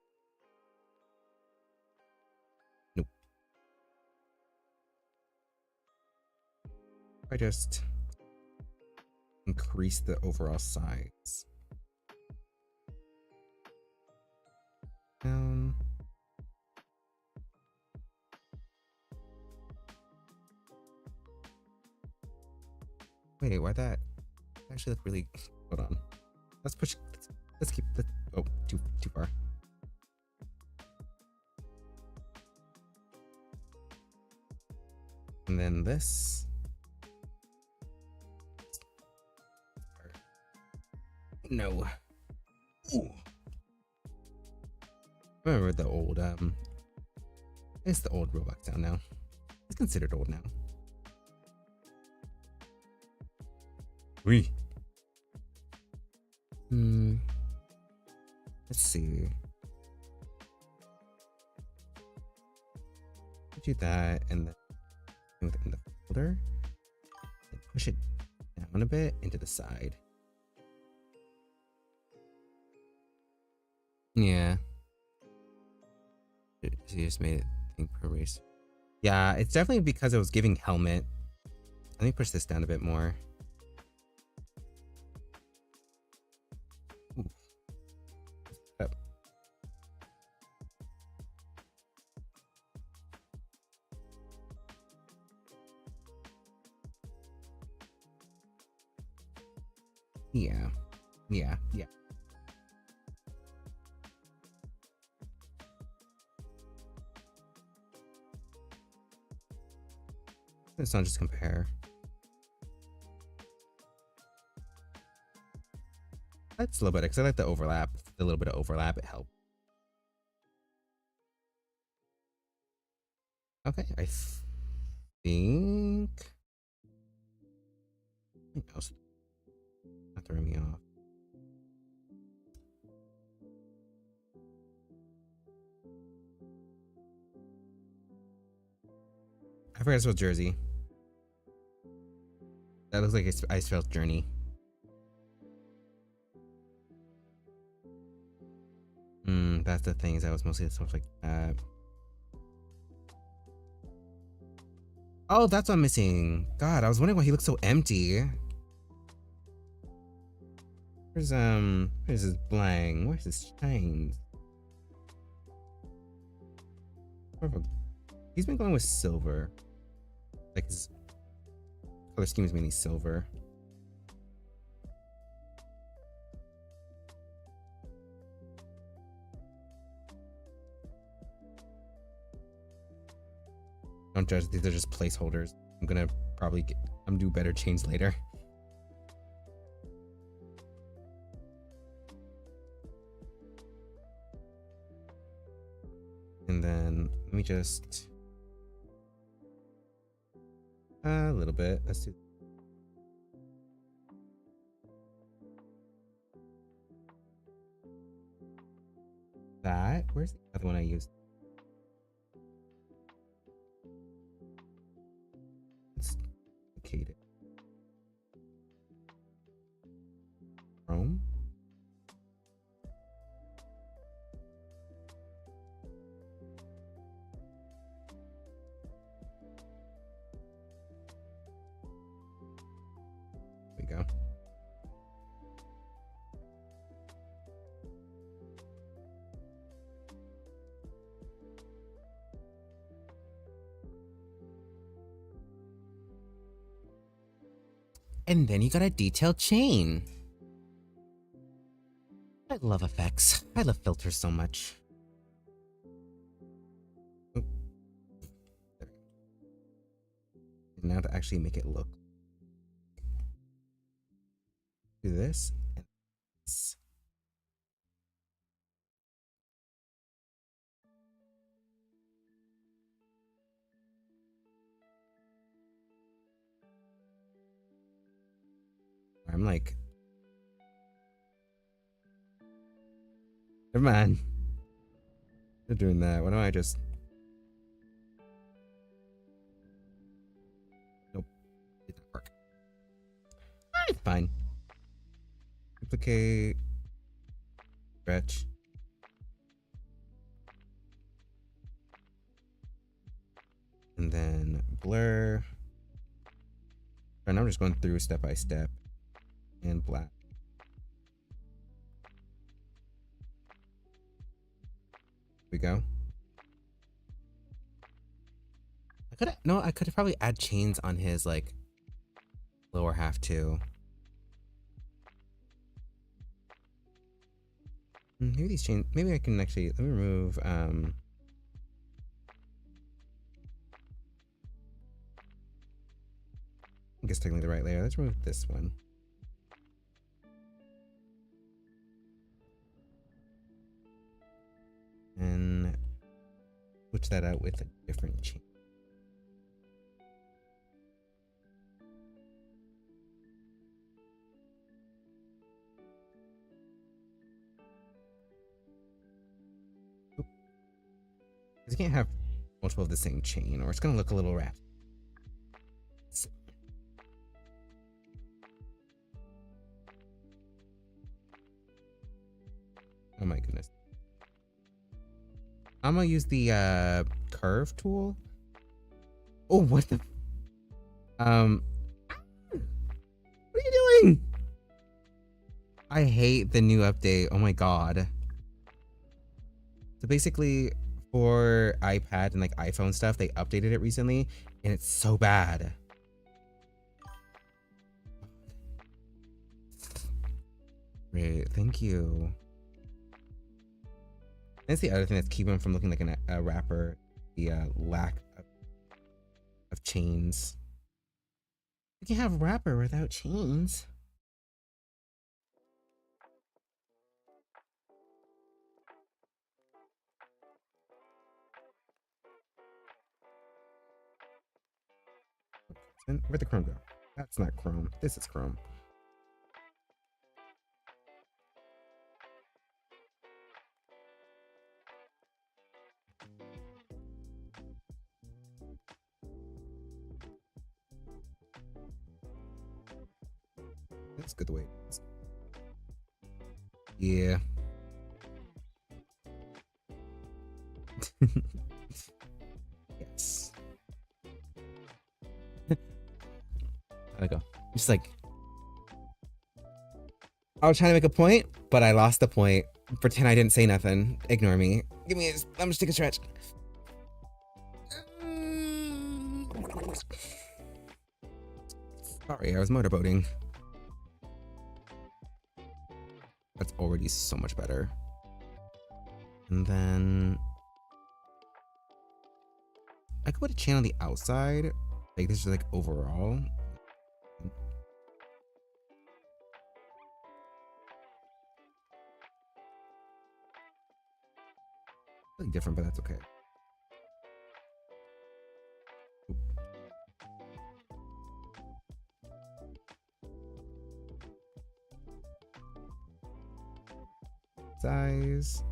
[SPEAKER 1] Nope. I just increase the overall size. Down. Wait, why that actually look really. Hold on. Let's push. Let's keep the. Oh, too far. And then this. No. Ooh. Remember the old it's the old Roblox sound now. It's considered old now. We. Let's see. Do that and then within the folder and push it down a bit into the side. Yeah. She just made it think per race. Yeah, it's definitely because it was giving helmet. Let me push this down a bit more. Ooh. Up. Yeah. Yeah. Yeah. Let's not just compare. That's a little bit because I like the overlap. The little bit of overlap, it helped. Okay, I think. Else not throwing me off. I forgot to spell Jersey. That looks like I spelled journey. That's the things that was mostly stuff like that. Oh, that's what I'm missing. God, I was wondering why he looks so empty. Where's his blang? Where's his chains? He's been going with silver. Like his color scheme is mainly silver. Don't judge, these are just placeholders. I'm gonna probably do better change later. And then let me just a little bit. Let's do that. Where's the other one I used? Let's locate it. Chrome. There we go. And then you got a detailed chain. I love effects. I love filters so much. Oh. There. And now to actually make it look. Do this and this. I'm like, never mind. They're doing that. Why don't I just... Nope. Did not work. It's fine. Duplicate. Stretch. And then blur. And I'm just going through step by step. And black. We go. I could probably add chains on his like lower half too. Maybe these chains, maybe I can actually, let me remove I guess technically the right layer. Let's remove this one. And switch that out with a different chain. You can't have multiple of the same chain, or it's gonna look a little wrapped. Oh my goodness. I'm gonna use the curve tool. Oh, what the? What are you doing? I hate the new update. Oh my god. So basically, for iPad and like iPhone stuff, they updated it recently, and it's so bad. Great, thank you. That's the other thing that's keeping them from looking like a wrapper. The lack of chains. You can have wrapper without chains. And where'd the Chrome go? That's not Chrome. This is Chrome. That's good the way it is. Yeah. Yes. How'd I go? Just like, I was trying to make a point, but I lost the point. Pretend I didn't say nothing. Ignore me. Give me I'm just take a stretch. Sorry, I was motorboating. That's already so much better. And then I could put a chain on the outside. Like this is like overall. Really different, but that's okay. Size.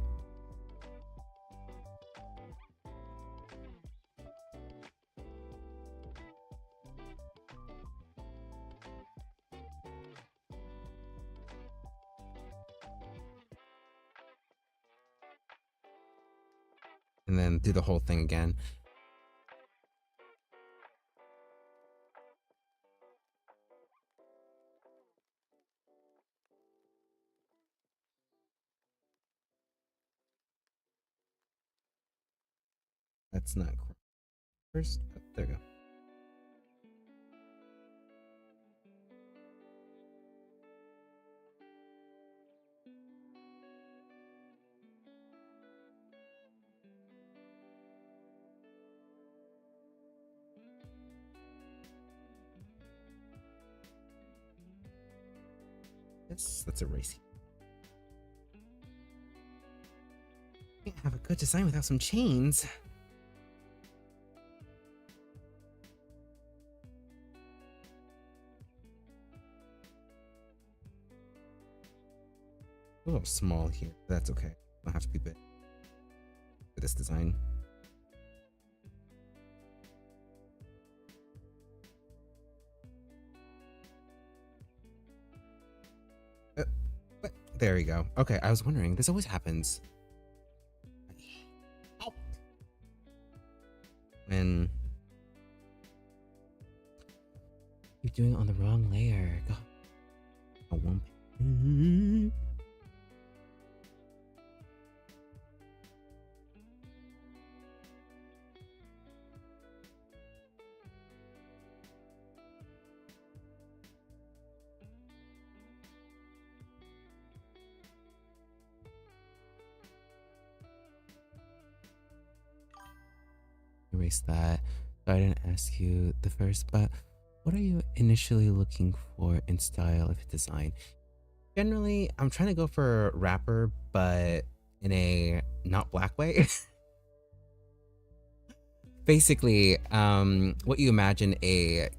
[SPEAKER 1] And then do the whole thing again. That's not first. Oh, there we go. Yes, that's a racy. Can't have a good design without some chains. A little small here. That's okay. Don't have to be big for this design. But there we go. Okay, I was wondering. This always happens when you're doing it on the wrong layer. God. I won't. Erase that. So I didn't ask you the first, but what are you initially looking for in style of design? Generally, I'm trying to go for rapper, but in a not black way. Basically, what you imagine I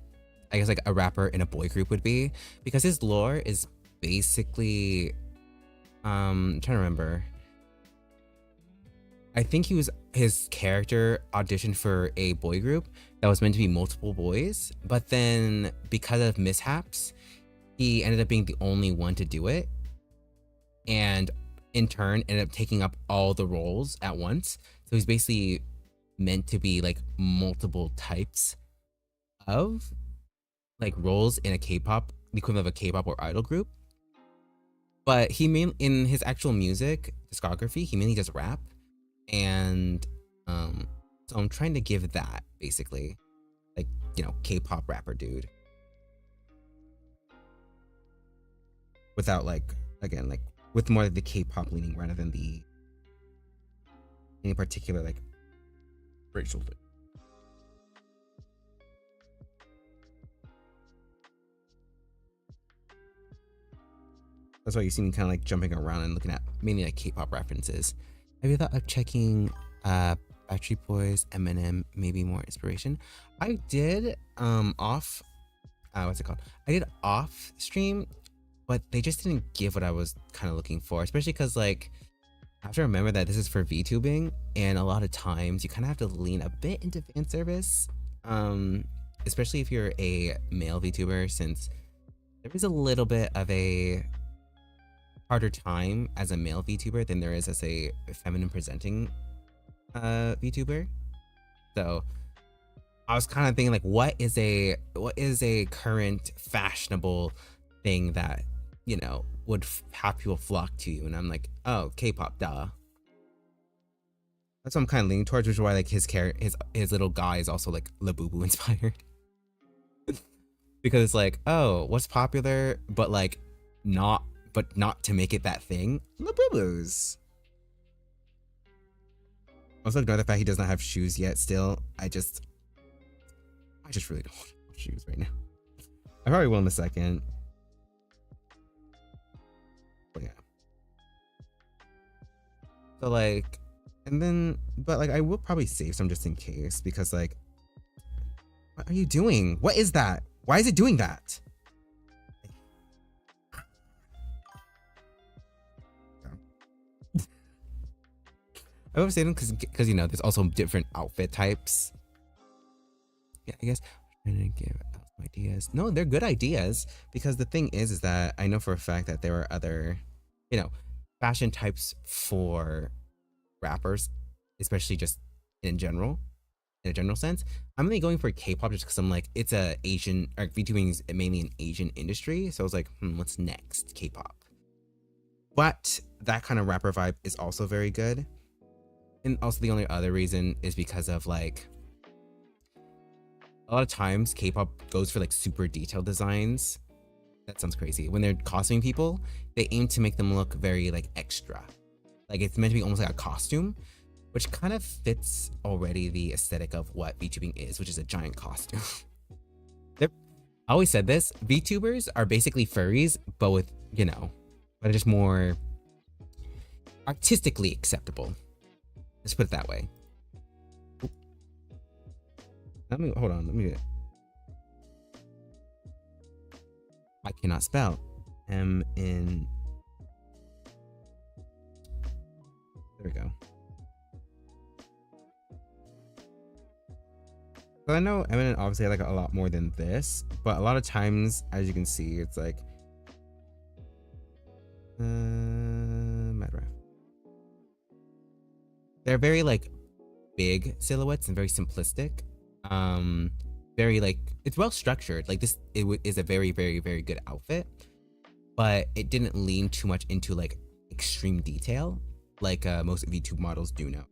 [SPEAKER 1] guess like a rapper in a boy group would be, because his lore is basically, I'm trying to remember. I think his character auditioned for a boy group that was meant to be multiple boys, but then because of mishaps, he ended up being the only one to do it, and in turn ended up taking up all the roles at once. So he's basically meant to be like multiple types of like roles in a K-pop, the equivalent of a K-pop or idol group. But in his actual music discography, he mainly does rap. And so I'm trying to give that basically, like, you know, K-pop rapper dude, without like, again, like with more of the K-pop leaning rather than the any particular like racial thing. That's why you see me kind of like jumping around and looking at mainly like K-pop references. Have you thought of checking Backstreet Boys, Eminem, maybe more inspiration? I did off what's it called? I did off stream, but they just didn't give what I was kind of looking for, especially because like I have to remember that this is for VTubing, and a lot of times you kind of have to lean a bit into fan service, especially if you're a male VTuber, since there is a little bit of a harder time as a male VTuber than there is as a feminine presenting VTuber. So I was kind of thinking like, what is a current fashionable thing that, you know, would have people flock to you? And I'm like, oh, K-pop, duh. That's what I'm kind of leaning towards, which is why like his little guy is also like Labubu inspired. Because it's like, oh, what's popular, but like not to make it that thing. Labubus. Also ignore the fact he does not have shoes yet still. I just really don't want shoes right now. I probably will in a second. But yeah. So like, and then, but like I will probably save some just in case, because like, what are you doing? What is that? Why is it doing that? I would say them because you know there's also different outfit types. Yeah, I guess I'm trying to give out ideas. No, they're good ideas, because the thing is that I know for a fact that there are other, you know, fashion types for rappers, especially just in a general sense. I'm really going for K-pop just because I'm like, it's a Asian, or VTubing is mainly an Asian industry. So I was like, what's next? K-pop. But that kind of rapper vibe is also very good. And also the only other reason is because of like, a lot of times K-pop goes for like super detailed designs. That sounds crazy. When they're costuming people, they aim to make them look very like extra. Like it's meant to be almost like a costume, which kind of fits already the aesthetic of what VTubing is, which is a giant costume. I always said this, VTubers are basically furries, but with, you know, but just more artistically acceptable. Let's put it that way. Hold on, let me get it. I cannot spell. M-N There we go. So I know Eminent obviously had like a lot more than this, but a lot of times, as you can see, it's like Madraff. They're very like big silhouettes and very simplistic. Very like it's well structured. Like this, is a very good outfit, but it didn't lean too much into like extreme detail, like most VTube models do now.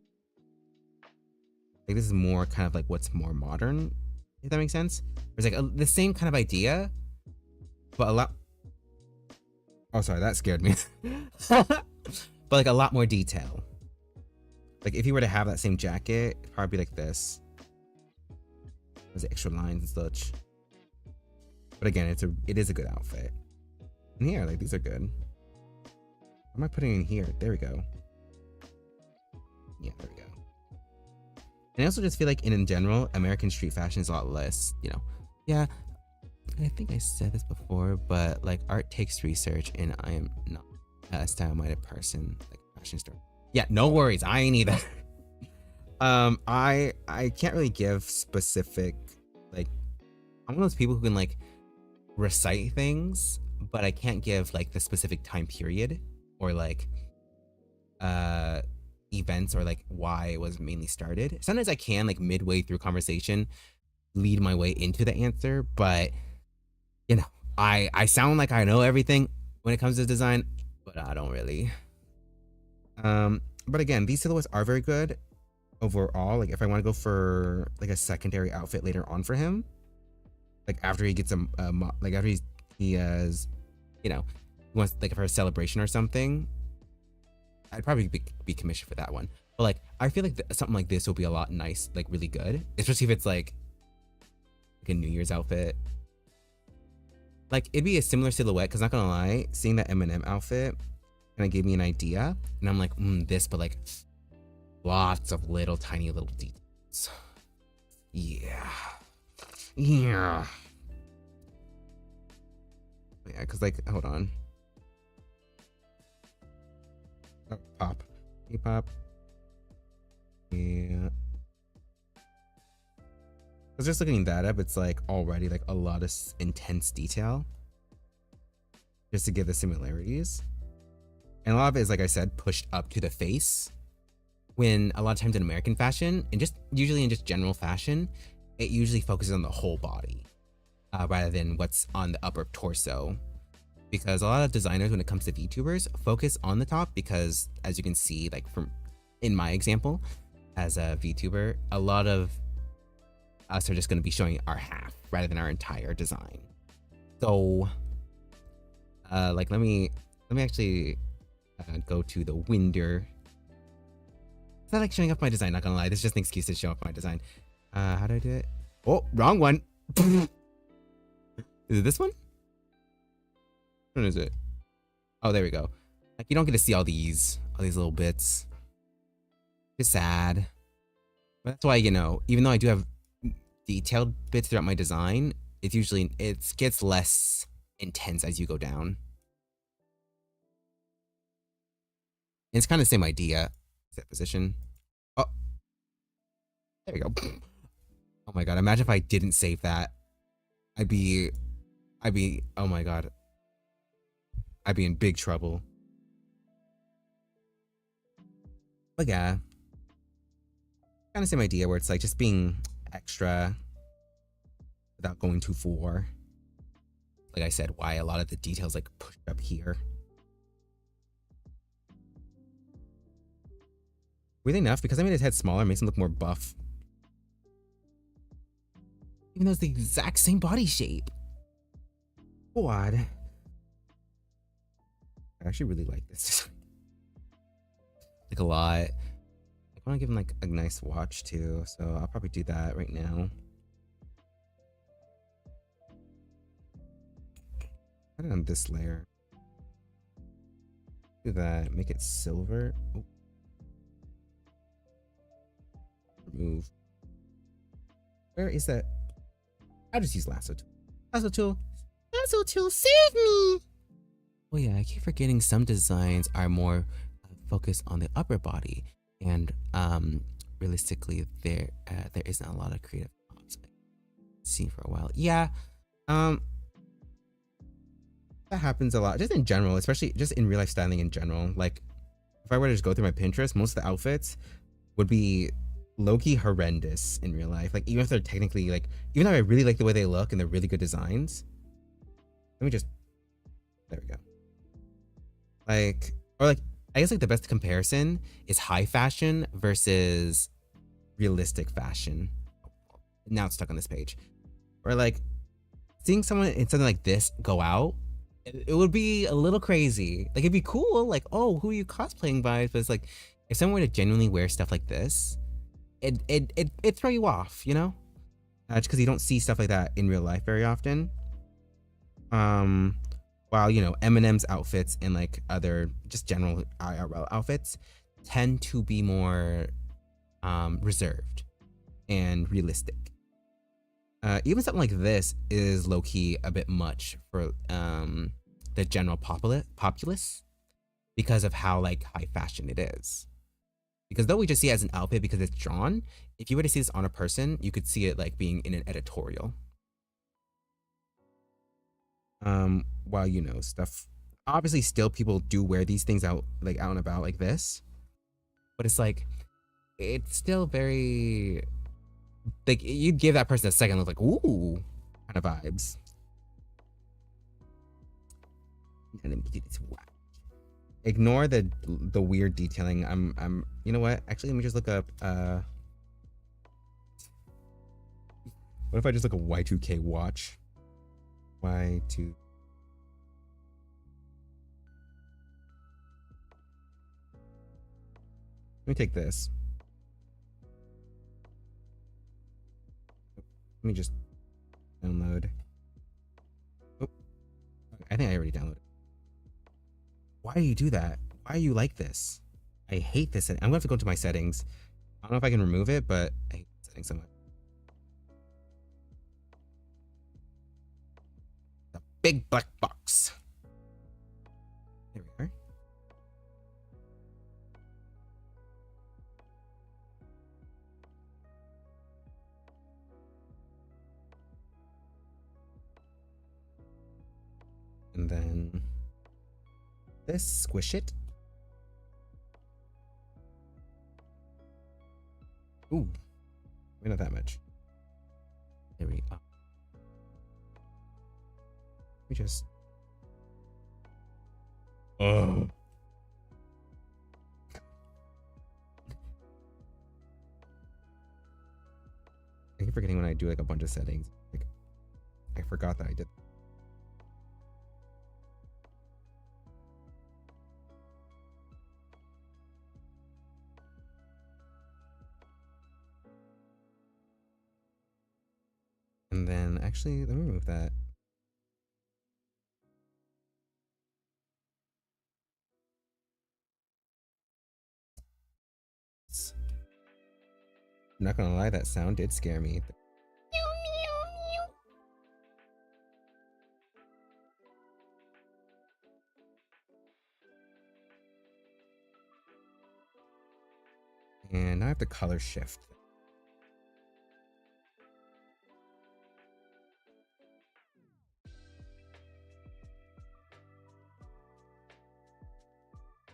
[SPEAKER 1] Like this is more kind of like what's more modern, if that makes sense. It's like the same kind of idea, but a lot. Oh, sorry, that scared me. But like a lot more detail. Like if you were to have that same jacket, it'd probably be like this. There's extra lines and such. But again, it is a good outfit. And here, like these are good. What am I putting in here? There we go. Yeah, there we go. And I also just feel like in general, American street fashion is a lot less, you know. Yeah, I think I said this before, but like art takes research, and I am not a style-minded person, like fashion store. Yeah, no worries, I ain't either. I can't really give specific, like, I'm one of those people who can like recite things, but I can't give like the specific time period or like events or like why it was mainly started. Sometimes I can like midway through conversation lead my way into the answer, but you know, I sound like I know everything when it comes to design, but I don't really. But again, these silhouettes are very good overall. Like if I want to go for like a secondary outfit later on for him, like after he gets like after he has, you know, he wants like for a celebration or something, I'd probably be commissioned for that one. But like I feel like something like this will be a lot nice, like really good, especially if it's like a New Year's outfit. Like it'd be a similar silhouette, because not gonna lie, seeing that Eminem outfit kind of gave me an idea, and I'm like, this, but like lots of little tiny little details. Yeah, because like hold on. Oh, pop. Hey, pop. Yeah. I was just looking that up. It's like already like a lot of intense detail just to give the similarities. And a lot of it is, like I said, pushed up to the face, when a lot of times in American fashion, and just usually in just general fashion, it usually focuses on the whole body rather than what's on the upper torso. Because a lot of designers, when it comes to VTubers, focus on the top, because as you can see, like from in my example as a VTuber, a lot of us are just going to be showing our half rather than our entire design. So like let me actually go to the winder. It's not like showing off my design, not gonna lie, this is just an excuse to show off my design. How do I do it? Oh, wrong one. Is it this one? Which one is it? Oh, there we go. Like you don't get to see all these little bits. It's sad. But that's why, you know, even though I do have detailed bits throughout my design, it gets less intense as you go down. And it's kind of the same idea. Set position. Oh, there we go. Oh my god! Imagine if I didn't save that. I'd be. Oh my god. I'd be in big trouble. But yeah, kind of the same idea where it's like just being extra without going too far. Like I said, why a lot of the details like pushed up here. Weirdly enough, because I made his head smaller, it makes him look more buff. Even though it's the exact same body shape. Odd. I actually really like this. Like a lot. I want to give him like a nice watch too, so I'll probably do that right now. Put it on this layer. Do that. Make it silver. Oh. Remove. Where is that? I'll just use lasso tool. Lasso tool. Lasso tool, save me! Oh yeah, I keep forgetting some designs are more focus on the upper body, and realistically, there isn't a lot of creative prompts seen for a while. Yeah, um, that happens a lot, just in general, especially just in real life styling in general. Like, if I were to just go through my Pinterest, most of the outfits would be low-key horrendous in real life. Like, even if they're technically like, even though I really like the way they look and they're really good designs. Let me just, there we go. Like, or like, I guess like the best comparison is high fashion versus realistic fashion. Now it's stuck on this page. Or like, seeing someone in something like this go out, it would be a little crazy. Like, it'd be cool, like, oh, who are you cosplaying by? But it's like, if someone were to genuinely wear stuff like this, it'd throw you off, you know? Just because you don't see stuff like that in real life very often. While, you know, Eminem's outfits and like other just general IRL outfits tend to be more reserved and realistic. Even something like this is low-key a bit much for the general populace because of how like high fashion it is. Because though we just see it as an outfit because it's drawn, if you were to see this on a person, you could see it like being in an editorial. While, you know, stuff, obviously still people do wear these things out and about like this, but it's like, it's still very, like, you'd give that person a second look like, ooh, kind of vibes. Ignore the weird detailing. I'm you know what? Actually, let me just look up what if I just look at Y2K watch? Y2 Let me take this. Let me just download. Oh, I think I already downloaded. Why do you do that? Why are you like this? I hate this. I'm gonna have to go to my settings. I don't know if I can remove it, but I hate settings so much. The big black box. There we are. And then this, squish it. Ooh, maybe not that much. There we go. Let me just. Oh. I keep forgetting when I do like a bunch of settings. Like, I forgot that I did. And then actually, let me remove that. I'm not gonna lie, that sound did scare me. And now I have to color shift.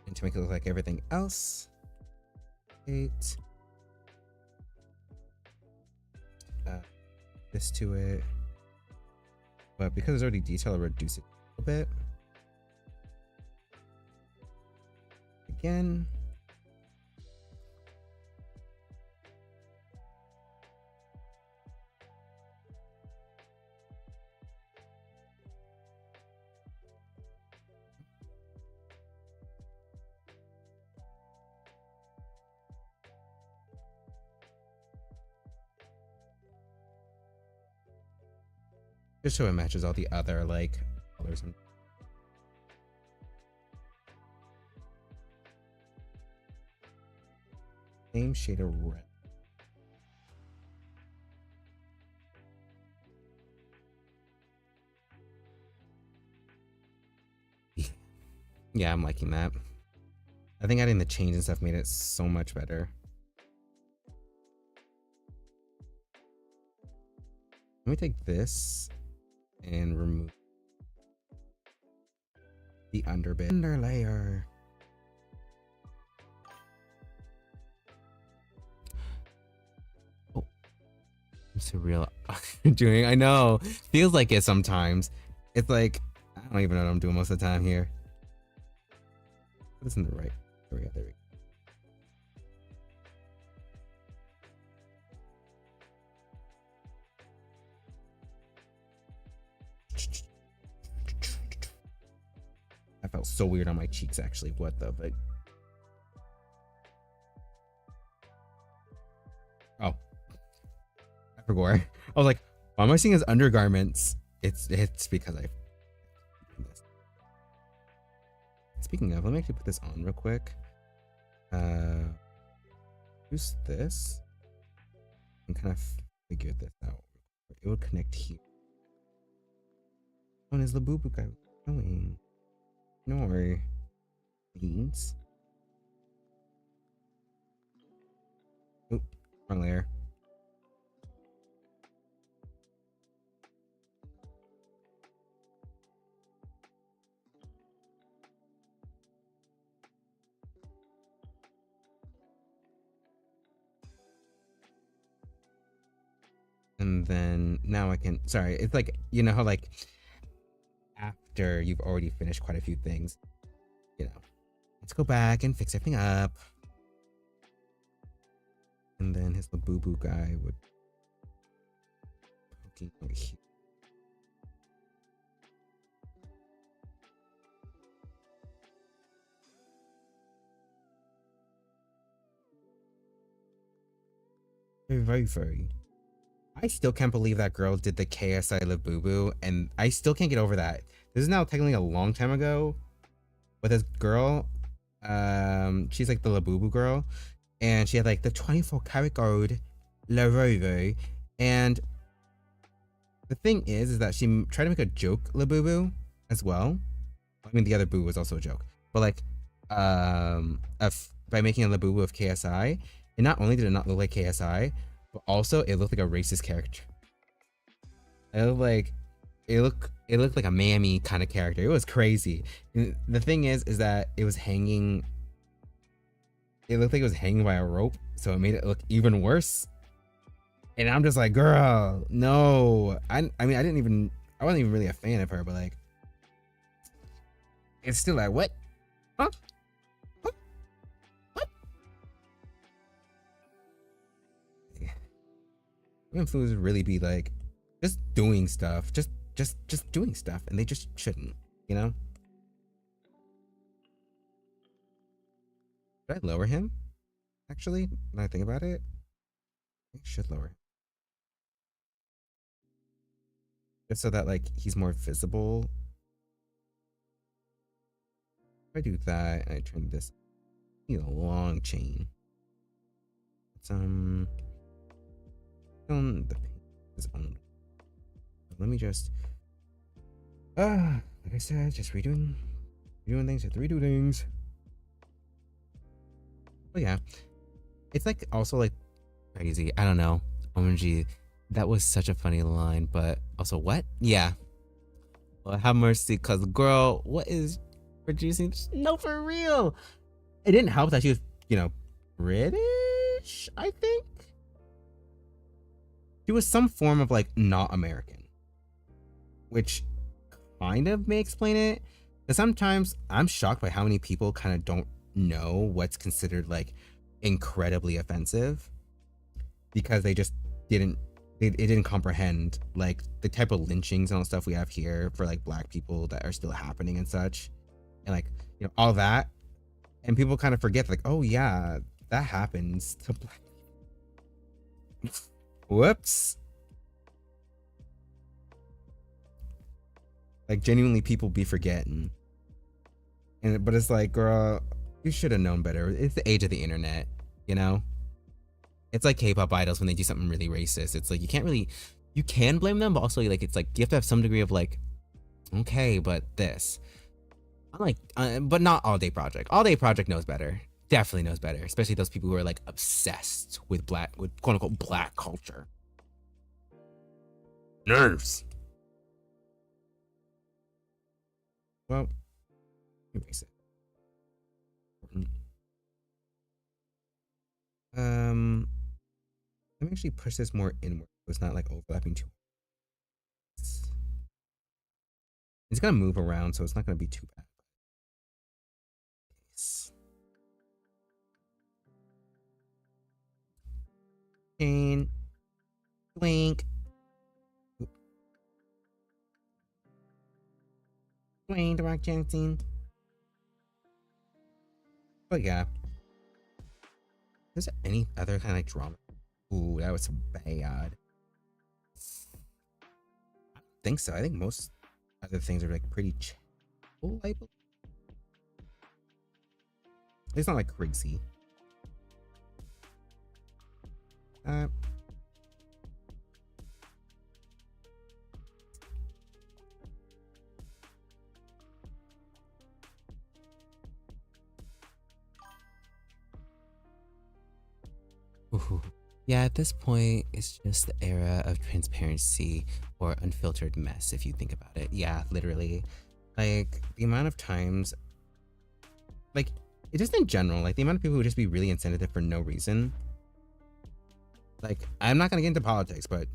[SPEAKER 1] And to make it look like everything else. 8. This to it. But because it's already detailed, I'll reduce it a little bit. Again. Just so it matches all the other like colors and same shade of red. Yeah, I'm liking that. I think adding the chains and stuff made it so much better. Let me take this and remove the under layer. Oh, I'm surreal doing. I know, feels like it sometimes. It's like I don't even know what I'm doing most of the time here. Put this in the right. There we go. There we go. That felt so weird on my cheeks, actually. What the fuck? Oh, I forgot. I was like, why am I seeing his undergarments? It's because I. Speaking of, let me actually put this on real quick. Use this and kind of figure this out. It will connect here. Oh, and is the boo-boo guy going? No worry. Beans. Oop, wrong layer. And then now I can, sorry, it's like, you know how like after you've already finished quite a few things, you know, let's go back and fix everything up. And then his little boo-boo guy would poking over here. Very. I still can't believe that girl did the KSI Labubu, and I still can't get over that. This is now technically a long time ago, but this girl, she's like the Labubu girl, and she had like the 24 karat gold Labubu, and the thing is that she tried to make a joke Labubu as well. I mean, the other boo was also a joke, but like, by making a Labubu of KSI, and not only did it not look like KSI, but also it looked like a racist character. It looked like a mammy kind of character. It was crazy. And the thing is that it was hanging. It looked like it was hanging by a rope, so it made it look even worse. And I'm just like, girl, no. I mean, I wasn't even really a fan of her, but like, it's still like, what? Huh? Influencers really be like just doing stuff, just doing stuff, and they just shouldn't, you know. Should I lower him? Actually, when I think about it, I should lower him, just so that like he's more visible. If I do that and I turn this, I need a long chain. It's on the paint is on. Let me just like I said, just redoing things, have to redo things. But yeah, it's like also like crazy. I don't know. OMG, that was such a funny line, but also what? Yeah. Well, have mercy, cause girl, what is producing? No, for real. It didn't help that she was, you know, British, I think. She was some form of like not American, which kind of may explain it. But sometimes I'm shocked by how many people kind of don't know what's considered like incredibly offensive, because they just didn't it didn't comprehend like the type of lynchings and all stuff we have here for like black people that are still happening and such, and like, you know, all that. And people kind of forget like, oh yeah, that happens to black people. Whoops. Like genuinely people be forgetting. But it's like, girl, you should have known better. It's the age of the internet, you know? It's like K-pop idols when they do something really racist. It's like you can blame them, but also like it's like you have to have some degree of like, okay, but this. Unlike, but not All Day Project. All Day Project knows better. Definitely knows better, especially those people who are like obsessed with quote unquote black culture. Nerves. Well, let me see. Let me actually push this more inward so it's not like overlapping too. It's gonna move around, so it's not gonna be too bad. Chain, blink, Dwayne The Rock Johnson. But yeah, is there any other kind of like drama? Ooh, that was bad. I don't think so. I think most other things are like pretty chill. It's not like crazy. Ooh. Yeah, at this point, it's just the era of transparency or unfiltered mess, if you think about it. Yeah, literally. Like, the amount of times, like, it just in general, like, the amount of people who just be really insensitive for no reason. Like, I'm not gonna get into politics, but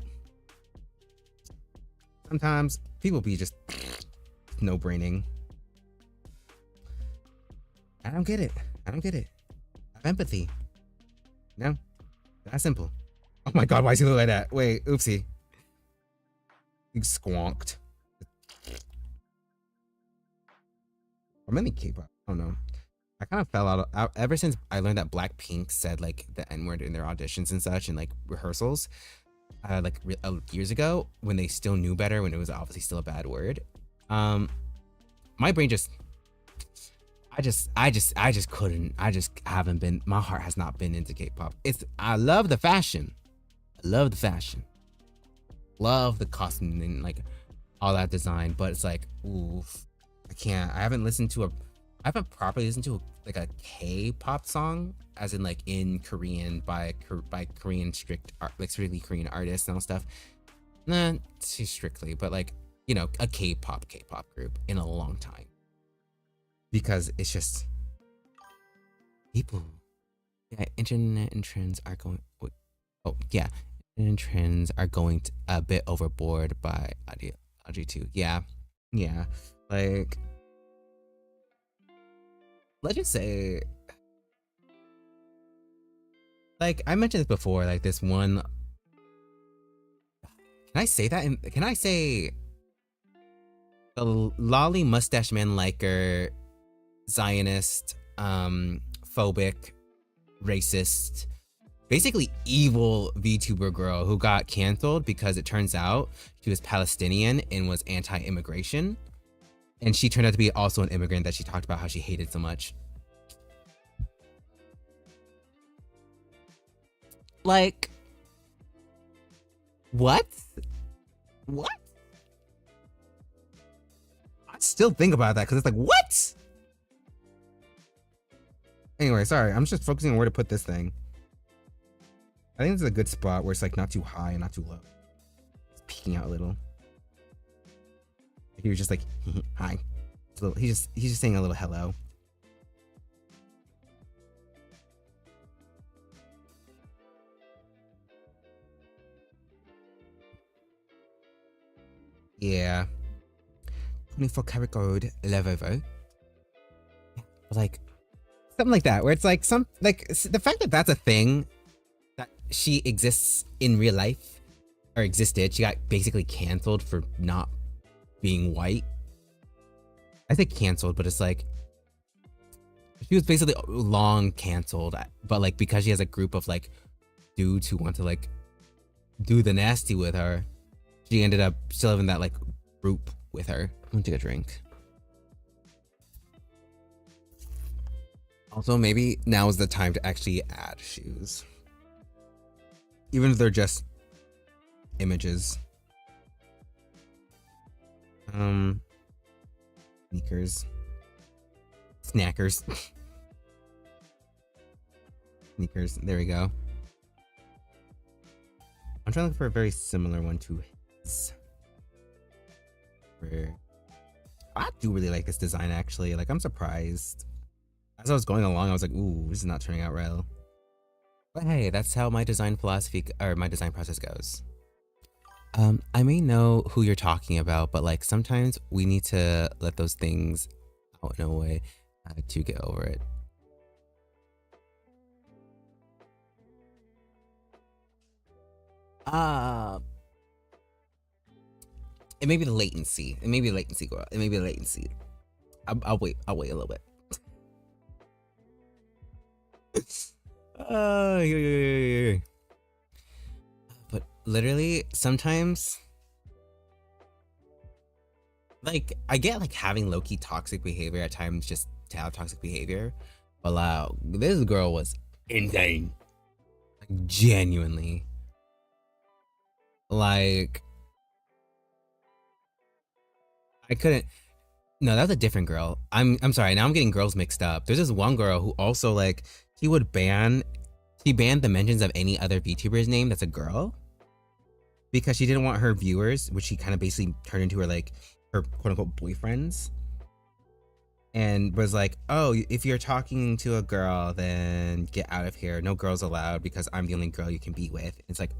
[SPEAKER 1] sometimes people be just no-braining. I don't get it. I don't get it. I have empathy. No? That's simple. Oh my god, why is he look like that? Wait, oopsie. He squonked. Or maybe K-pop. I don't know. I kind of fell out of, ever since I learned that Blackpink said like the N-word in their auditions and such and like rehearsals, years ago when they still knew better, when it was obviously still a bad word. My brain just, I just couldn't. I just haven't been. My heart has not been into K-pop. I love the fashion. I love the fashion. Love the costume and like all that design, but it's like, oof, I can't. I haven't properly listened to like a K-pop song, as in like in Korean by Korean strictly Korean artists and all stuff. Nah, too strictly, but like, you know, a K-pop group in a long time. Because it's just people. Yeah, internet and trends are going. Oh yeah, internet and trends are going a bit overboard by audio too. Yeah, yeah. Like, let's just say, like I mentioned this before. Like this one. Can I say that? Can I say the lolly mustache man liker? Zionist, phobic, racist, basically evil VTuber girl who got canceled because it turns out she was Palestinian and was anti-immigration. And she turned out to be also an immigrant that she talked about how she hated so much. Like, what? What? I still think about that because it's like, what? Anyway, sorry, I'm just focusing on where to put this thing. I think this is a good spot where it's like not too high and not too low. It's peeking out a little. He was just like, hi. He's just saying a little hello. Yeah. 24 karat gold Levovo. Like, something like that, where it's like the fact that that's a thing, that she exists in real life, or existed, she got basically canceled for not being white. I say canceled, but it's like, she was basically long canceled, but like because she has a group of like dudes who want to like do the nasty with her, she ended up still having that like group with her. I'm gonna take a drink. Also, maybe now is the time to actually add shoes. Even if they're just images. Sneakers. Snackers. Sneakers. There we go. I'm trying to look for a very similar one to his. Where I do really like this design actually. Like I'm surprised. As I was going along, I was like, ooh, this is not turning out well. But hey, that's how my design philosophy or my design process goes. I may know who you're talking about, but like sometimes we need to let those things out in a way to get over it. It may be the latency. It may be the latency, girl. It may be the latency. I'll wait. I'll wait a little bit. Yeah. But literally, sometimes, like, I get like having low-key toxic behavior at times just to have toxic behavior. But this girl was insane. Like, genuinely. Like, I couldn't. No, that was a different girl. I'm sorry. Now I'm getting girls mixed up. There's this one girl who also like she banned the mentions of any other VTuber's name that's a girl because she didn't want her viewers, which she kind of basically turned into her quote unquote boyfriends, and was like, oh, if you're talking to a girl, then get out of here. No girls allowed because I'm the only girl you can be with. It's like.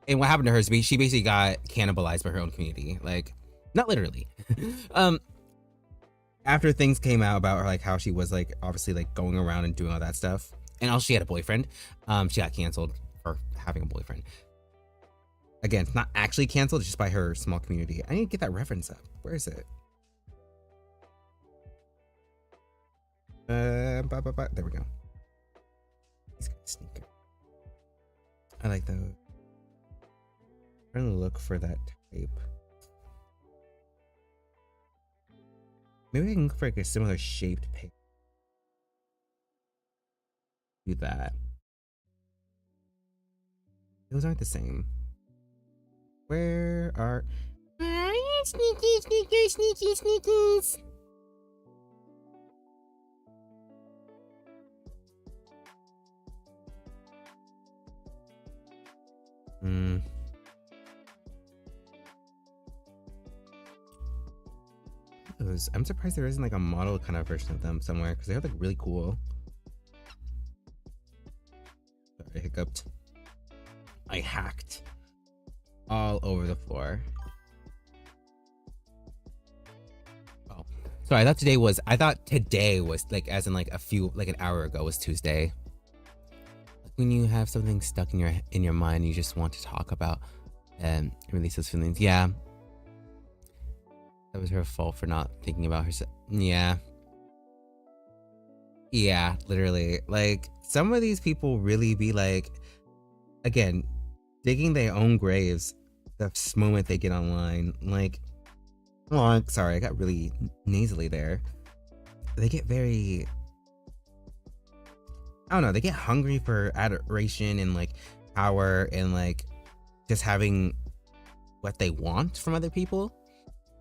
[SPEAKER 1] And what happened to her is she basically got cannibalized by her own community. Like, not literally. After things came out about her, like how she was like obviously like going around and doing all that stuff, and also she had a boyfriend. She got canceled for having a boyfriend. Again, it's not actually canceled, it's just by her small community. I need to get that reference up. Where is it? There we go. He's got a sneaker. I like those. I'm trying to look for that type. Maybe I can look for like a similar shaped paper. Do that. Those aren't the same. Where are sneakies? I'm surprised there isn't like a model kind of version of them somewhere because they're like really cool. Sorry, I hiccuped. I hacked all over the floor. Oh, sorry. I thought today was like, as in like an hour ago was Tuesday. Like when you have something stuck in your mind, you just want to talk about and release those feelings. Yeah. That was her fault for not thinking about herself. Yeah. Yeah, literally. Like, some of these people really be like, again, digging their own graves the moment they get online. Like, oh, sorry, I got really nasally there. They get very, I don't know, they get hungry for adoration and like power and like just having what they want from other people.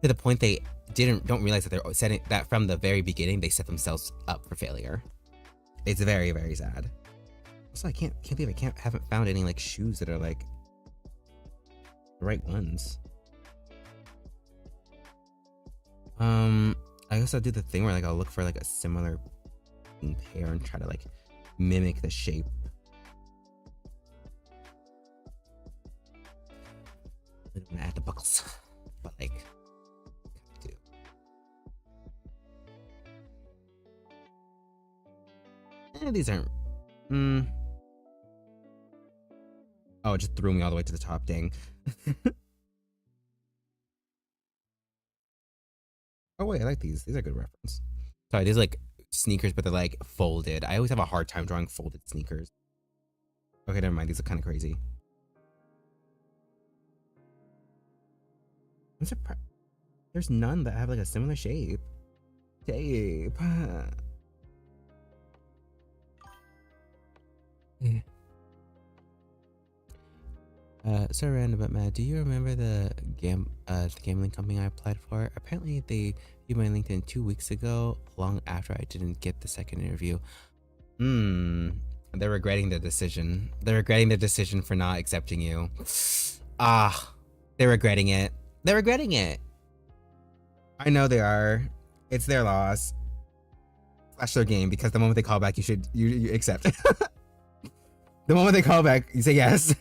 [SPEAKER 1] To the point they don't realize that they're setting that from the very beginning. They set themselves up for failure. It's very, very sad. Also, I can't believe haven't found any like shoes that are like the right ones. I guess I'll do the thing where like I'll look for like a similar pair and try to like mimic the shape. I don't want to add the buckles, but like. These aren't. Oh, it just threw me all the way to the top. Dang. Oh wait, I like these. These are good reference. Sorry, these are like sneakers, but they're like folded. I always have a hard time drawing folded sneakers. Okay, never mind. These are kind of crazy. I'm surprised. There's none that have like a similar shape. Yeah. So random, but Matt, do you remember the gambling company I applied for? Apparently, they viewed my LinkedIn 2 weeks ago, long after I didn't get the second interview. They're regretting the decision. They're regretting the decision for not accepting you. Ah, they're regretting it. They're regretting it. I know they are. It's their loss. Slash their game, because the moment they call back, you accept. The moment they call back, you say yes.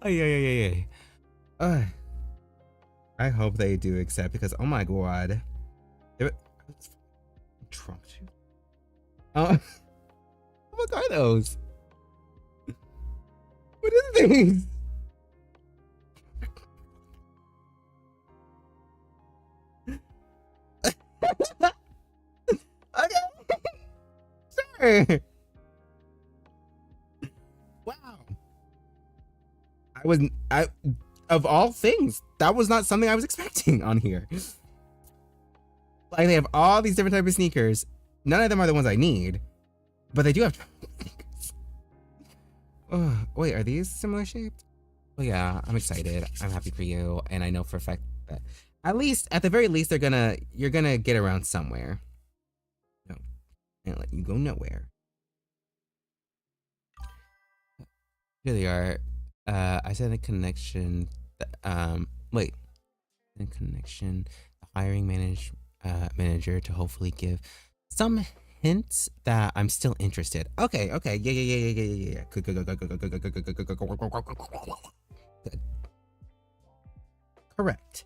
[SPEAKER 1] Oh yeah. I hope they do accept, because oh my god, Trump. Oh, what are those? What is these? Okay, sure. Wow. I of all things, that was not something I was expecting on here. Like, they have all these different types of sneakers. None of them are the ones I need, but they do have sneakers. Oh, wait, are these similar shaped? Oh yeah, I'm excited. I'm happy for you, and I know for a fact that at the very least, you're gonna get around somewhere. No, I can't let you go nowhere. Here they are. I sent a connection. Wait, in connection, the hiring manager to hopefully give some hints that I'm still interested. Okay, yeah. Good. Correct.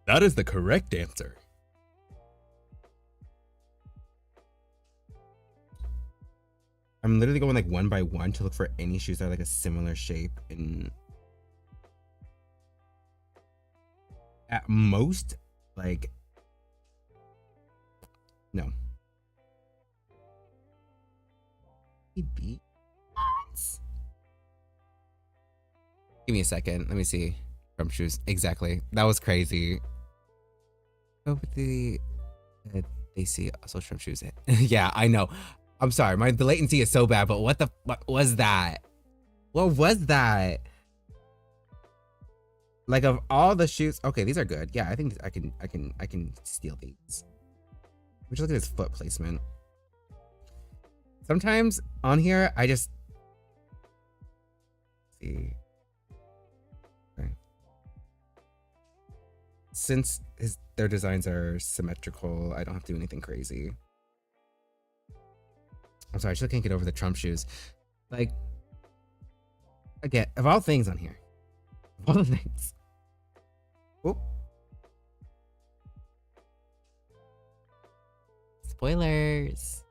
[SPEAKER 1] That is the correct answer. I'm literally going like one by one to look for any shoes that are like a similar shape, and at most, like, no. Maybe. Give me a second. Let me see. Trump shoes. Exactly. That was crazy. Oh, but they see also Trump shoes. Yeah, I know. I'm sorry. The latency is so bad, but what was that? What was that? Like, of all the shoes, okay, these are good. Yeah, I think I can steal these. Which, look at his foot placement. Sometimes on here, I just see. Okay. Since their designs are symmetrical, I don't have to do anything crazy. I'm sorry, I still can't get over the Trump shoes. Like, again, of all things on here, of all the things. Whoop. Spoilers.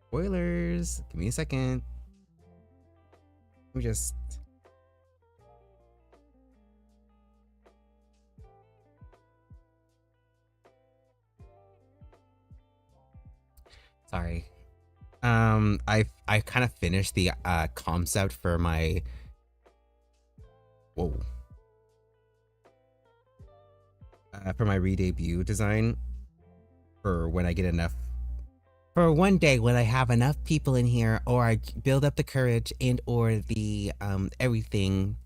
[SPEAKER 1] Spoilers. Give me a second. Let me just. Sorry. I kind of finished the concept for my. Whoa. For my re-debut design, for when I get enough, for one day when I have enough people in here, or I build up the courage and or the everything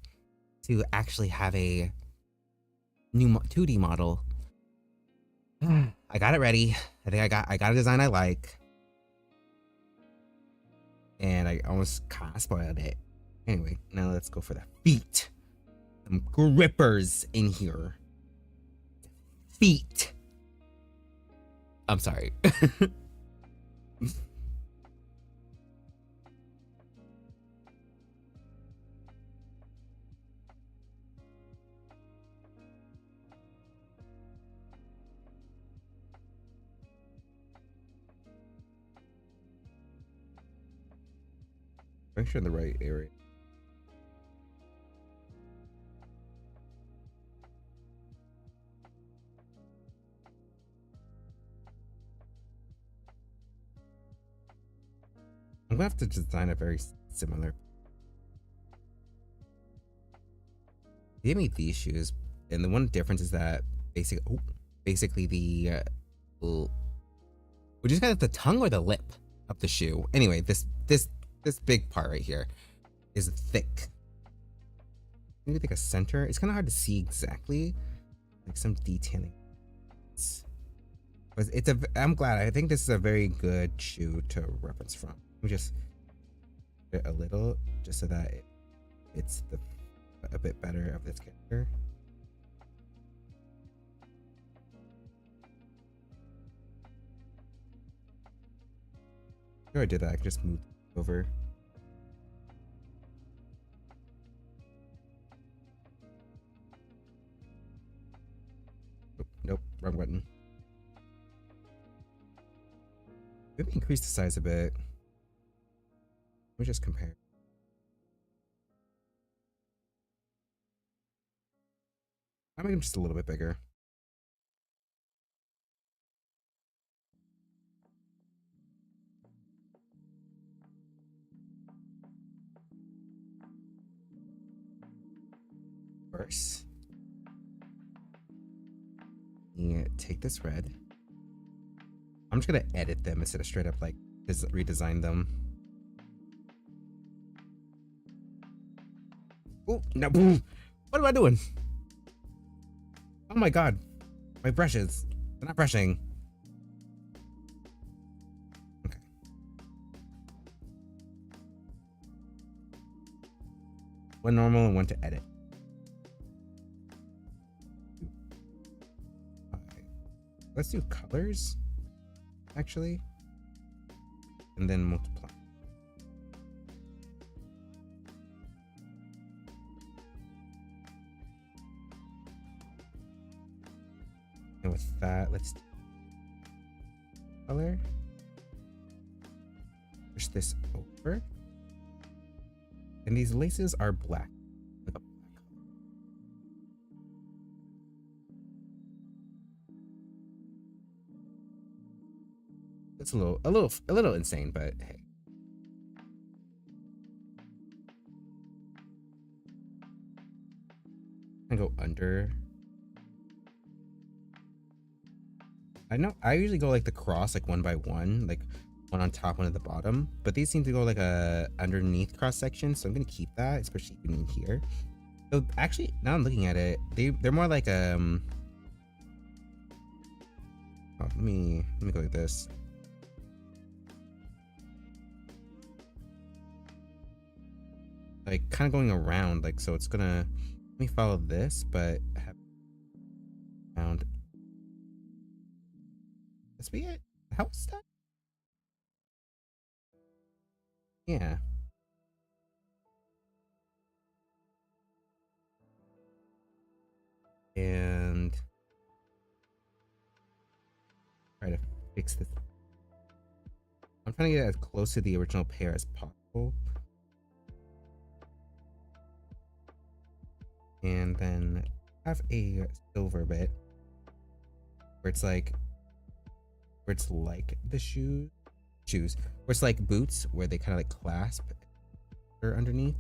[SPEAKER 1] to actually have a new 2D model. I got it ready. I think I got a design I like, and I almost kind of spoiled it. Anyway, now let's go for the feet. Some grippers in here. Feet. I'm sorry. Make sure in the right area. I'm gonna have to design a very similar. They gave me these shoes, and the one difference is that basically the we just got the tongue or the lip of the shoe. Anyway, this big part right here. is thick. Maybe like a center. It's kind of hard to see exactly, like some detailing. But it's a. I'm glad. I think this is a very good shoe to reference from. Let me just it a little, just so that it's a bit better of this character. Sure, I did that. I can just move over. Oh, nope, wrong button. Maybe increase the size a bit. Let me just compare. I made him just a little bit bigger. First, yeah, take this red. I'm just gonna edit them instead of straight up like redesign them. Oh no! What am I doing? Oh my god, my brushes. They're not brushing. Okay. One normal and one to edit. Okay. Let's do colors, actually, and then multiply. And with that, let's color. Push this over. And these laces are black. Like a black color. It's a little insane, but hey. I go under. I know I usually go like the cross, like one by one, like one on top, one at the bottom. But these seem to go like a underneath cross section, so I'm gonna keep that, especially in here. So actually, now I'm looking at it, they're more like oh, let me go like this. Like kind of going around, like so it's gonna let me follow this, but have found this be it? How is that? Yeah. And try to fix this. I'm trying to get as close to the original pair as possible. And then have a silver bit where it's like the shoes where it's like boots where they kind of like clasp or underneath.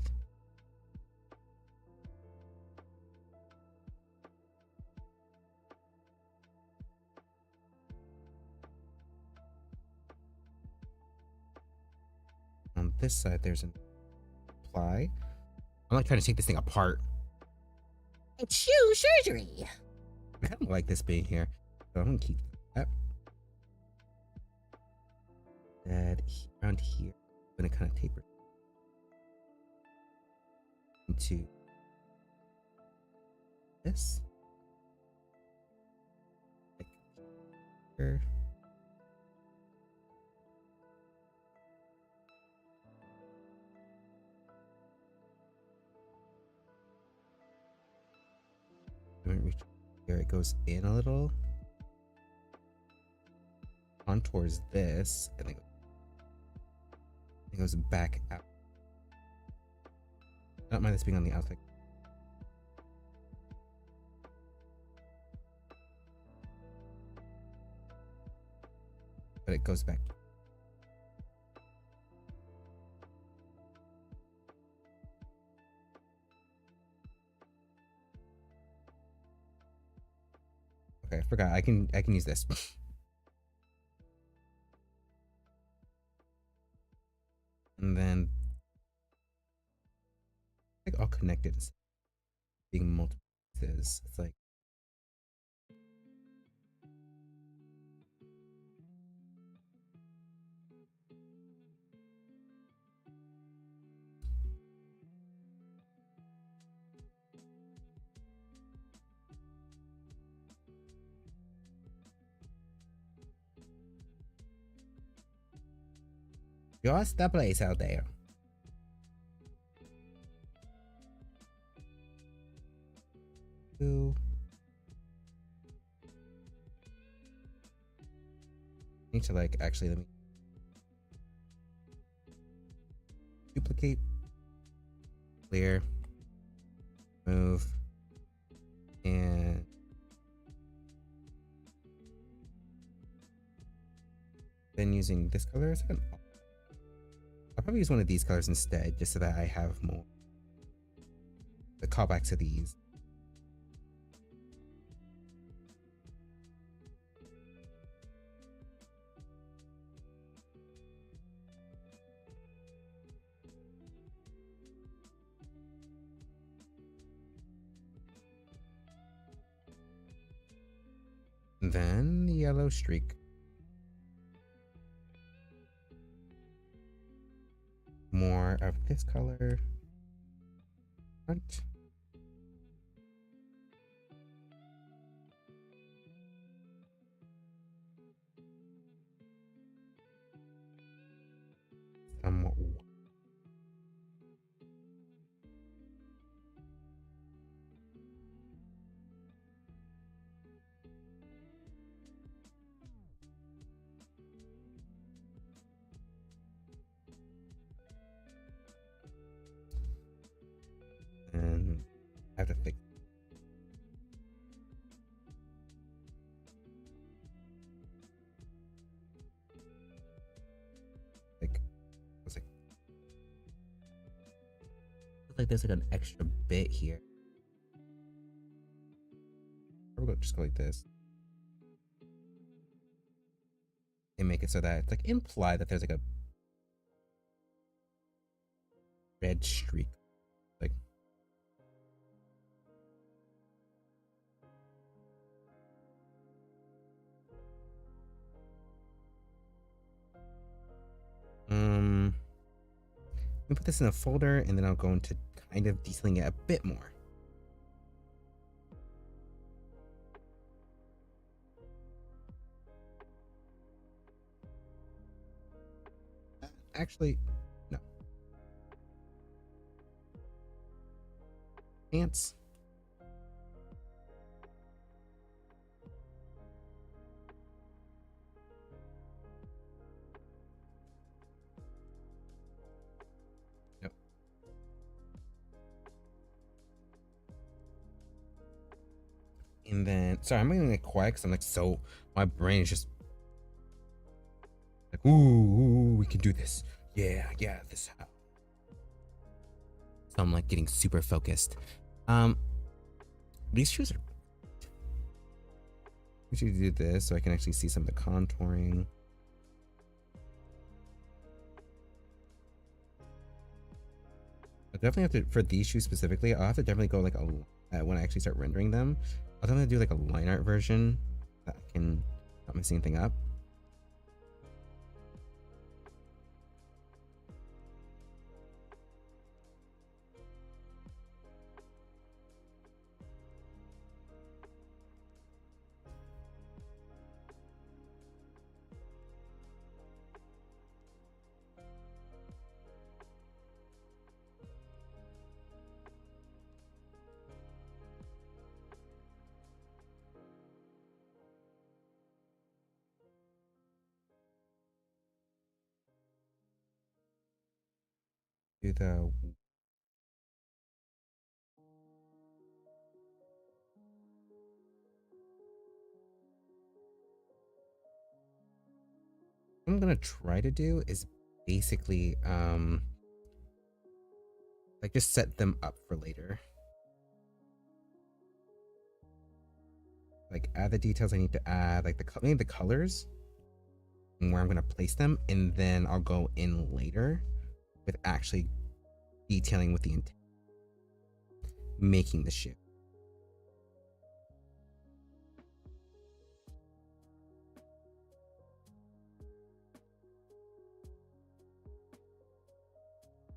[SPEAKER 1] On this side there's an apply. I'm like trying to take this thing apart.
[SPEAKER 2] It's shoe surgery.
[SPEAKER 1] I kind of like this being here, so I'm gonna keep that. That around here, I'm gonna kind of taper into this. Like here. Reach here, it goes in a little, contours this, and then it goes back out. I don't mind this being on the outside. But it goes back. Okay, I forgot. I can use this. And then connected instead of being multiple pieces. It's like just the place out there. Ooh. Need to like actually let me duplicate, clear, move, and then using this color. I'll probably use one of these colors instead, just so that I have more the callback to these. And then the yellow streak. More of this color. Front. Somewhat. And I have to fix. Like there's like an extra bit here. We'll just go like this and make it so that it's like imply that there's like a red streak, like let me put this in a folder and then I'll go into kind of detailing it a bit more. Actually, no. Ants. Yep. And then, sorry, I'm getting like quiet because I'm like, so my brain is just like, ooh, we can do this. Yeah, this is how. So I'm like getting super focused. These shoes are. We should do this so I can actually see some of the contouring. I definitely have to, for these shoes specifically, I'll have to definitely go like when I actually start rendering them. I'll definitely do like a line art version that I can not mess anything up. Do the what I'm gonna try to do is basically like just set them up for later. Like add the details I need to add, like maybe the colors and where I'm gonna place them, and then I'll go in later with actually detailing with the intent. making the shoe.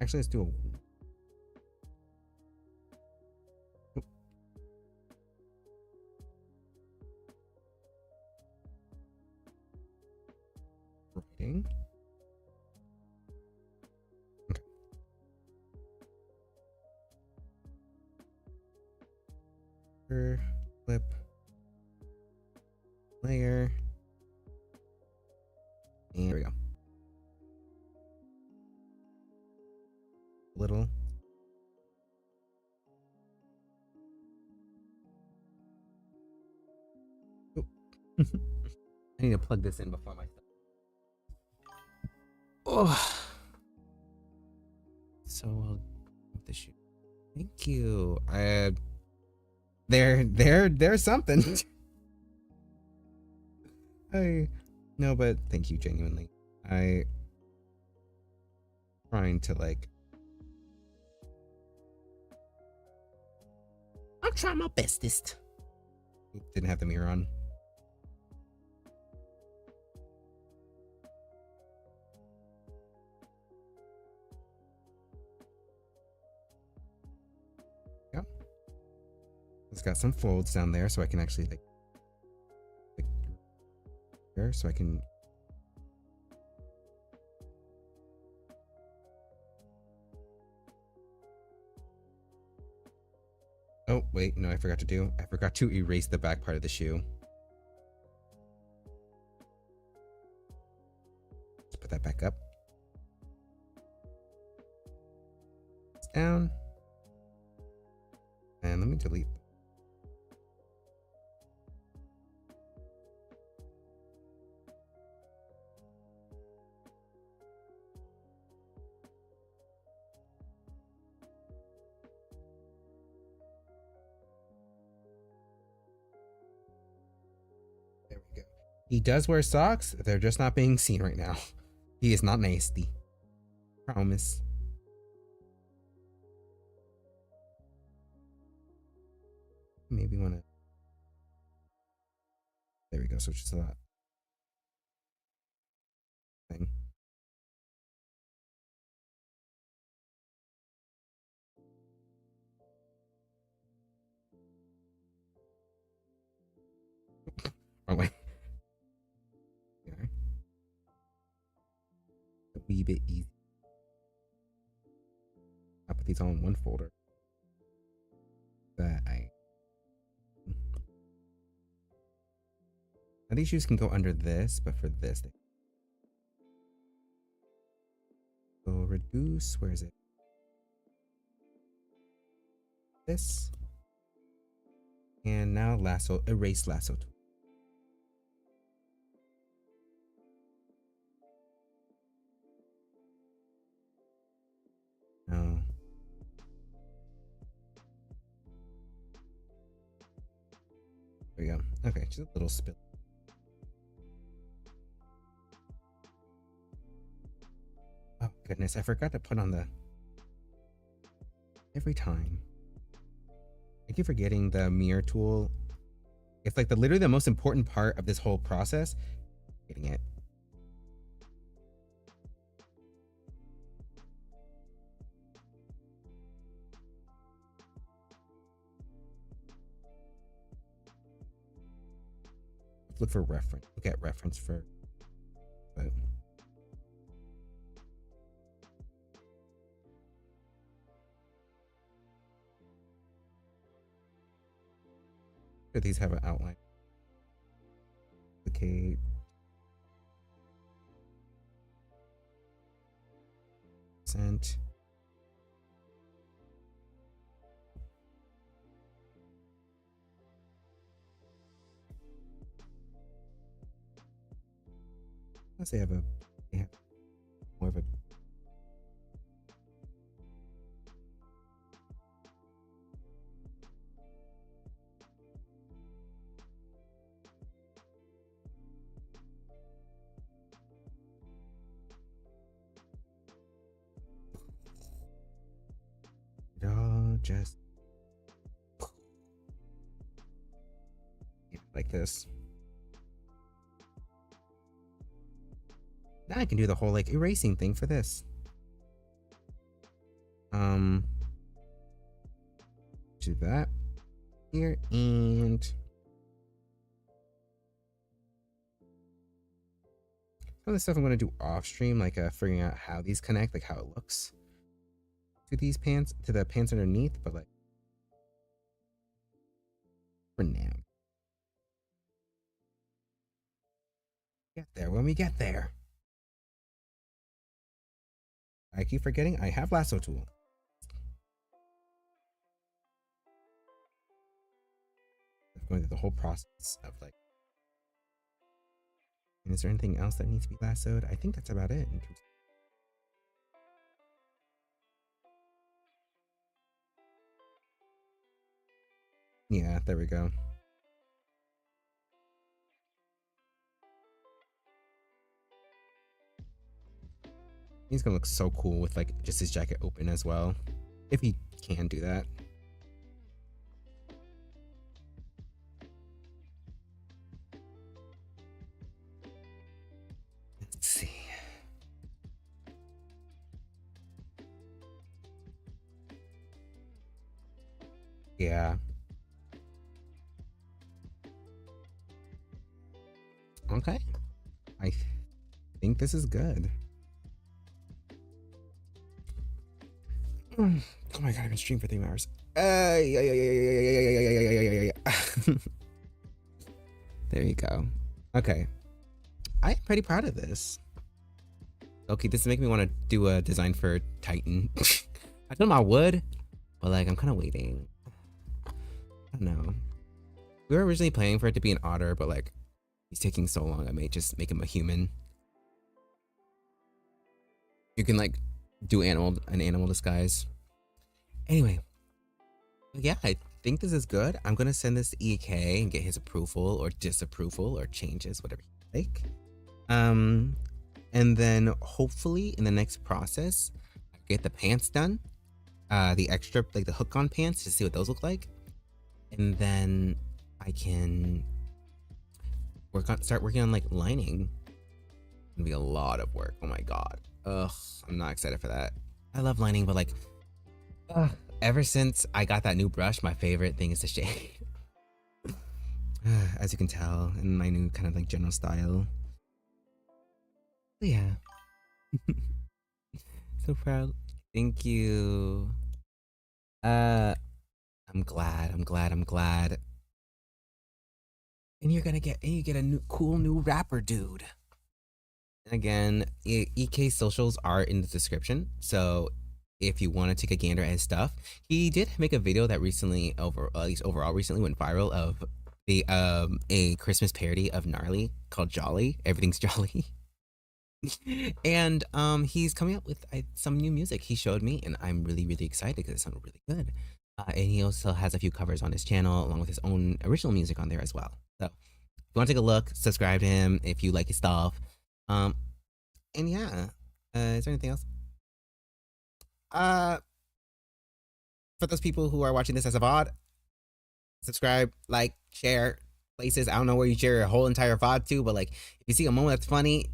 [SPEAKER 1] Actually, let's do a writing. Okay. Flip. Layer. And there we go. Little. Oh. I need to plug this in before my stuff. Oh. So well with the shoe. Thank you. There's something. No, but thank you genuinely. Trying to like.
[SPEAKER 2] I'll try my bestest.
[SPEAKER 1] Didn't have the mirror on. Yeah. It's got some folds down there, so I can actually like there, so I can. Oh, wait, no, I forgot to erase the back part of the shoe. Let's put that back up. It's down. And let me delete. There we go. He does wear socks. They're just not being seen right now. He is not nasty. Promise. Maybe want to. There we go. So just a lot. Thing. Wrong way. Okay. A wee bit easy. I'll put these all in one folder. Now these shoes can go under this, but for this, so reduce. Where is it? This. And now lasso, erase lasso tool. No. There we go. Okay, just a little spill. Oh goodness, I forgot to put on the. Every time. I keep forgetting the mirror tool. It's like literally the most important part of this whole process. Getting it. Look for reference. Look at reference for. But. These have an outline. Duplicate. Sent. Unless they have more of a. It all just like this. Now I can do the whole like erasing thing for this. Do that here and some of the stuff I'm going to do off stream, like figuring out how these connect, like how it looks to these pants, to the pants underneath, but like for now. Get there when we get there. I keep forgetting I have lasso tool. I'm going through the whole process of like, and is there anything else that needs to be lassoed? I think that's about it in terms of yeah, there we go. He's gonna look so cool with like just his jacket open as well, if he can do that. Let's see. Yeah. Okay. I think this is good. Oh my god, I've been streaming for 3 hours. There you go. Okay. I'm pretty proud of this. Okay, this is making me want to do a design for Titan. I told him I would, but like I'm kind of waiting. I don't know. We were originally planning for it to be an otter, but like he's taking so long, I may just make him a human. You can like do an animal disguise. Anyway, yeah, I think this is good. I'm gonna send this to EK and get his approval or disapproval or changes, whatever you like. And then hopefully in the next process, I get the pants done, the extra like the hook-on pants to see what those look like, and then I can start working on like lining. It's gonna be a lot of work. Oh my god. Ugh, I'm not excited for that. I love lining, but like, ever since I got that new brush, my favorite thing is to shade. As you can tell, in my new kind of like general style. But yeah. So proud. Thank you. I'm glad. And you get a cool new rapper dude. Again, EK socials are in the description, so if you want to take a gander at his stuff, he did make a video that recently, overall recently went viral of the a Christmas parody of Gnarly called Jolly. Everything's Jolly. And he's coming up with some new music he showed me, and I'm really excited because it sounded really good. And he also has a few covers on his channel along with his own original music on there as well. So if you want to take a look, subscribe to him if you like his stuff. And yeah, is there anything else? For those people who are watching this as a VOD, subscribe, like, share places. I don't know where you share your whole entire VOD to, but like if you see a moment that's funny,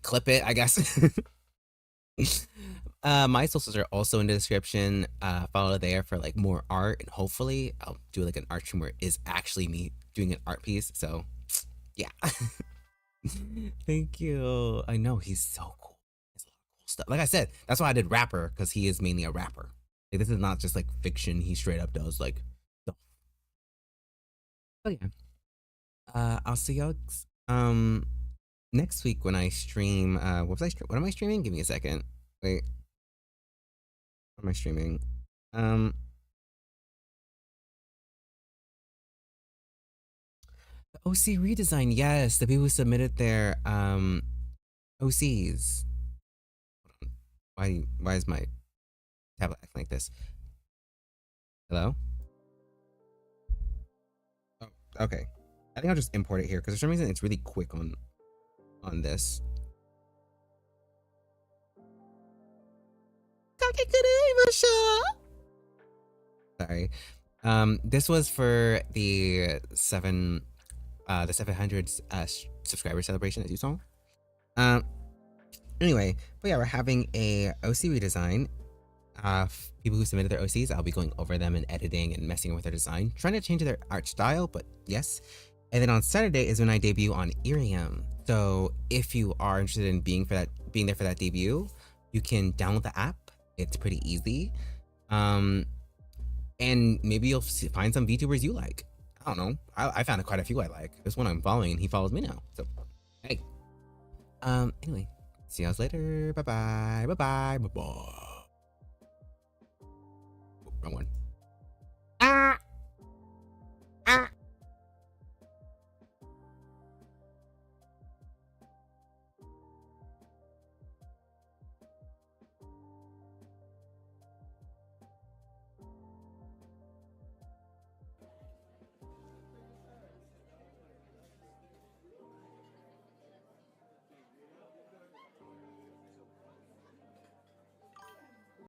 [SPEAKER 1] clip it, I guess. My socials are also in the description. Follow there for like more art, and hopefully I'll do like an art stream where it is actually me doing an art piece. So yeah. Thank you. I know he's so cool. There's a lot of cool stuff. Like I said, that's why I did rapper, because he is mainly a rapper. Like, this is not just like fiction. He straight up does like stuff. Oh yeah. I'll see y'all next week when I stream. What am I streaming? Give me a second. Wait. What am I streaming? The OC redesign. Yes, the people who submitted their OCs. Why is my tablet acting like this? Hello? Oh, okay. I think I'll just import it here because for some reason it's really quick on this. Sorry. This was for the 7 the 700 subscriber celebration, as you saw. Um, anyway, but yeah, we're having a OC redesign. People who submitted their OCs, I'll be going over them and editing and messing with their design, trying to change their art style, but yes. And then on Saturday is when I debut on Irium. So if you are interested in being there for that debut, you can download the app. It's pretty easy. And maybe you'll find some VTubers you like. I don't know. I found quite a few I like. There's one I'm following and he follows me now. So hey. Anyway, see you guys later. Bye bye. Bye bye. Bye bye. Wrong one.